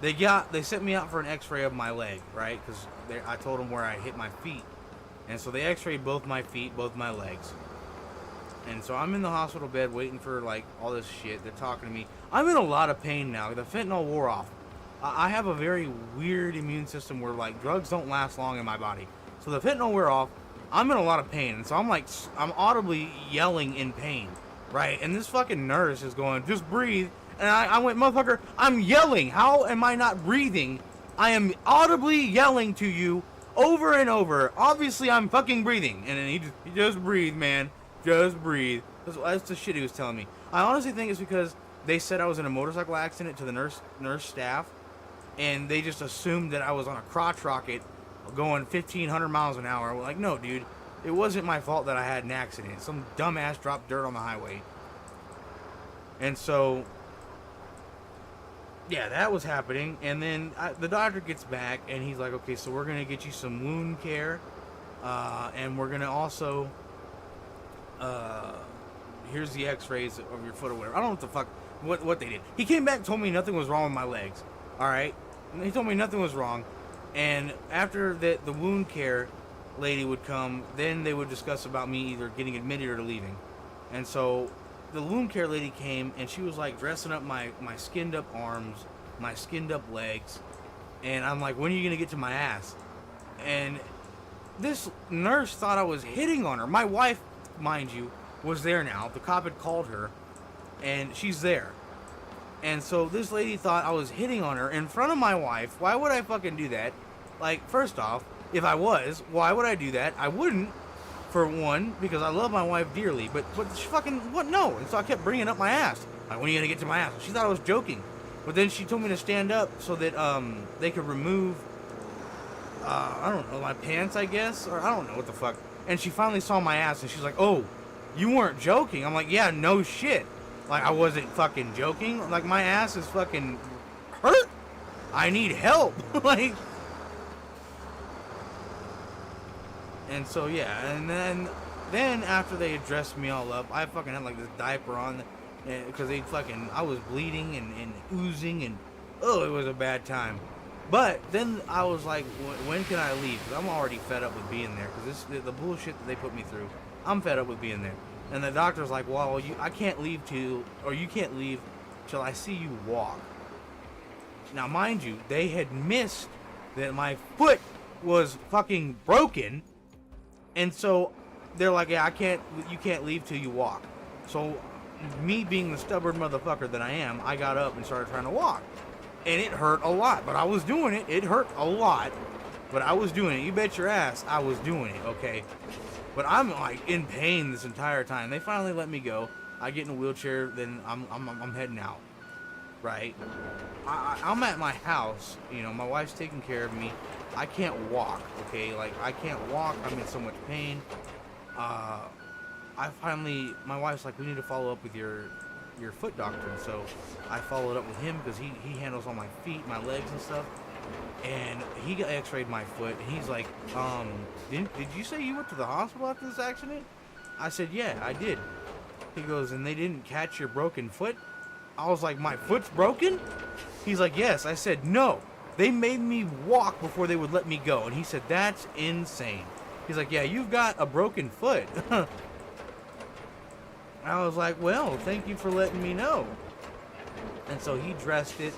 They sent me out for an x-ray of my leg, right? Because I told them where I hit my feet. And so they x-rayed both my feet, both my legs. And so I'm in the hospital bed waiting for, like, all this shit. They're talking to me. I'm in a lot of pain now. The fentanyl wore off. I have a very weird immune system where, like, drugs don't last long in my body. So the fentanyl wore off. I'm in a lot of pain. And so I'm audibly yelling in pain, right? And this fucking nurse is going, just breathe. And I went, motherfucker, I'm yelling. How am I not breathing? I am audibly yelling to you over and over. Obviously, I'm fucking breathing. And then he just breathe, man. Just breathe. That's the shit he was telling me. I honestly think it's because they said I was in a motorcycle accident to the nurse staff. And they just assumed that I was on a crotch rocket going 1,500 miles an hour. Like, no, dude. It wasn't my fault that I had an accident. Some dumbass dropped dirt on the highway. And so... yeah, that was happening, and then the doctor gets back, and he's like, okay, so we're going to get you some wound care, and we're going to also, here's the x-rays of your foot or whatever. I don't know what the fuck, what they did. He came back and told me nothing was wrong with my legs, alright? He told me nothing was wrong, and after that, the wound care lady would come, then they would discuss about me either getting admitted or leaving. And so... the wound care lady came, and she was like dressing up my skinned up arms, my skinned up legs, and I'm like, when are you gonna get to my ass? And this nurse thought I was hitting on her. My wife, mind you, was there now. The cop had called her, and she's there. And so this lady thought I was hitting on her in front of my wife. Why would I fucking do that? Like, first off, if I was, why would I do that? I wouldn't. For one, because I love my wife dearly, but she fucking, what, no. And so I kept bringing up my ass. Like, when are you gonna get to my ass? She thought I was joking. But then she told me to stand up so that, they could remove, I don't know, my pants, I guess? Or I don't know what the fuck. And she finally saw my ass, and she's like, oh, you weren't joking. I'm like, yeah, no shit. Like, I wasn't fucking joking. Like, my ass is fucking hurt. I need help. Like... and so, yeah, and then after they had dressed me all up, I fucking had like this diaper on, because I was bleeding and oozing, and oh, it was a bad time. But then I was like, when can I leave? Because I'm already fed up with being there, because the bullshit that they put me through, I'm fed up with being there. And the doctor's like, well, I can't leave you can't leave till I see you walk. Now, mind you, they had missed that my foot was fucking broken. And so they're like, yeah, you can't leave till you walk. So me being the stubborn motherfucker that I am, I got up and started trying to walk. And it hurt a lot, but I was doing it. It hurt a lot, but I was doing it. You bet your ass I was doing it, okay? But I'm like in pain this entire time. They finally let me go. I get in a wheelchair, then I'm heading out, right? I'm at my house, you know, my wife's taking care of me. I can't walk, okay? Like, I can't walk. I'm in so much pain. My wife's like, we need to follow up with your foot doctor. And so I followed up with him because he handles all my feet, my legs and stuff. And he got x-rayed my foot. And he's like, did you say you went to the hospital after this accident? I said, yeah, I did. He goes, and they didn't catch your broken foot? I was like, my foot's broken? He's like, yes. I said, no. They made me walk before they would let me go. And he said, that's insane. He's like, yeah, you've got a broken foot. I was like, well, thank you for letting me know. And so he dressed it,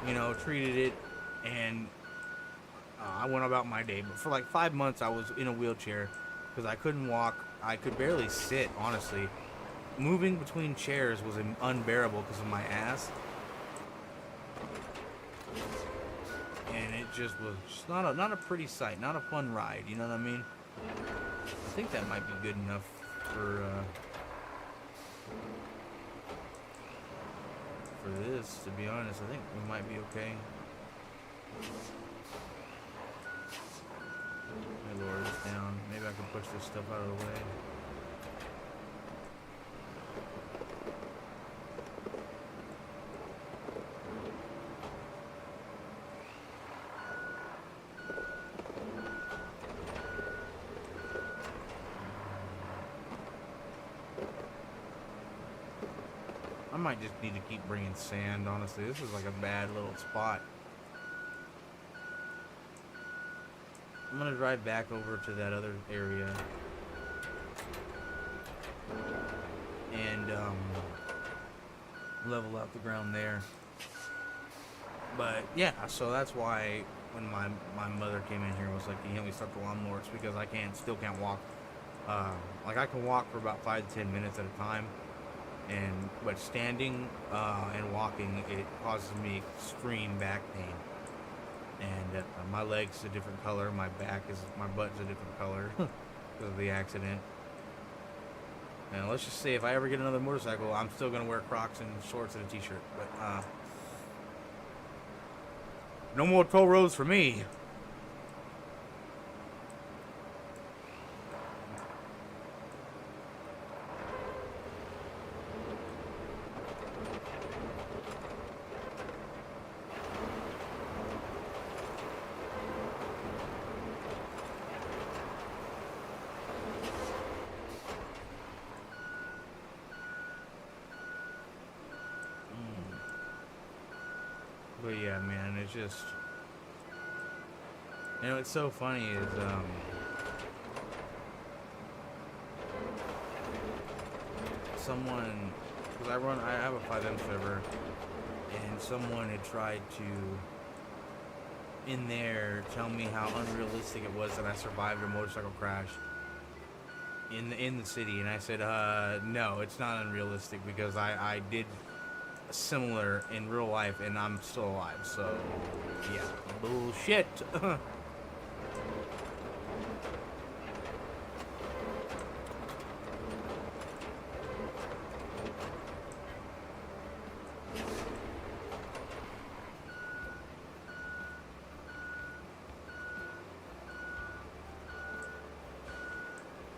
you know, treated it, and I went about my day. But for like 5 months, I was in a wheelchair because I couldn't walk. I could barely sit, honestly. Moving between chairs was unbearable because of my ass. And it just was just not a pretty sight, not a fun ride, you know what I mean? I think that might be good enough for this, to be honest. I think we might be okay. My Lord is down. Maybe I can push this stuff out of the way. might just need to keep bringing sand, honestly. This is like a bad little spot. I'm gonna drive back over to that other area and level out the ground there. But yeah, so that's why when my mother came in here and was like, "Can you help me start the lawnmower?" It's because I still can't walk. Like I can walk for about 5 to 10 minutes at a time, but standing and walking, it causes me extreme back pain. And my leg's a different color, my butt's a different color because of the accident. And let's just say if I ever get another motorcycle, I'm still gonna wear Crocs and shorts and a t-shirt. But no more toll roads for me. But yeah, man, it's just, you know, what's so funny is, someone, because I have a FiveM server, and someone had tried to, in there, tell me how unrealistic it was that I survived a motorcycle crash in the city, and I said, no, it's not unrealistic, because I did similar in real life and I'm still alive, so yeah, bullshit.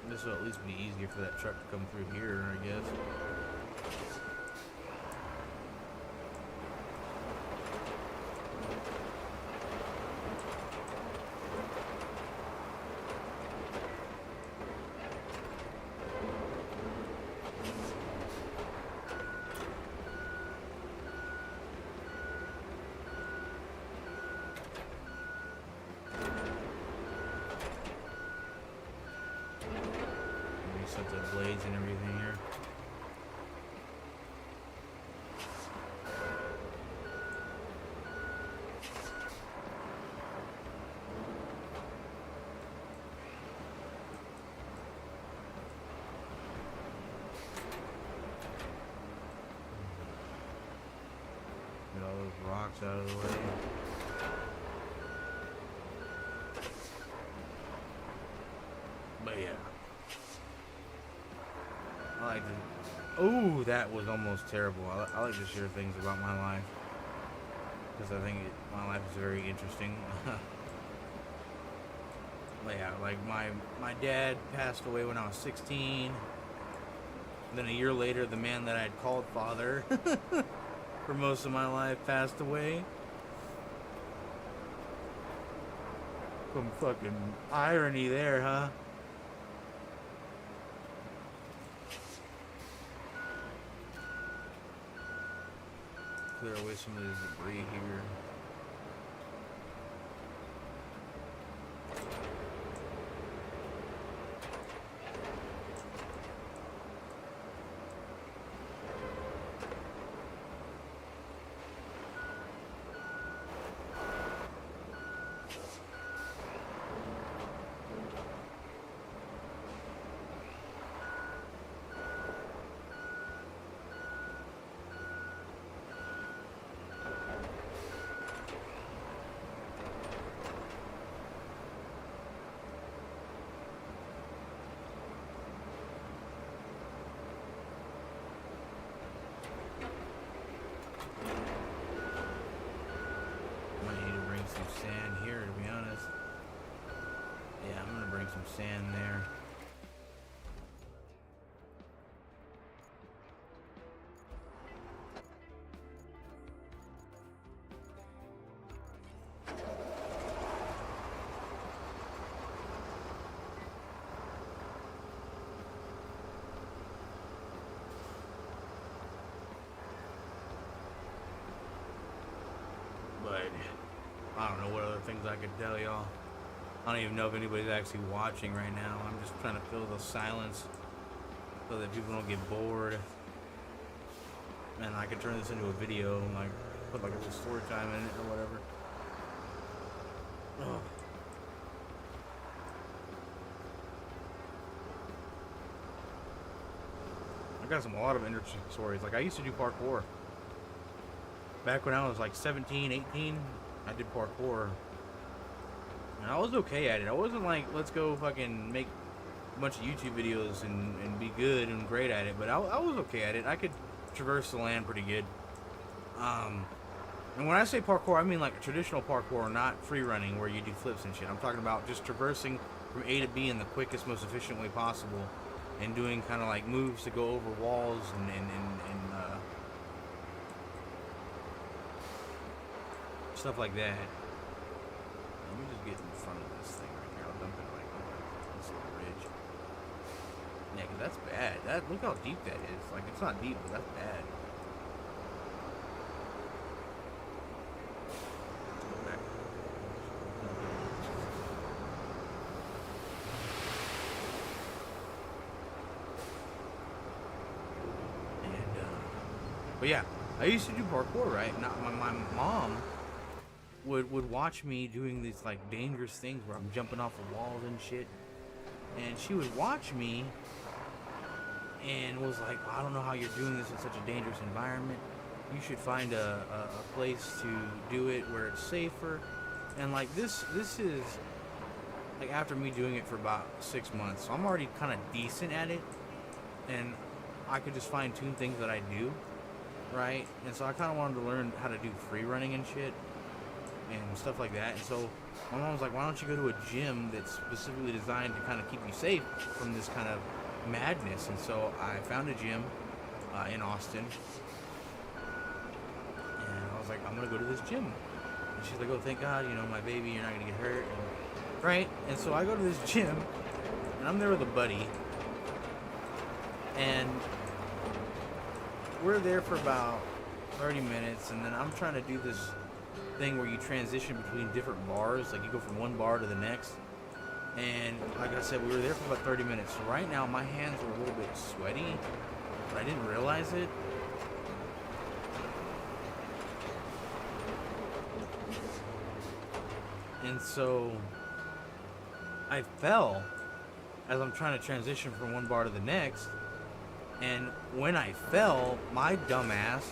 This will at least be easier for that truck to come through here, I guess. Set the blades and everything here. Get all those rocks out of the way. But yeah. I like to, oh, that was almost terrible. I like to share things about my life because I think my life is very interesting. But yeah, like my dad passed away when I was 16. Then a year later, the man that I had called father for most of my life passed away. Some fucking irony there, huh? Clear away some of this debris here. Some sand here, to be honest. Yeah, I'm gonna bring some sand there. things I could tell y'all. I don't even know if anybody's actually watching right now. I'm just trying to fill the silence so that people don't get bored. And I can turn this into a video and like put like a little story time in it or whatever. Oh. I got a lot of interesting stories. Like I used to do parkour. Back when I was like 17, 18, I did parkour. And I was okay at it. I wasn't like, let's go fucking make a bunch of YouTube videos and be good and great at it. But I was okay at it. I could traverse the land pretty good. And when I say parkour, I mean like traditional parkour, not free running where you do flips and shit. I'm talking about just traversing from A to B in the quickest, most efficient way possible. And doing kind of like moves to go over walls and stuff like that. Let me just get in front of this thing right here. I'll dump it like on this little ridge. Yeah, 'cause that's bad. Look how deep that is. Like, it's not deep, but that's bad. Go back. But yeah, I used to do parkour, right? Now, my mom would watch me doing these like dangerous things where I'm jumping off of walls and shit, and she would watch me and was like, I don't know how you're doing this in such a dangerous environment. You should find a place to do it where it's safer. And like this is like after me doing it for about 6 months, so I'm already kind of decent at it, and I could just fine tune things that I do. Right, and so I kind of wanted to learn how to do free running and shit and stuff like that. And so my mom was like, why don't you go to a gym that's specifically designed to kind of keep you safe from this kind of madness? And so I found a gym in Austin, and I was like, I'm gonna go to this gym. And she's like, oh, thank God, you know, my baby, you're not gonna get hurt. And, right, and so I go to this gym, and I'm there with a buddy, and we're there for about 30 minutes, and then I'm trying to do this thing where you transition between different bars, like you go from one bar to the next. And like I said, we were there for about 30 minutes. So right now my hands are a little bit sweaty, but I didn't realize it. And so I fell as I'm trying to transition from one bar to the next. And when I fell, my dumbass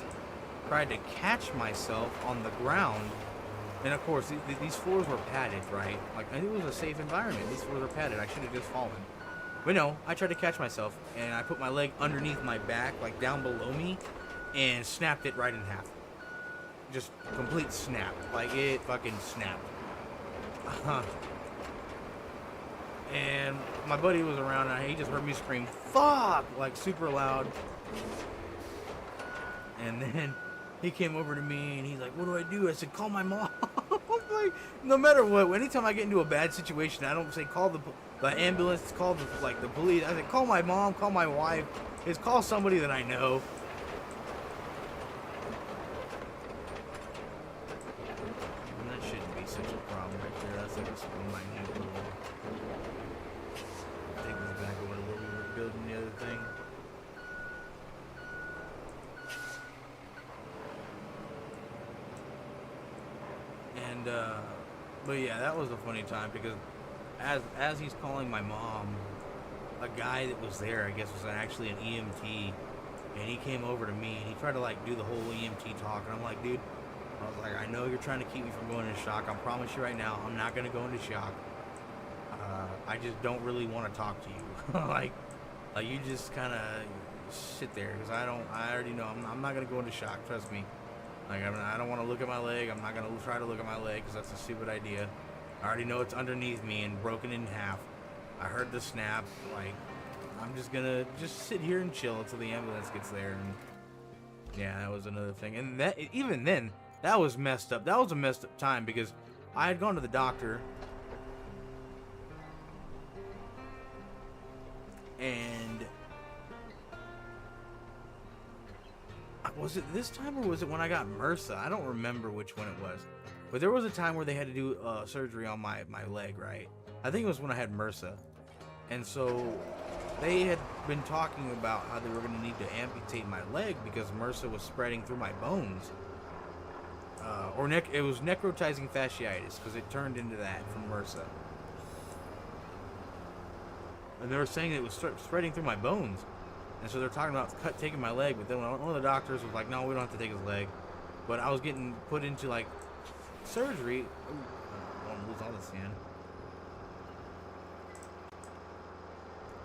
tried to catch myself on the ground. And of course, these floors were padded, right? Like, it was a safe environment. These floors were padded. I should have just fallen. But no, I tried to catch myself, and I put my leg underneath my back, like down below me, and snapped it right in half. Just complete snap. Like, it fucking snapped. And my buddy was around, and he just heard me scream, fuck, like super loud. And then he came over to me, and he's like, what do I do? I said, call my mom. I'm like, no matter what, anytime I get into a bad situation, I don't say call the ambulance, call the police. I say, call my mom, call my wife. Is call somebody that I know. And that shouldn't be such a problem right there. That's like a minute little. Take this back over to where we were building the other thing. And but yeah, that was a funny time because as he's calling my mom, a guy that was there, I guess, was actually an EMT, and he came over to me and he tried to like do the whole EMT talk, and I'm like, dude, I was like, I know you're trying to keep me from going into shock. I promise you right now, I'm not gonna go into shock. I just don't really want to talk to you. like you just kind of sit there because I already know I'm not gonna go into shock. Trust me. Like I don't want to look at my leg. I'm not gonna try to look at my leg because that's a stupid idea. I already know it's underneath me and broken in half. I heard the snap. Like I'm just gonna sit here and chill until the ambulance gets there. And yeah, that was another thing. And that even then, that was messed up. That was a messed up time because I had gone to the doctor. And was it this time or was it when I got MRSA? I don't remember which one it was. But there was a time where they had to do surgery on my leg, right? I think it was when I had MRSA. And so they had been talking about how they were going to need to amputate my leg because MRSA was spreading through my bones. It was necrotizing fasciitis because it turned into that from MRSA. And they were saying it was spreading through my bones. And so they're talking about taking my leg, but then one of the doctors was like, no, we don't have to take his leg. But I was getting put into like surgery. Ooh, I don't want to lose all this sand.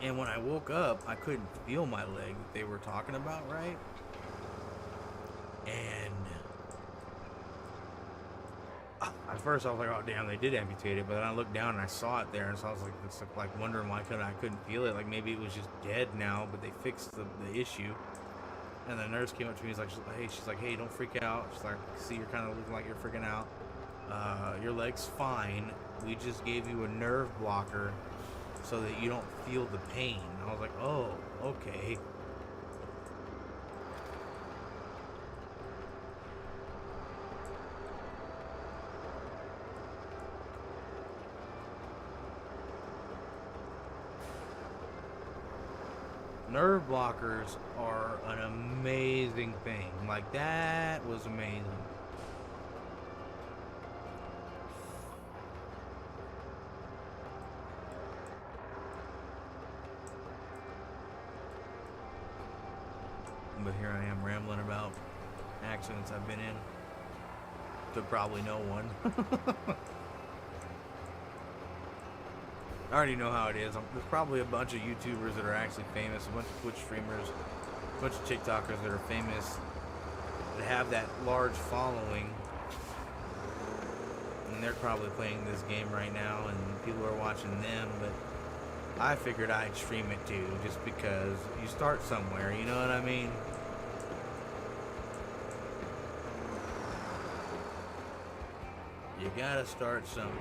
And when I woke up, I couldn't feel my leg that they were talking about, right? And at first I was like, oh damn, they did amputate it. But then I looked down and I saw it there, and so I was like, it's like wondering why I couldn't feel it. Like maybe it was just dead now, but they fixed the issue. And the nurse came up to me, she's like, hey, don't freak out. She's like, see, you're kind of looking like you're freaking out. Your leg's fine. We just gave you a nerve blocker so that you don't feel the pain. I was like, oh, okay. Nerve blockers are an amazing thing. Like, that was amazing. But here I am rambling about accidents I've been in. To probably no one. I already know how it is. There's probably a bunch of YouTubers that are actually famous, a bunch of Twitch streamers, a bunch of TikTokers that are famous, that have that large following. And they're probably playing this game right now, and people are watching them, but I figured I'd stream it too, just because you start somewhere, you know what I mean? You gotta start somewhere.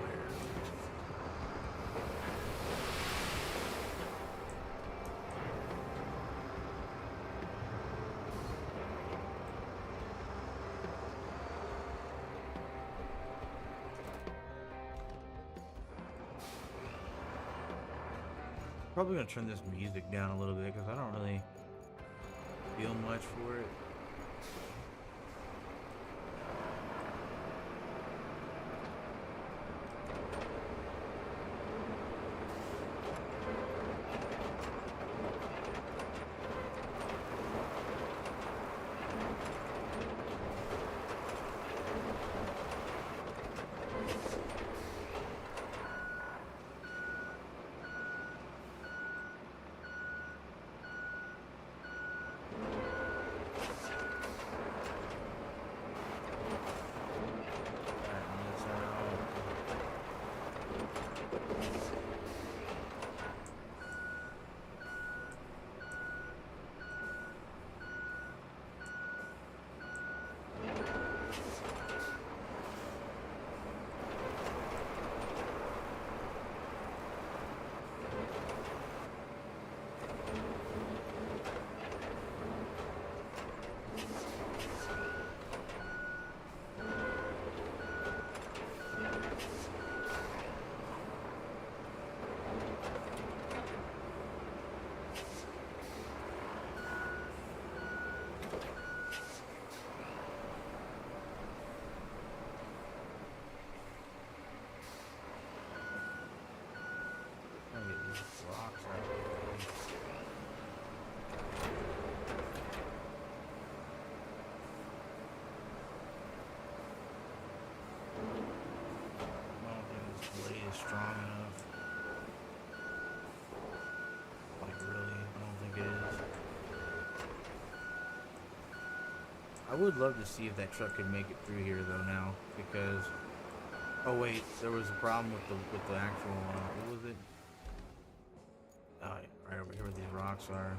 Probably gonna turn this music down a little bit because I don't really feel much for it. Rocks out of the way. I don't think this blade is strong enough. Like really, I don't think it is. I would love to see if that truck could make it through here though now, because oh wait, there was a problem with the actual what was it? Right over here where these rocks are.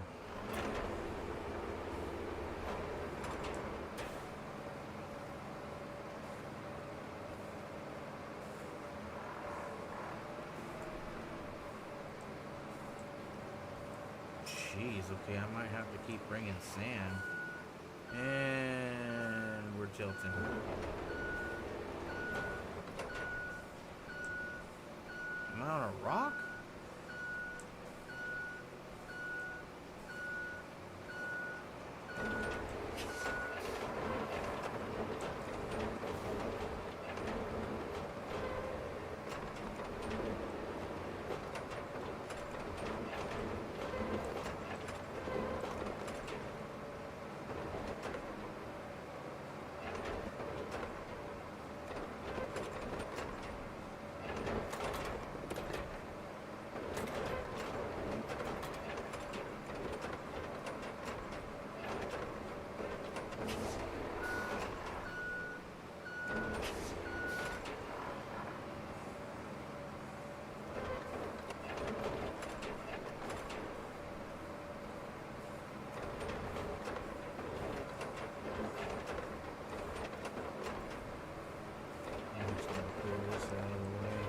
Jeez, okay, I might have to keep bringing sand. And we're tilting. Am I on a rock? I'm just gonna clear this out of the way.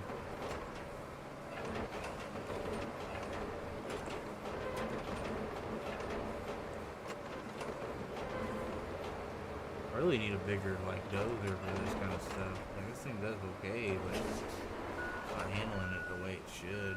I really need a bigger like dozer for this kind of stuff. Like this thing does okay, but it's not handling it the way it should.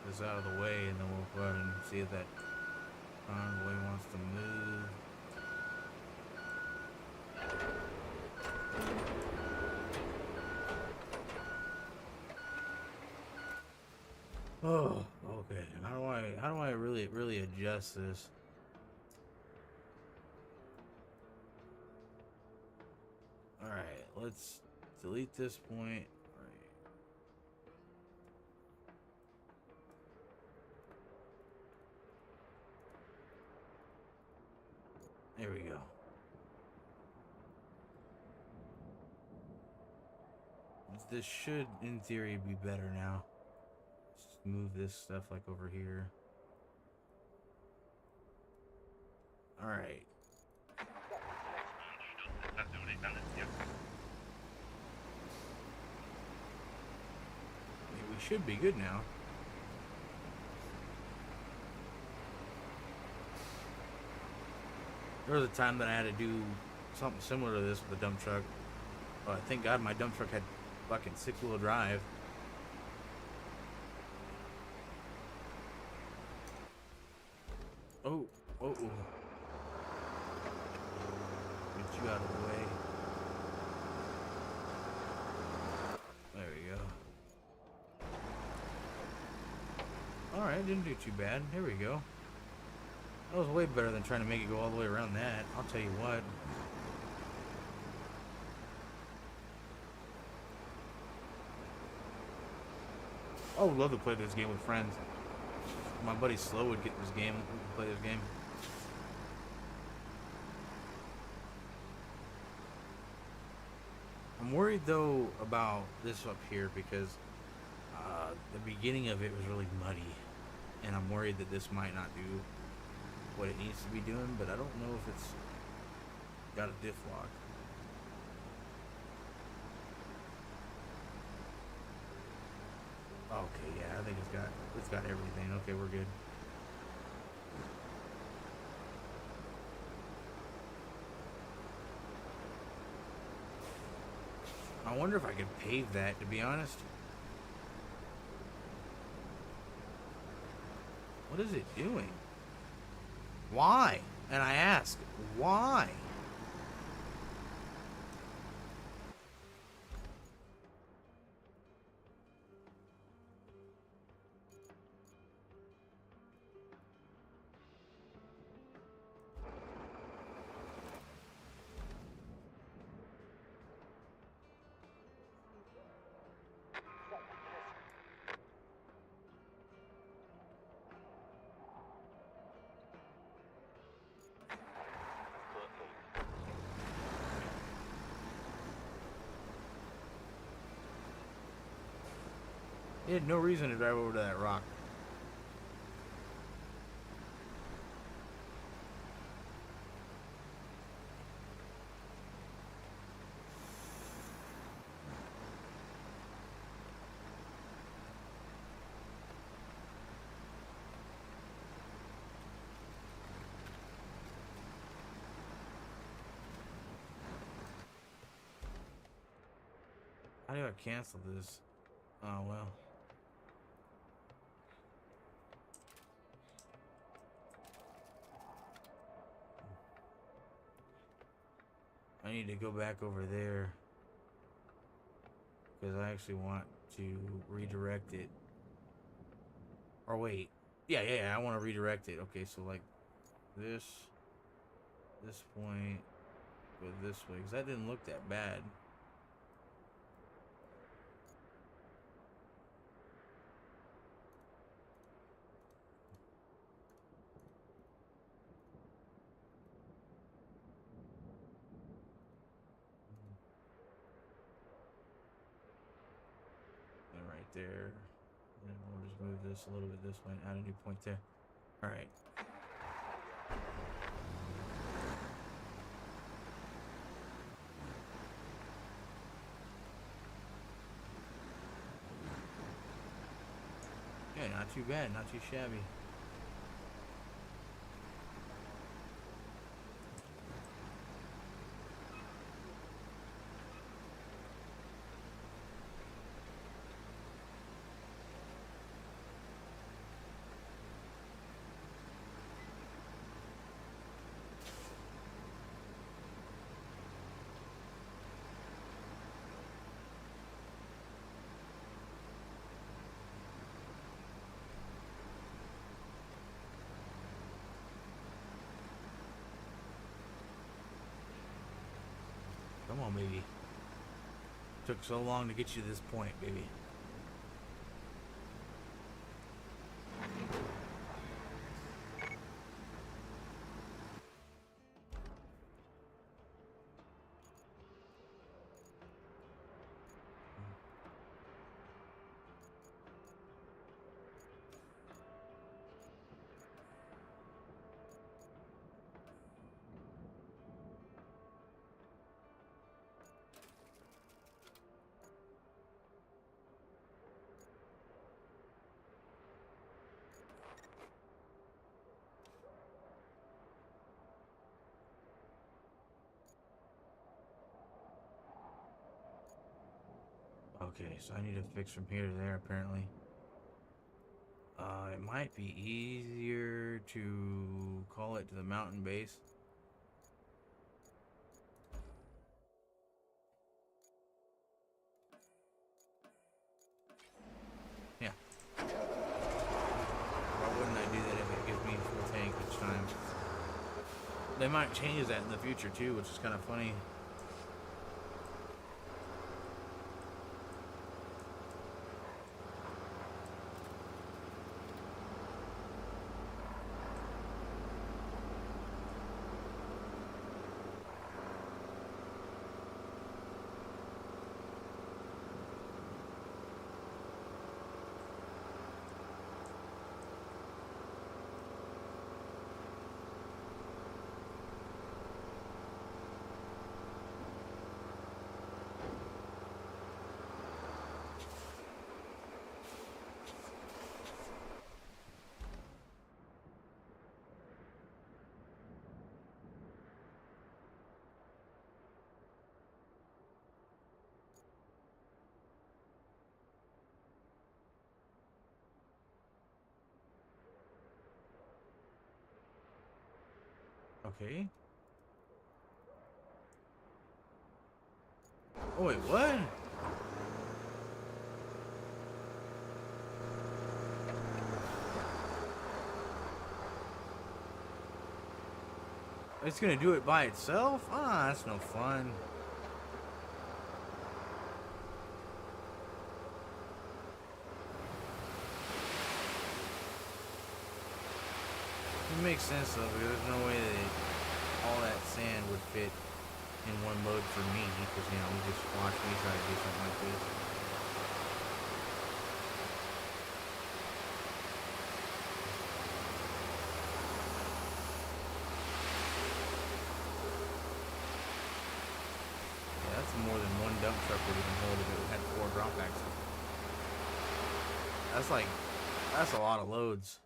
This out of the way, and then we'll go ahead and see if that convoy wants to move. Oh, okay. How do I really adjust this? All right, let's delete this point. There we go. This should, in theory, be better now. Let's move this stuff like over here. Alright. We should be good now. There was a time that I had to do something similar to this with the dump truck. Thank God my dump truck had fucking 6-wheel drive. Oh. Get you out of the way. There we go. Alright, didn't do too bad. Here we go. That was way better than trying to make it go all the way around that. I'll tell you what. I would love to play this game with friends. My buddy Slow would get this game. We could play this game. I'm worried though about this up here because the beginning of it was really muddy, and I'm worried that this might not do what it needs to be doing, but I don't know if it's got a diff lock. Okay, yeah, I think it's got everything. Okay, we're good. I wonder if I could pave that, to be honest. What is it doing? Why? And I ask, why? He had no reason to drive over to that rock. How do I cancel this? Oh, well. I need to go back over there because I actually want to redirect it. Or wait. Yeah, I want to redirect it. Okay, so like this point, go this way, because that didn't look that bad. There, and we'll just move this a little bit this way and add a new point there. All right. Yeah, not too bad, not too shabby. Come on, baby. Took so long to get you to this point, baby. Okay, so I need to fix from here to there, apparently. It might be easier to call it to the mountain base. Yeah. Why wouldn't I do that if it gives me full tank each time? They might change that in the future too, which is kind of funny. Okay. Oh wait, what? It's gonna do it by itself? Ah, that's no fun. It makes sense though, because there's no way that all that sand would fit in one load for me, because you know, you just watch me try to do something like this. Yeah, that's more than one dump truck would even hold if it had 4 drop axles. That's a lot of loads.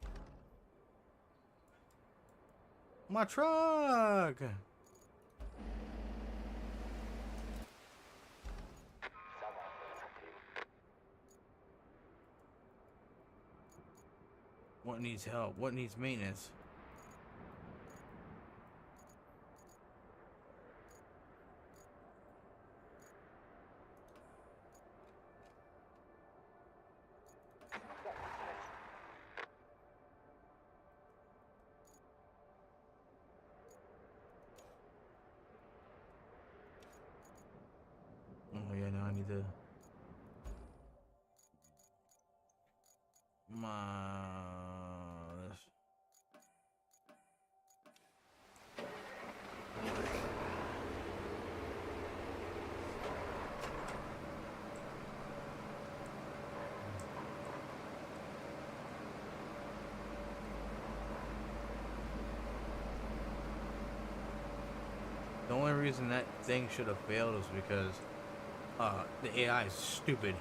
My truck! What needs help? What needs maintenance? Oh yeah, now I need to... this. The only reason that thing should have failed was because the AI is stupid.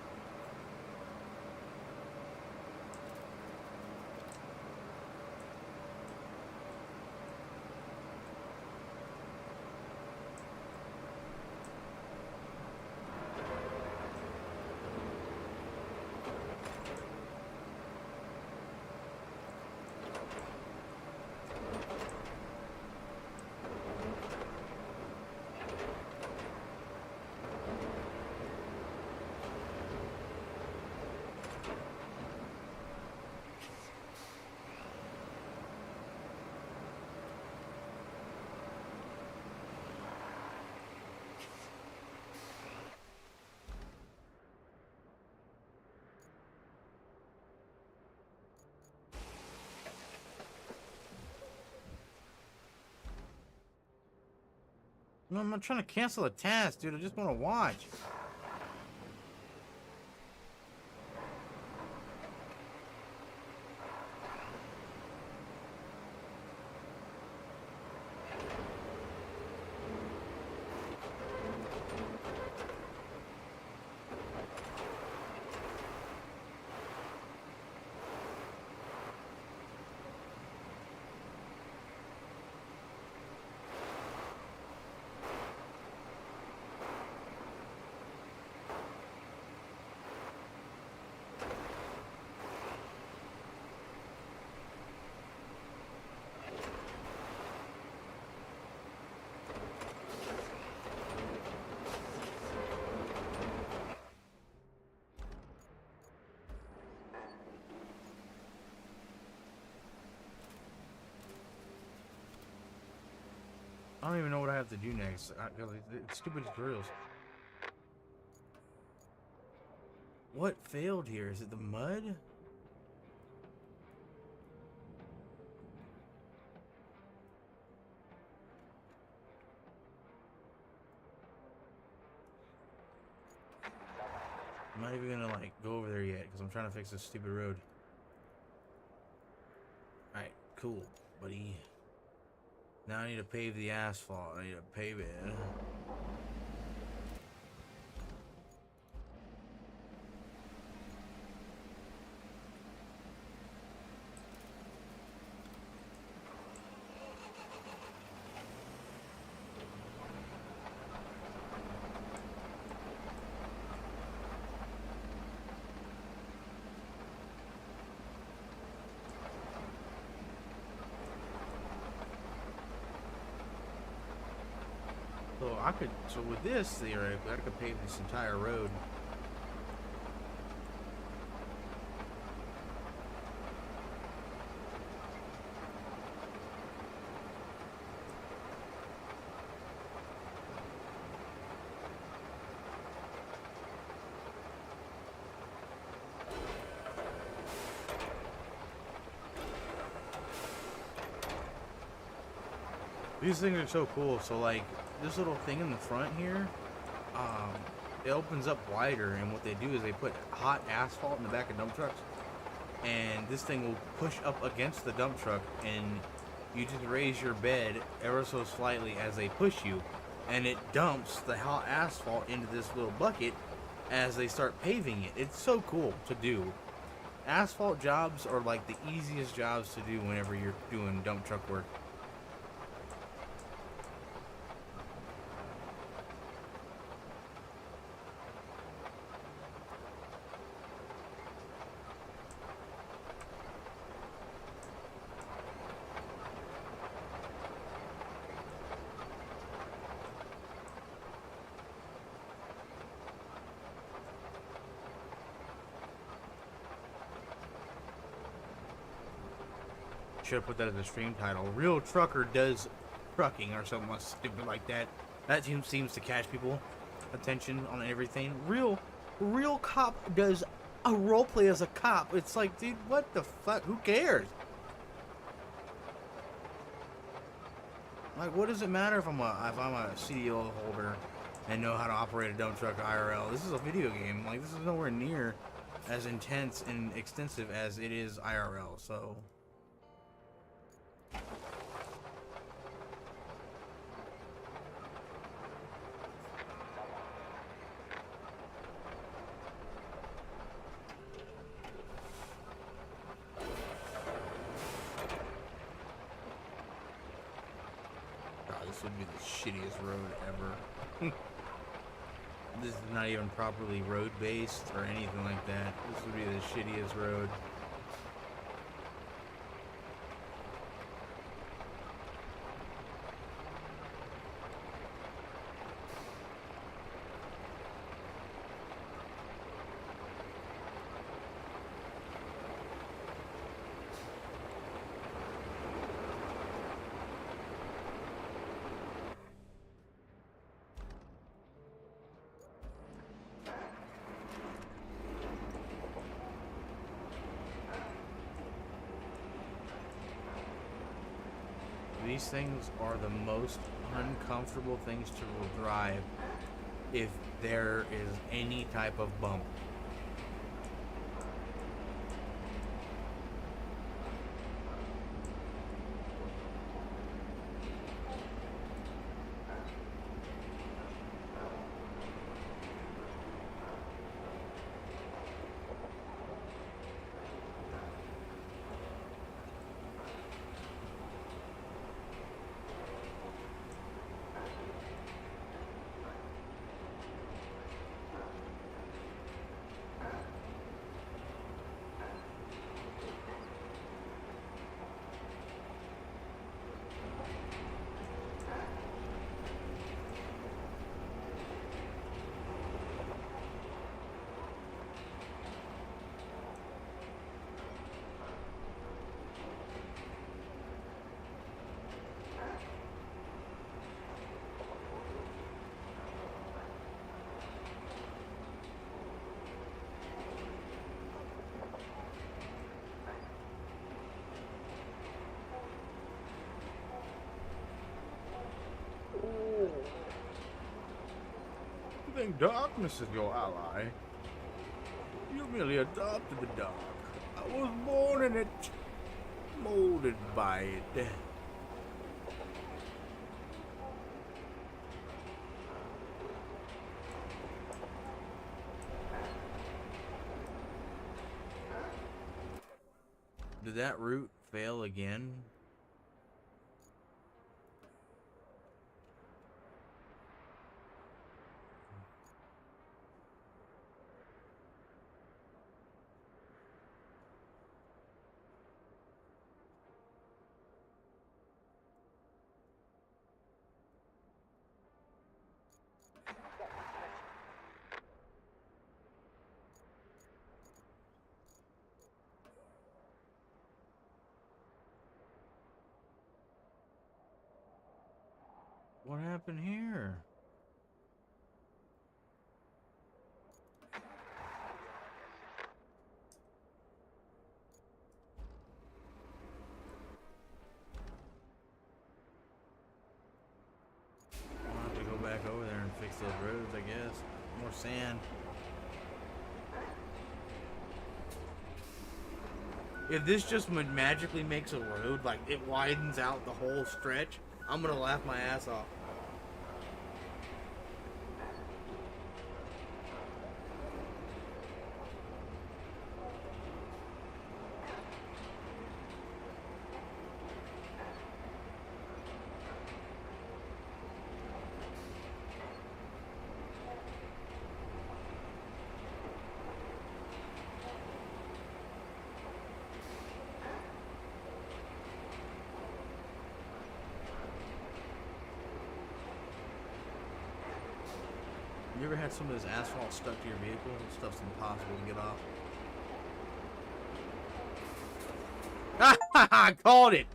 No, I'm not trying to cancel a task, dude. I just want to watch. I don't even know what I have to do next. It's stupid tutorials. What failed here? Is it the mud? I'm not even gonna like go over there yet because I'm trying to fix this stupid road. Alright, cool, buddy. Now I need to pave the asphalt. I need to pave it. So with this, theoretically, I could pave this entire road. These things are so cool. So like this little thing in the front here, it opens up wider, and what they do is they put hot asphalt in the back of dump trucks, and this thing will push up against the dump truck, and you just raise your bed ever so slightly as they push you, and it dumps the hot asphalt into this little bucket as they start paving it. It's so cool to do. Asphalt jobs are like the easiest jobs to do whenever you're doing dump truck work. Should have put that as a stream title. Real trucker does trucking or something stupid like that. That seems to catch people attention on everything. Real cop does a roleplay as a cop. It's like, dude, what the fuck? Who cares? Like, what does it matter if I'm a CDL holder and know how to operate a dump truck IRL? This is a video game. Like, this is nowhere near as intense and extensive as it is IRL. So. This would be the shittiest road ever. This is not even properly road based or anything like that. This would be the shittiest road. These things are the most uncomfortable things to drive if there is any type of bump. think darkness is your ally? You merely adopted the dark. I was born in it, molded by it. Did that route fail again? What happened here? I'll have to go back over there and fix those roads, I guess. More sand. If this just magically makes a road, like it widens out the whole stretch, I'm gonna laugh my ass off. You ever had some of this asphalt stuck to your vehicle? This stuff's impossible to get off. I called it!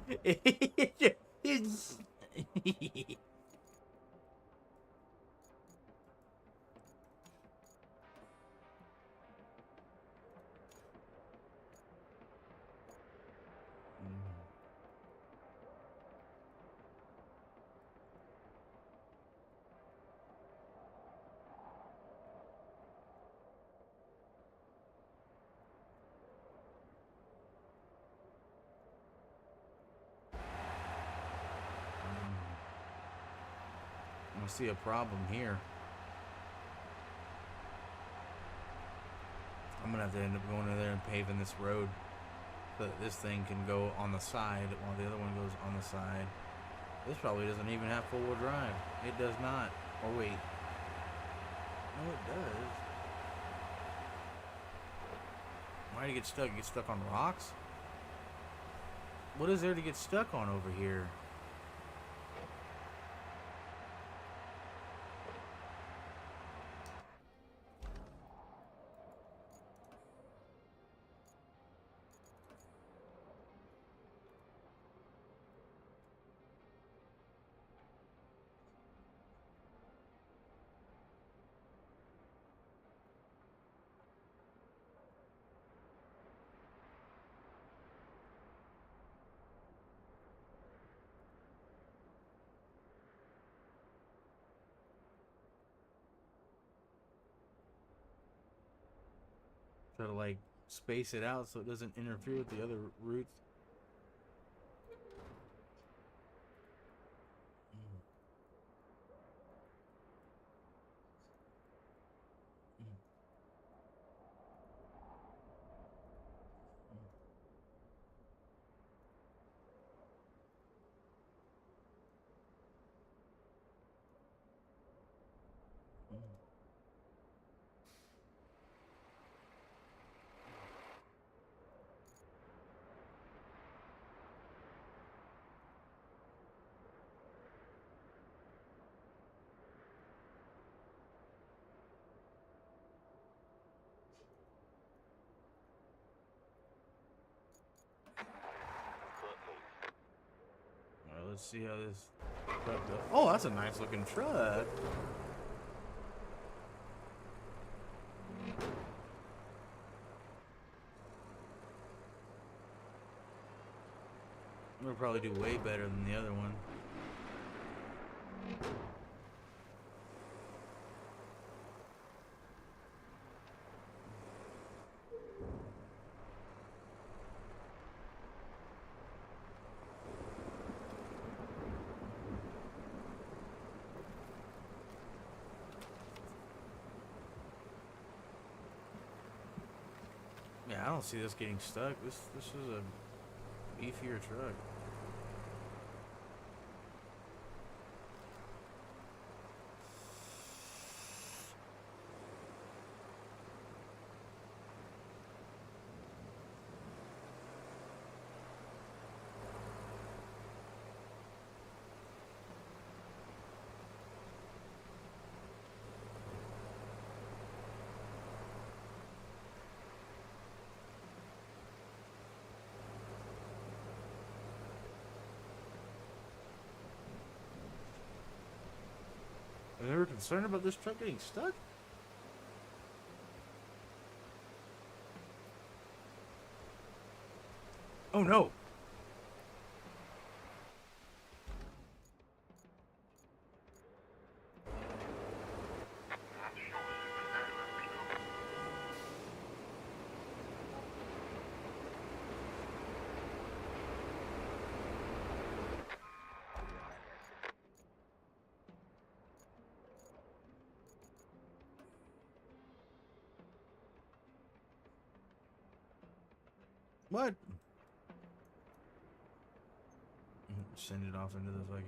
It's... I see a problem here. I'm gonna have to end up going in there and paving this road so that this thing can go on the side while the other one goes on the side. This probably doesn't even have four-wheel drive. It does not. Or wait. No, it does. Why do you get stuck? You get stuck on rocks? What is there to get stuck on over here? Try to like space it out so it doesn't interfere with the other routes. Let's see how this truck goes. Oh, that's a nice looking truck. We'll probably do way better than the other one. Yeah, I don't see this getting stuck. This is a beefier truck. Are they ever concerned about this truck getting stuck? Oh no! What? Send it off into the fucking...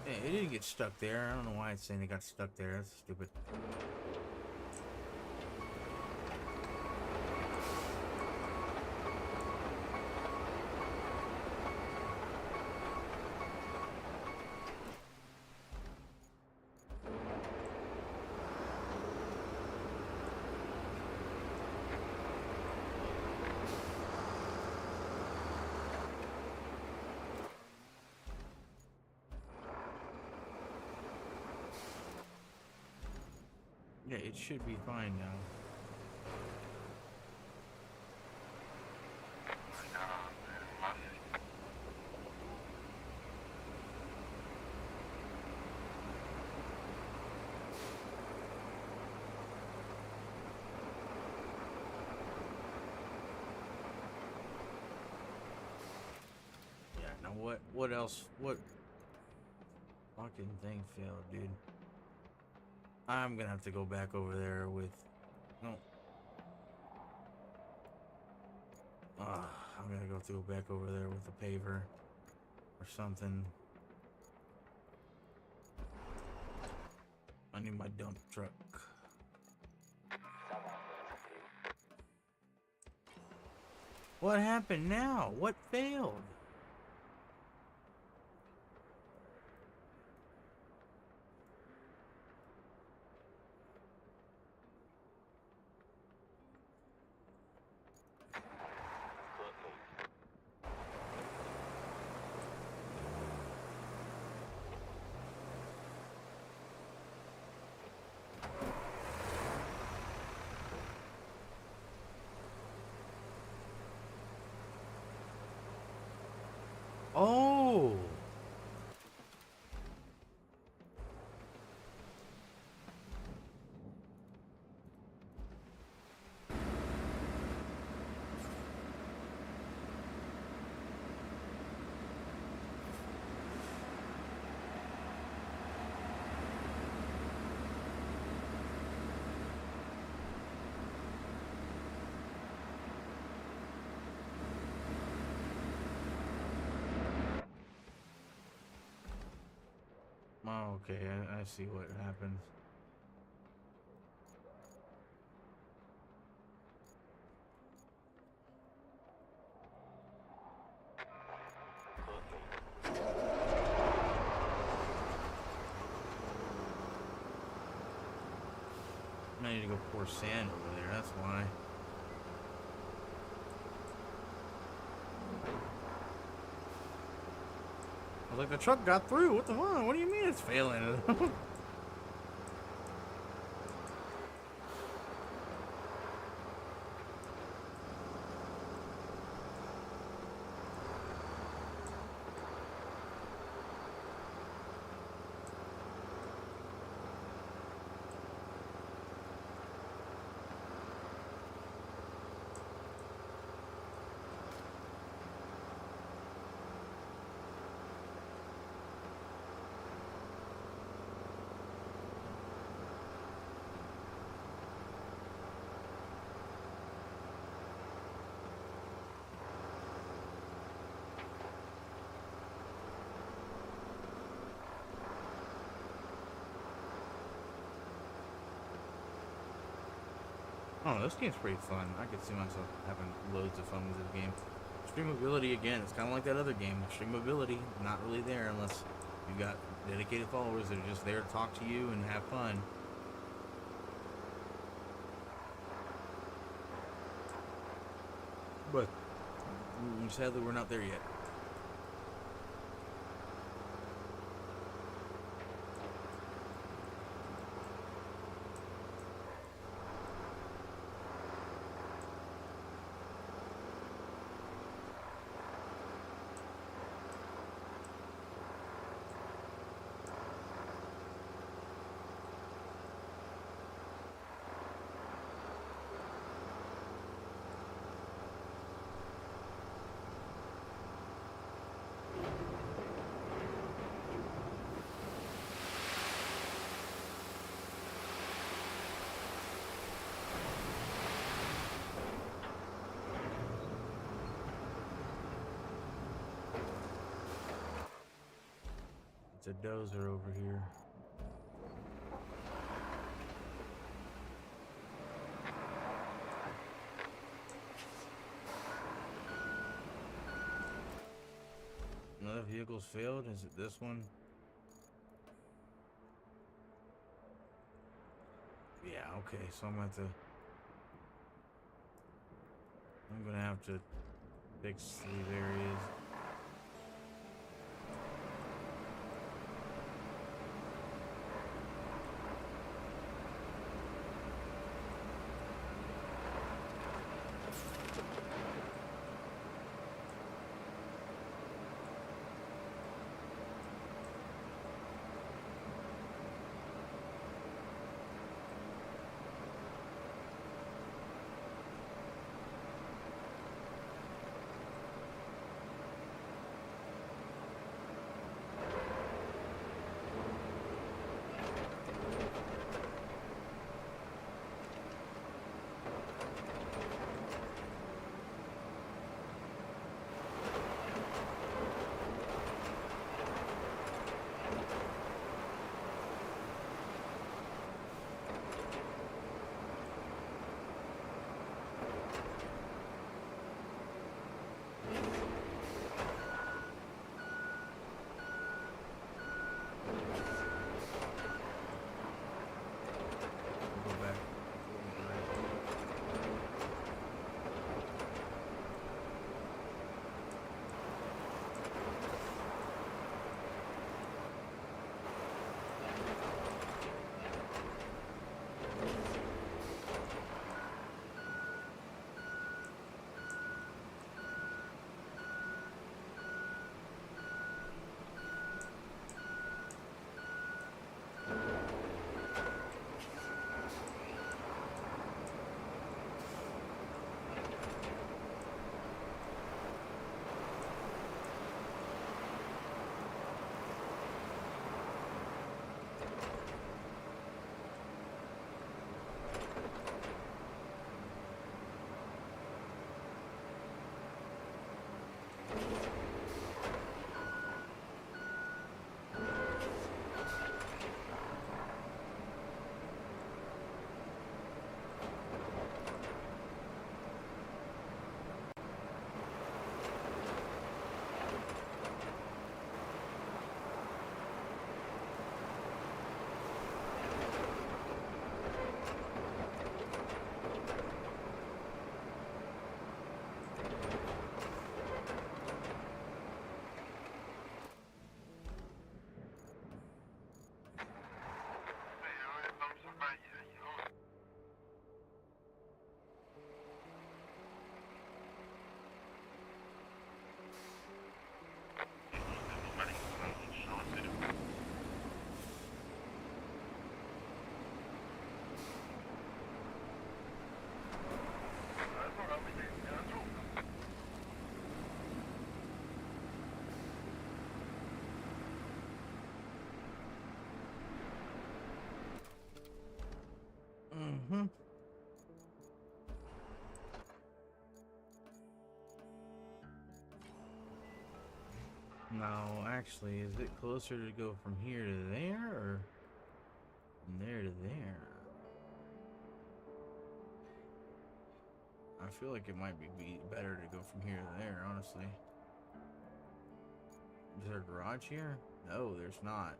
Yeah, it didn't get stuck there. I don't know why it's saying it got stuck there. That's stupid. Yeah, it should be fine now. Yeah, now what else? What fucking thing failed, dude? I'm gonna have to go back over there with... No. I'm gonna have to go back over there with a paver or something. I need my dump truck. What happened now? What failed? Oh! Oh, okay, I see what happens. I need to go pour sand over there, that's why. I was like, the truck got through. What the fuck? What do you mean it's failing? Oh, this game's pretty fun. I could see myself having loads of fun with this game. Streamability, again, it's kind of like that other game. Streamability, not really there unless you've got dedicated followers that are just there to talk to you and have fun. But sadly, we're not there yet. It's a dozer over here. Another vehicle's failed? Is it this one? Yeah, okay, so I'm gonna have to fix these areas. Mm-hmm. No, actually, is it closer to go from here to there, or from there to there? I feel like it might be better to go from here to there, honestly. Is there a garage here? No, there's not.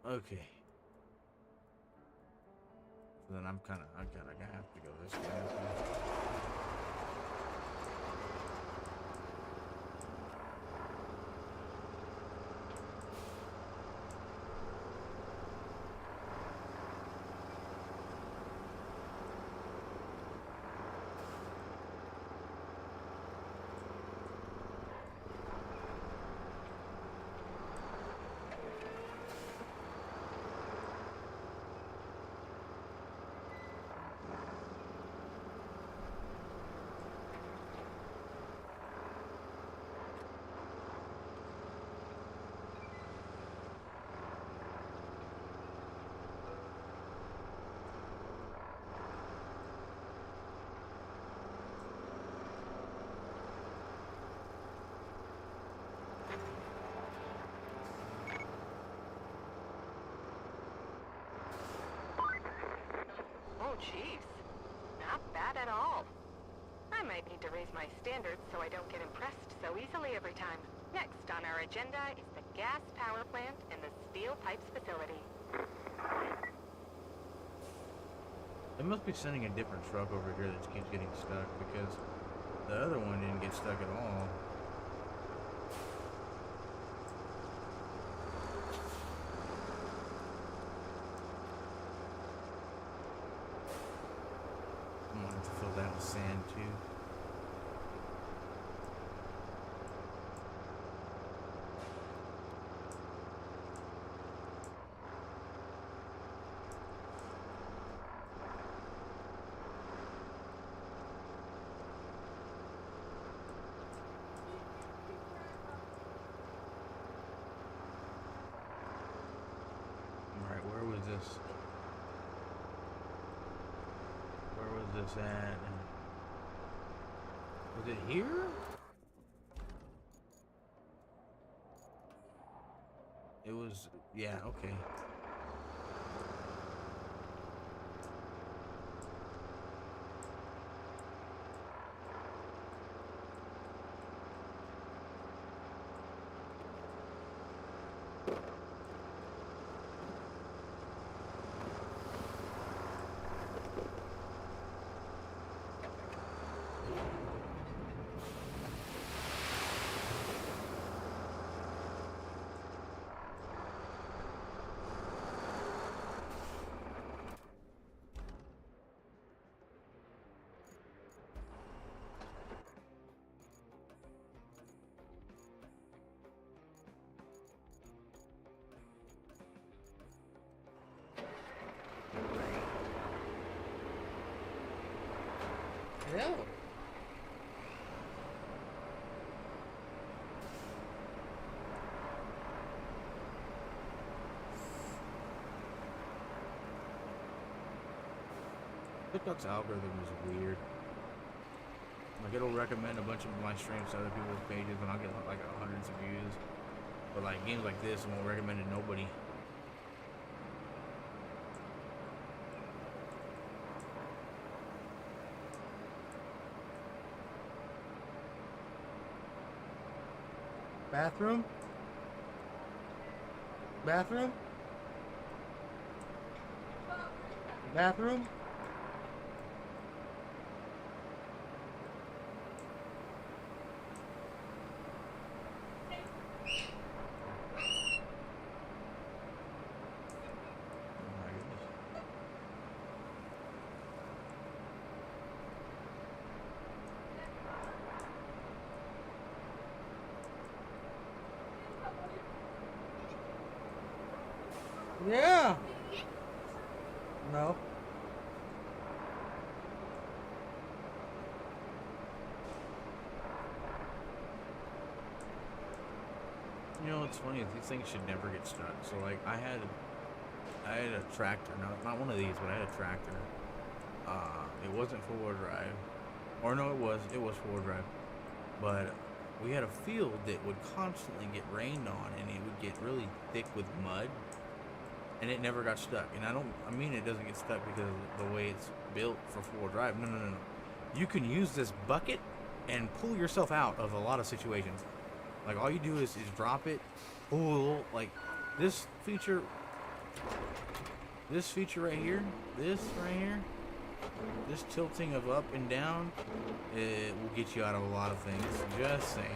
Okay. So then I gotta have to go this way. Oh, jeez. Not bad at all. I might need to raise my standards so I don't get impressed so easily every time. Next on our agenda is the gas power plant and the steel pipes facility. They must be sending a different truck over here that keeps getting stuck, because the other one didn't get stuck at all. I wanted to fill that with sand too. Alright, where was this? Where was this at? Was it here? It was, yeah, okay. Hell. TikTok's algorithm is weird. Like, it'll recommend a bunch of my streams to other people's pages and I'll get like hundreds of views. But like games like this, it won't recommend to nobody. Bathroom? Bathroom? Bathroom? Yeah. No. You know what's funny is these things should never get stuck. So like I had a tractor, not one of these, but I had a tractor. It wasn't four-wheel drive, or no, it was four-wheel drive, but we had a field that would constantly get rained on, and it would get really thick with mud. and it never got stuck. And I mean it doesn't get stuck because of the way it's built for four-wheel drive. No, no, no, no. You can use this bucket and pull yourself out of a lot of situations. Like all you do is drop it, pull, like this feature right here, this tilting of up and down, it will get you out of a lot of things. Just saying.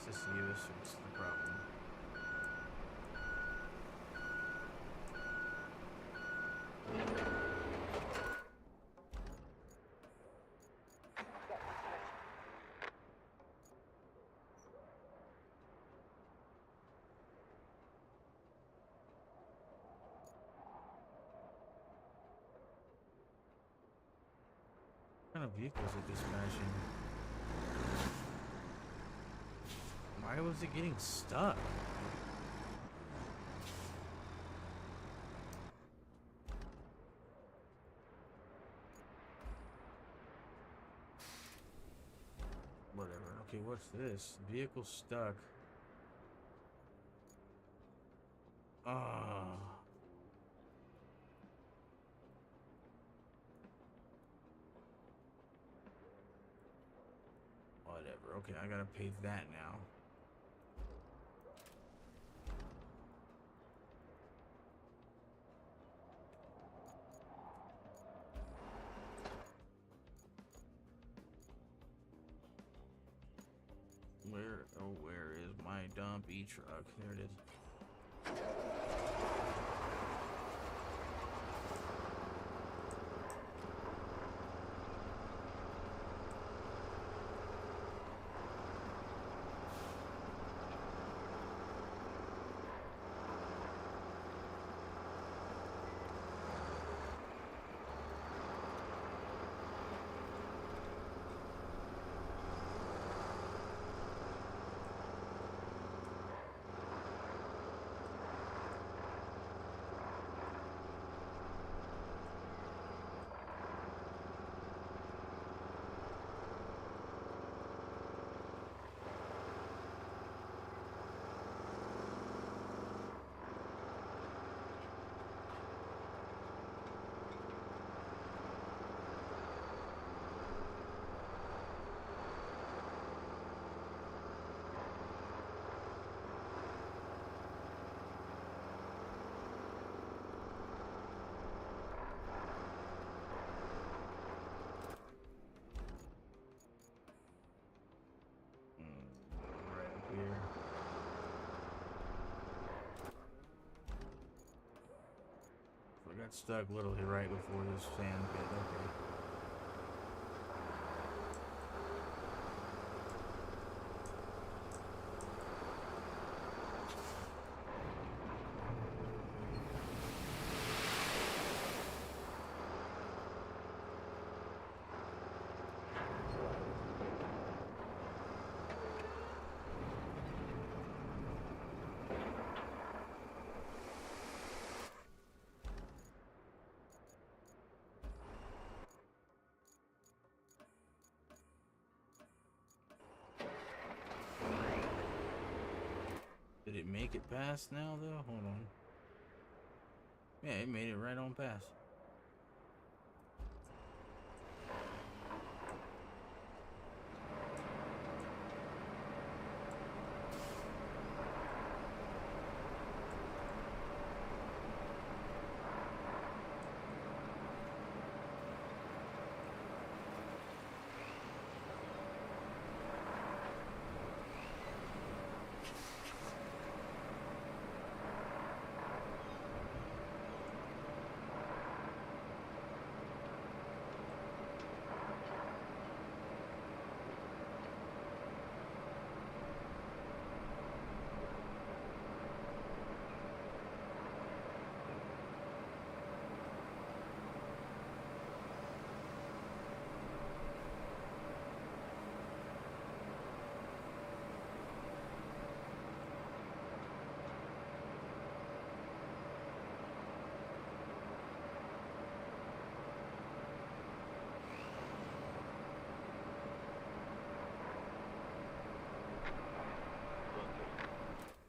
To see this, what's the problem? What kind of vehicles are dispatching? Why was it getting stuck? Whatever. Okay, what's this? Vehicle stuck. Ah. Whatever. Okay, I gotta pay that now. Where is my dump truck? There it is. got stuck literally right before this sand pit. Okay. Did it make it past now, though? Hold on. Yeah, it made it right on past.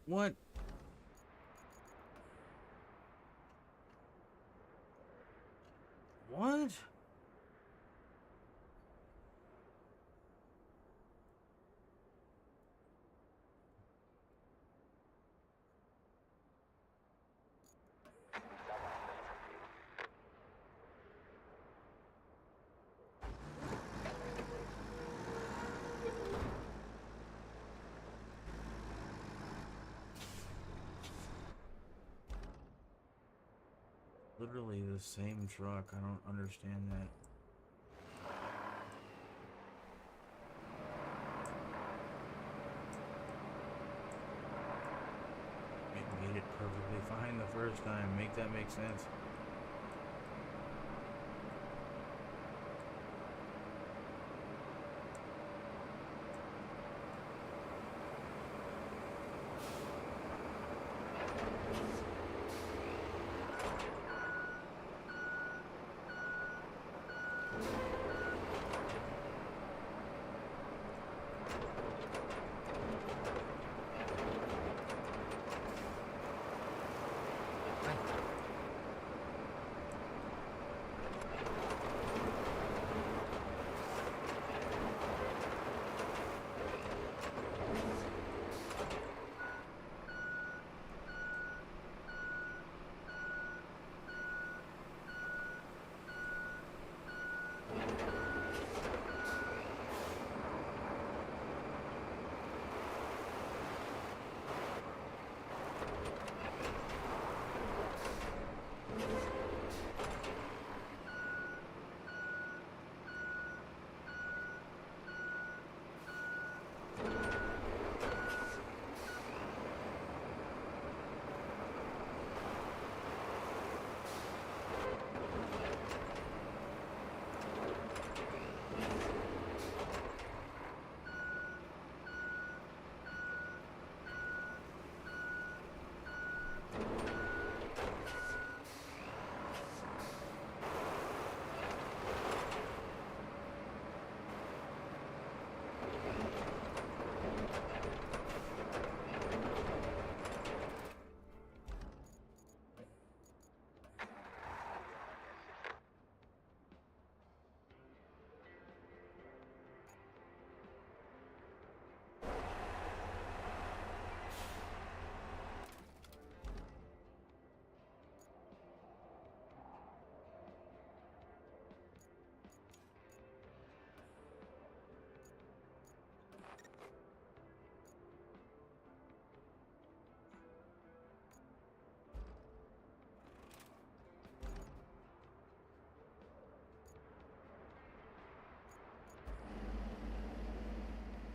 What? What? Literally the same truck. I don't understand that. It made it perfectly fine the first time. Make that make sense.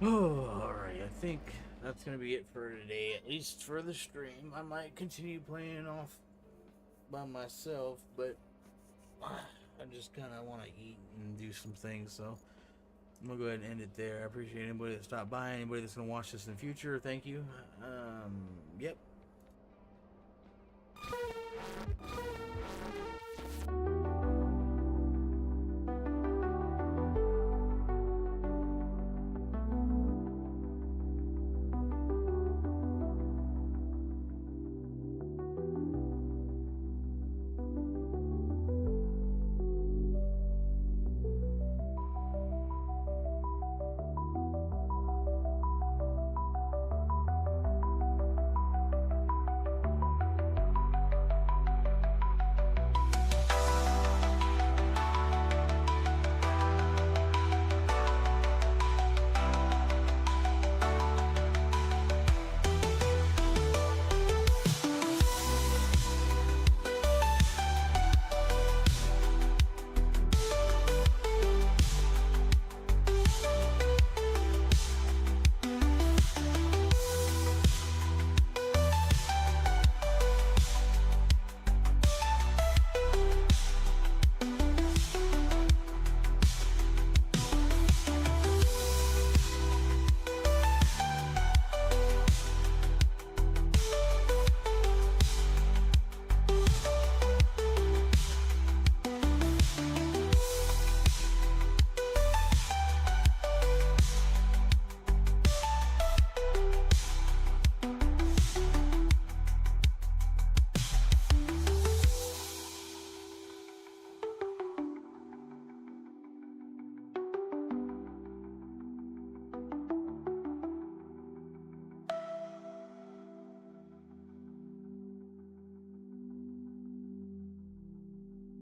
Oh, alright, I think that's gonna be it for today, at least for the stream. I might continue playing off by myself, but I just kind of want to eat and do some things, so I'm gonna go ahead and end it there. I appreciate anybody that stopped by, anybody that's gonna watch this in the future. Thank you. Yep.